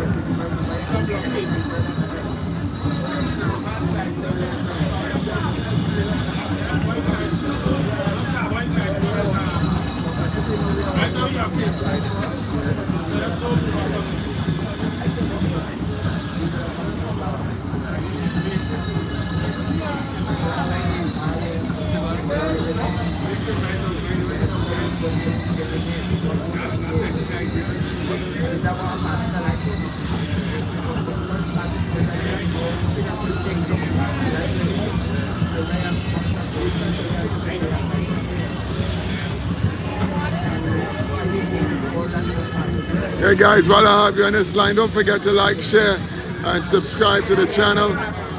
Hey guys, while I have you on this line, don't forget to like, share, and subscribe to the channel.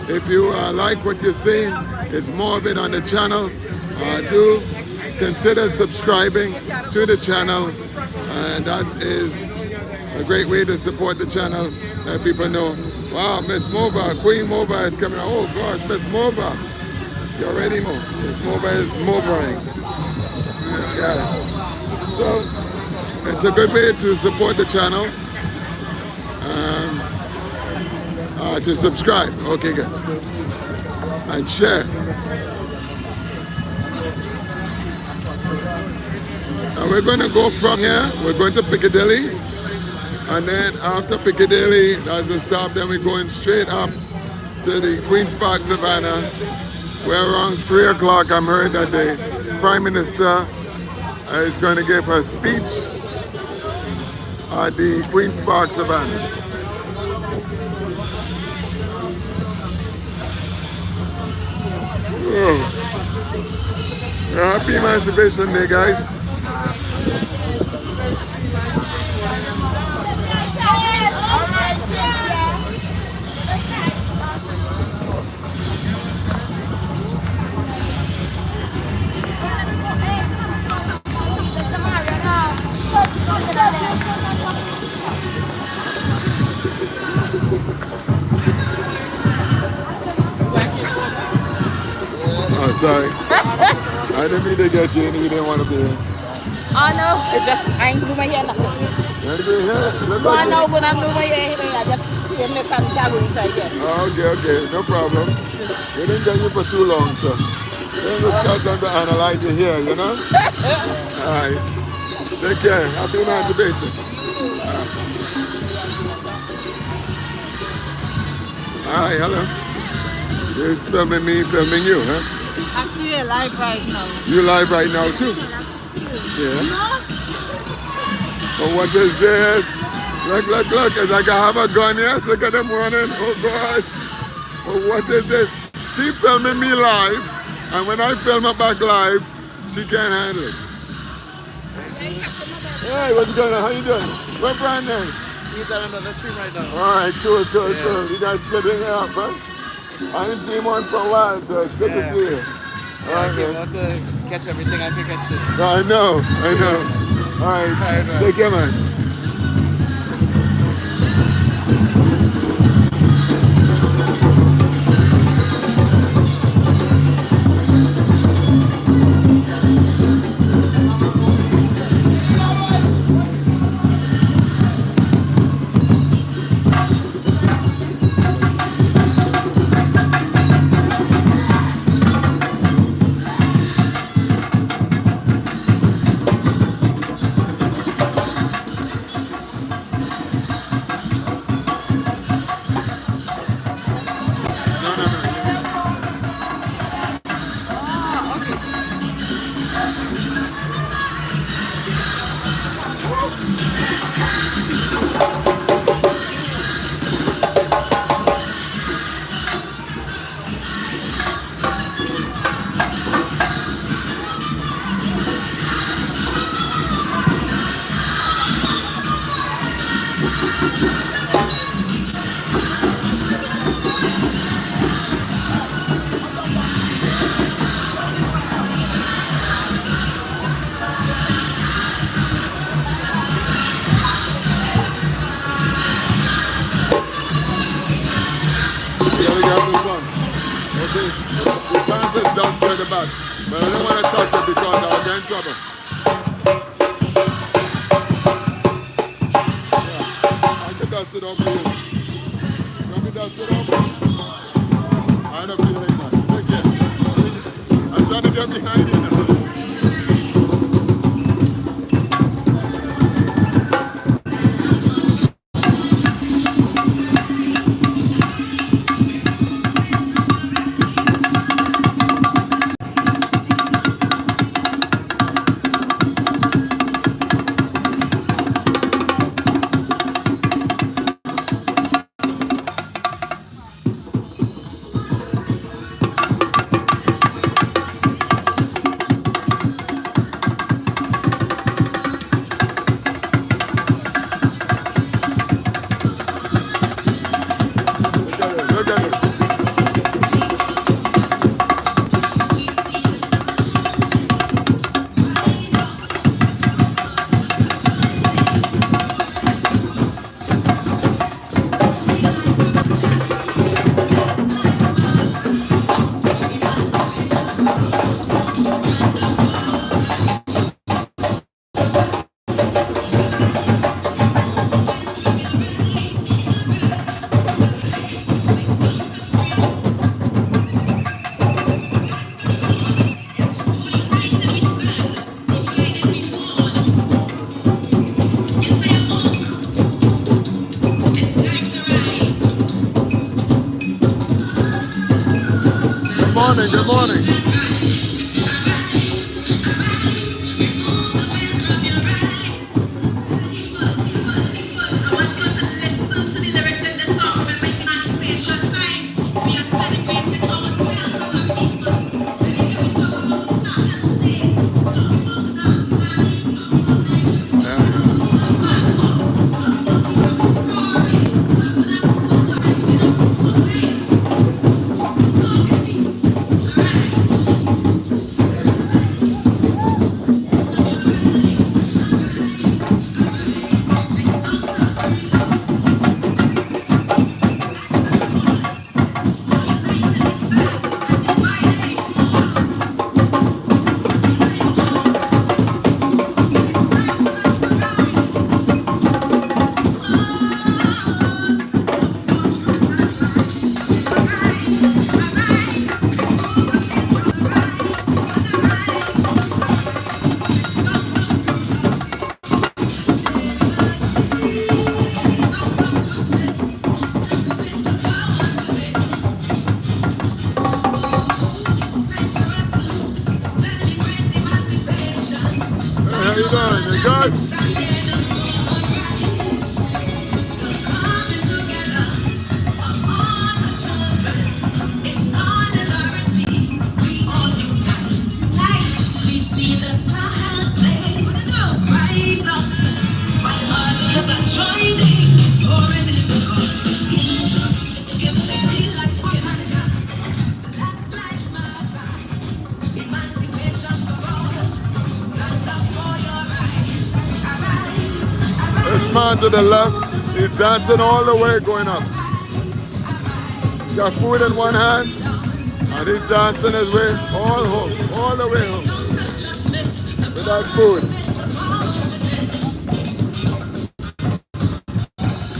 If you like what you're seeing, it's more of it on the channel. Do consider subscribing to the channel, and that is a great way to support the channel. Let people know, wow, Miss Moba, Queen Moba is coming out. Oh gosh, Miss Moba, you already know. Miss Moba is Mobaing. Yeah. So it's a good way to support the channel. To subscribe. Okay, good. and share. And we're going to go from here, we're going to Piccadilly, and then after Piccadilly, as a stop, then we're going straight up to the Queen's Park Savannah, where around 3 o'clock I'm heard that the Prime Minister is going to give a speech at the Queen's Park Savannah. Oh. Happy Emancipation Day, guys. Oh, sorry. I didn't mean to get you in if you didn't want to be here. Oh no, it's just, I ain't do my hair now. You want to be here? No, I know, but I'm doing my hair, I just see him next time I go inside here. Oh, okay, no problem. We didn't get you for too long, so then we start them to analyze you here, you know? Alright. Take care. Happy Emancipation. Alright, hello. You're filming me, filming you, huh? Actually, you're live right now. You live right now too? Yeah. Oh, what is this? Look, look, look. It's like I have a gun, yes? Look at them running. Oh, gosh. Oh, what is this? She filming me live, and when I film her back live, she can't handle it. Hey, what's going on? How you doing? Where Brandon? He's on another stream right now. All right, cool, cool, cool. You guys getting it up, huh? I ain't seen one for a while, so it's good to see you. All right, I came out to catch everything I can catch. I know. All right, take care, man. But I don't want to touch it because I'll get in trouble. Yeah, I can dust it off for you. You want me to dust it off? I don't feel like that. Take care. I'm trying to get behind you now. morning, good morning. How you doing? You good? This man to the left, he's dancing all the way going up. Got food in one hand, and he's dancing his way all home, all the way home. With that food.